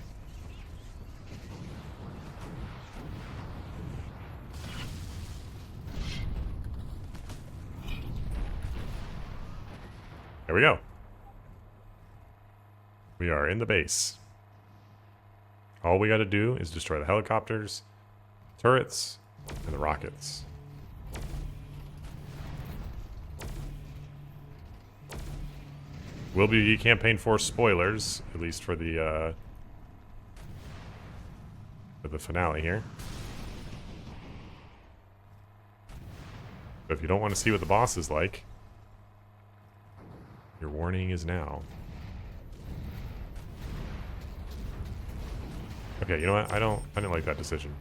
S1: There we go. We are in the base. All we got to do is destroy the helicopters, turrets, and the rockets. Will be campaign 4 spoilers, at least for the finale here. But if you don't want to see what the boss is like, your warning is now. Okay, you know what? I didn't like that decision.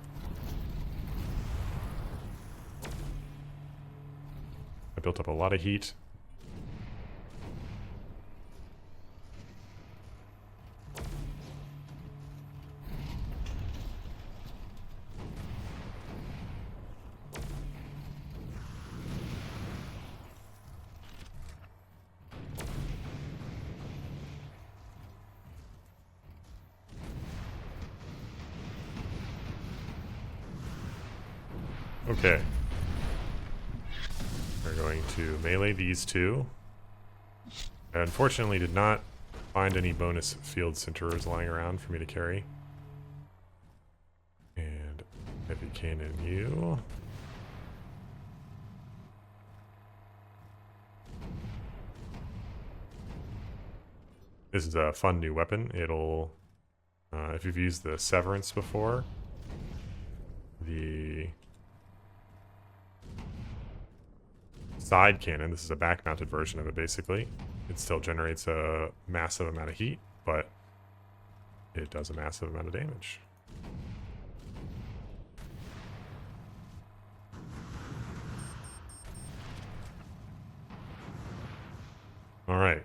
S1: I built up a lot of heat. Okay. We're going to melee these two. I unfortunately did not find any bonus field centers lying around for me to carry. And heavy cannon you. This is a fun new weapon. It'll, if you've used the Severance before, the side cannon, this is a back-mounted version of it basically. It still generates a massive amount of heat, but it does a massive amount of damage. All right.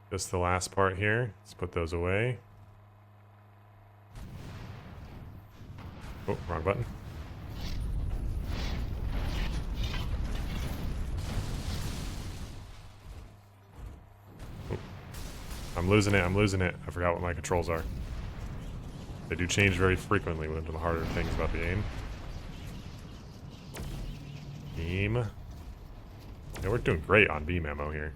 S1: Just the last part here. Let's put those away. Oh, wrong button. Oh, I'm losing it. I'm losing it. I forgot what my controls are. They do change very frequently, one of the harder things about the game. Beam. Yeah, we're doing great on beam ammo here.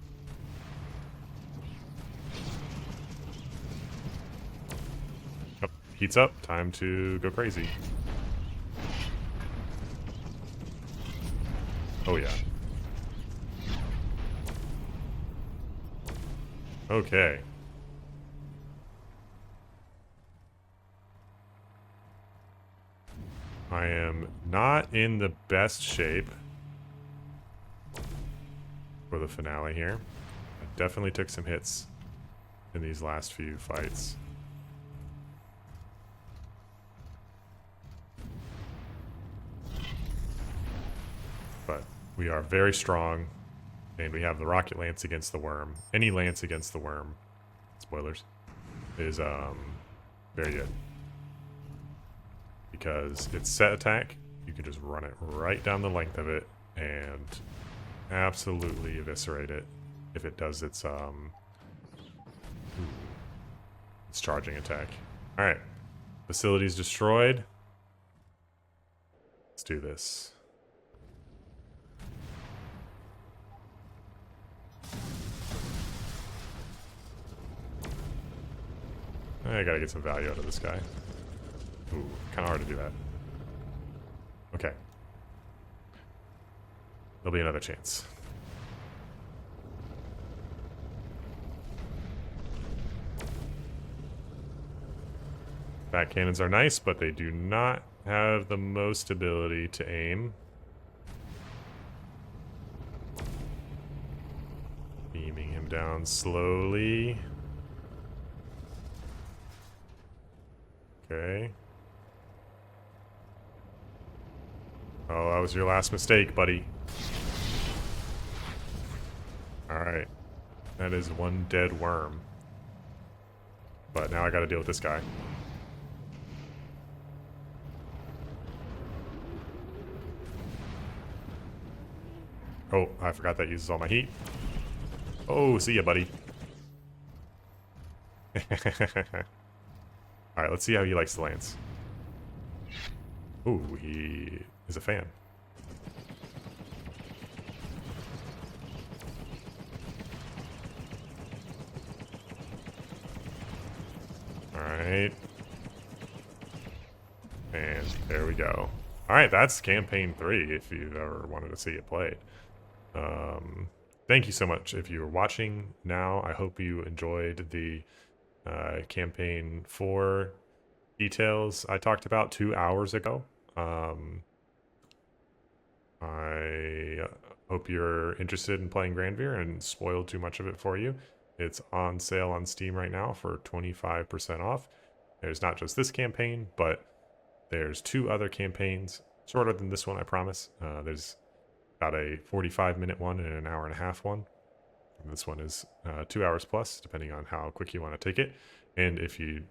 S1: Oh, heats up. Time to go crazy. Oh, yeah. Okay. I am not in the best shape for the finale here. I definitely took some hits in these last few fights. But we are very strong, and we have the rocket lance against the worm. Any lance against the worm, spoilers, is very good. Because it's set attack, you can just run it right down the length of it and absolutely eviscerate it if it does its charging attack. All right, facilities destroyed. Let's do this. I gotta get some value out of this guy. Ooh, kind of hard to do that. Okay. There'll be another chance. Back cannons are nice, but they do not have the most ability to aim. Beaming him down slowly. Okay. Oh, that was your last mistake, buddy. Alright. That is one dead worm. But now I gotta deal with this guy. Oh, I forgot that uses all my heat. Oh, see ya, buddy. Alright, let's see how he likes the lance. Ooh, he is a fan. Alright. And there we go. Alright, that's campaign 3 if you've ever wanted to see it played. Thank you so much if you were watching now. I hope you enjoyed the campaign 4 details I talked about 2 hours ago. I hope you're interested in playing Granvir and spoiled too much of it for you. It's on sale on Steam right now for 25% off. There's not just this campaign, but there's 2 other campaigns, shorter than this one, I promise. There's about a 45-minute one and an hour-and-a-half one. And this one is 2 hours plus, depending on how quick you want to take it. And if you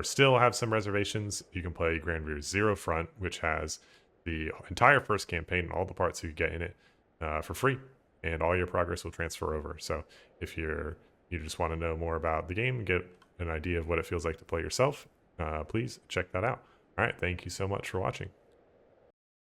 S1: still have some reservations, you can play Granvir Zero Front, which has the entire first campaign and all the parts you get in it for free, and all your progress will transfer over. So if you just want to know more about the game, get an idea of what it feels like to play yourself, please check that out. All right, thank you so much for watching.